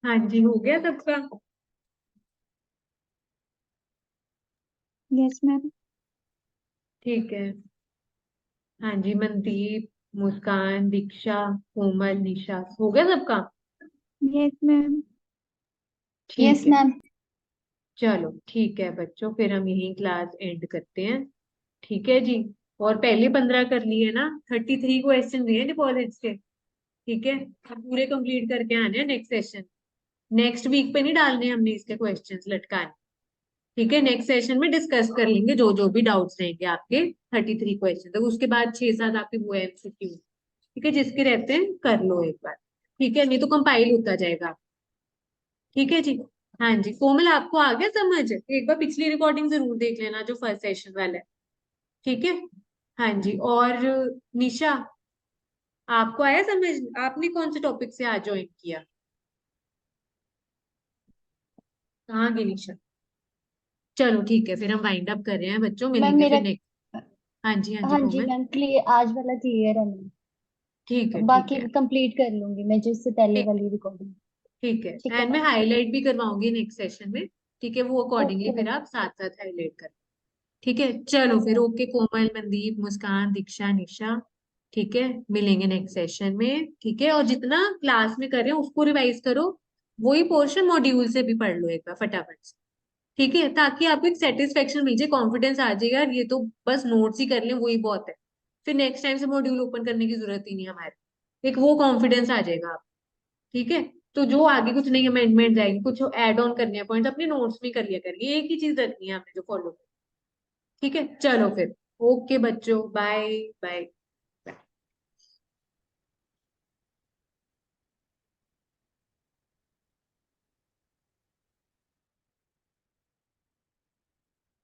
Speaker 2: हाँ जी, हो गया सबका?
Speaker 1: Yes ma'am.
Speaker 2: ठीक है। हाँ जी, मनदीप, मुस्कान, दीक्षा, कोमल, निशा, हो गया सबका?
Speaker 1: Yes ma'am. यस
Speaker 2: ठीक है।
Speaker 1: मैम।
Speaker 2: चलो ठीक है बच्चों, फिर हम यही क्लास एंड करते हैं। ठीक है जी। और पहले 15 कर लिए ना, 33 क्वेश्चन दिए डिपॉजिट्स के। ठीक है, अब पूरे कंप्लीट करके आने हैं नेक्स्ट सेशन। नेक्स्ट वीक पे नहीं डालने हमने इसके क्वेश्चंस लटकाने। ठीक है, नेक्स्ट सेशन में डिस्कस कर लेंगे जो जो भी डाउट्स रहेंगे आपके 33 क्वेश्चन तक। उसके बाद 6-7 आपके वो एमसीक्यू। ठीक है, जिसके रहते हैं कर लो एक बार। ठीक है, नहीं तो कंपाइल होता जाएगा। ठीक है जी। हाँ जी, कोमल आपको आ गया समझ? एक बार पिछली रिकॉर्डिंग जरूर देख लेना जो फर्स्ट सेशन वाला है। ठीक है। हाँ जी, और निशा, आपको आया समझ? आपने कौन से टॉपिक से आज ज्वाइन किया? कहाँ गई निशा? चलो ठीक है, फिर हम वाइंड अप कर रहे हैं बच्चों,
Speaker 1: मैम
Speaker 2: मिलेंगे
Speaker 1: मेरा,
Speaker 2: फिर नेक्स्ट। हाँ जी, हाँ जी
Speaker 1: हाँ जी
Speaker 2: कोमल।
Speaker 1: मैम, क्लियर, आज वाला क्लियर है मैम।
Speaker 2: ठीक है, ठीक
Speaker 1: बाकी
Speaker 2: है।
Speaker 1: कंप्लीट कर लूंगी मैं जिससे पहले
Speaker 2: ठीक
Speaker 1: वाली रिकॉर्डिंग।
Speaker 2: ठीक है,
Speaker 1: ठीक है
Speaker 2: एंड मैं
Speaker 1: मैम।
Speaker 2: हाईलाइट भी करवाऊंगी नेक्स्ट सेशन में। ठीक है, वो अकॉर्डिंगली
Speaker 1: ओके
Speaker 2: फिर
Speaker 1: मैम।
Speaker 2: आप साथ साथ हाईलाइट कर। ठीक है, चलो
Speaker 1: ओके
Speaker 2: फिर
Speaker 1: मैम।
Speaker 2: ओके कोमल, मनदीप, मुस्कान, दीक्षा, निशा। ठीक है, मिलेंगे नेक्स्ट सेशन में। ठीक है, और जितना क्लास में कर रहे हो उसको रिवाइज करो। वही पोर्शन मॉड्यूल से भी पढ़ लो एक बार फटाफट से। ठीक है, ताकि आपको एक सेटिस्फेक्शन मिल जाए, कॉन्फिडेंस आ जाएगा यार, ये तो बस नोट्स ही कर लें वही बहुत है। फिर नेक्स्ट टाइम से मॉड्यूल ओपन करने की जरूरत ही नहीं है हमारे। एक वो कॉन्फिडेंस आ जाएगा आप। ठीक है। तो जो आगे कुछ नई अमेंडमेंट आएगी, कुछ ऐड ऑन करने हैं पॉइंट, अपने नोट्स में कर लिया करिए, एक ही चीज रखनी है आपने जो फॉलो। ठीक है, चलो फिर। ओके बच्चों, बाय बाय।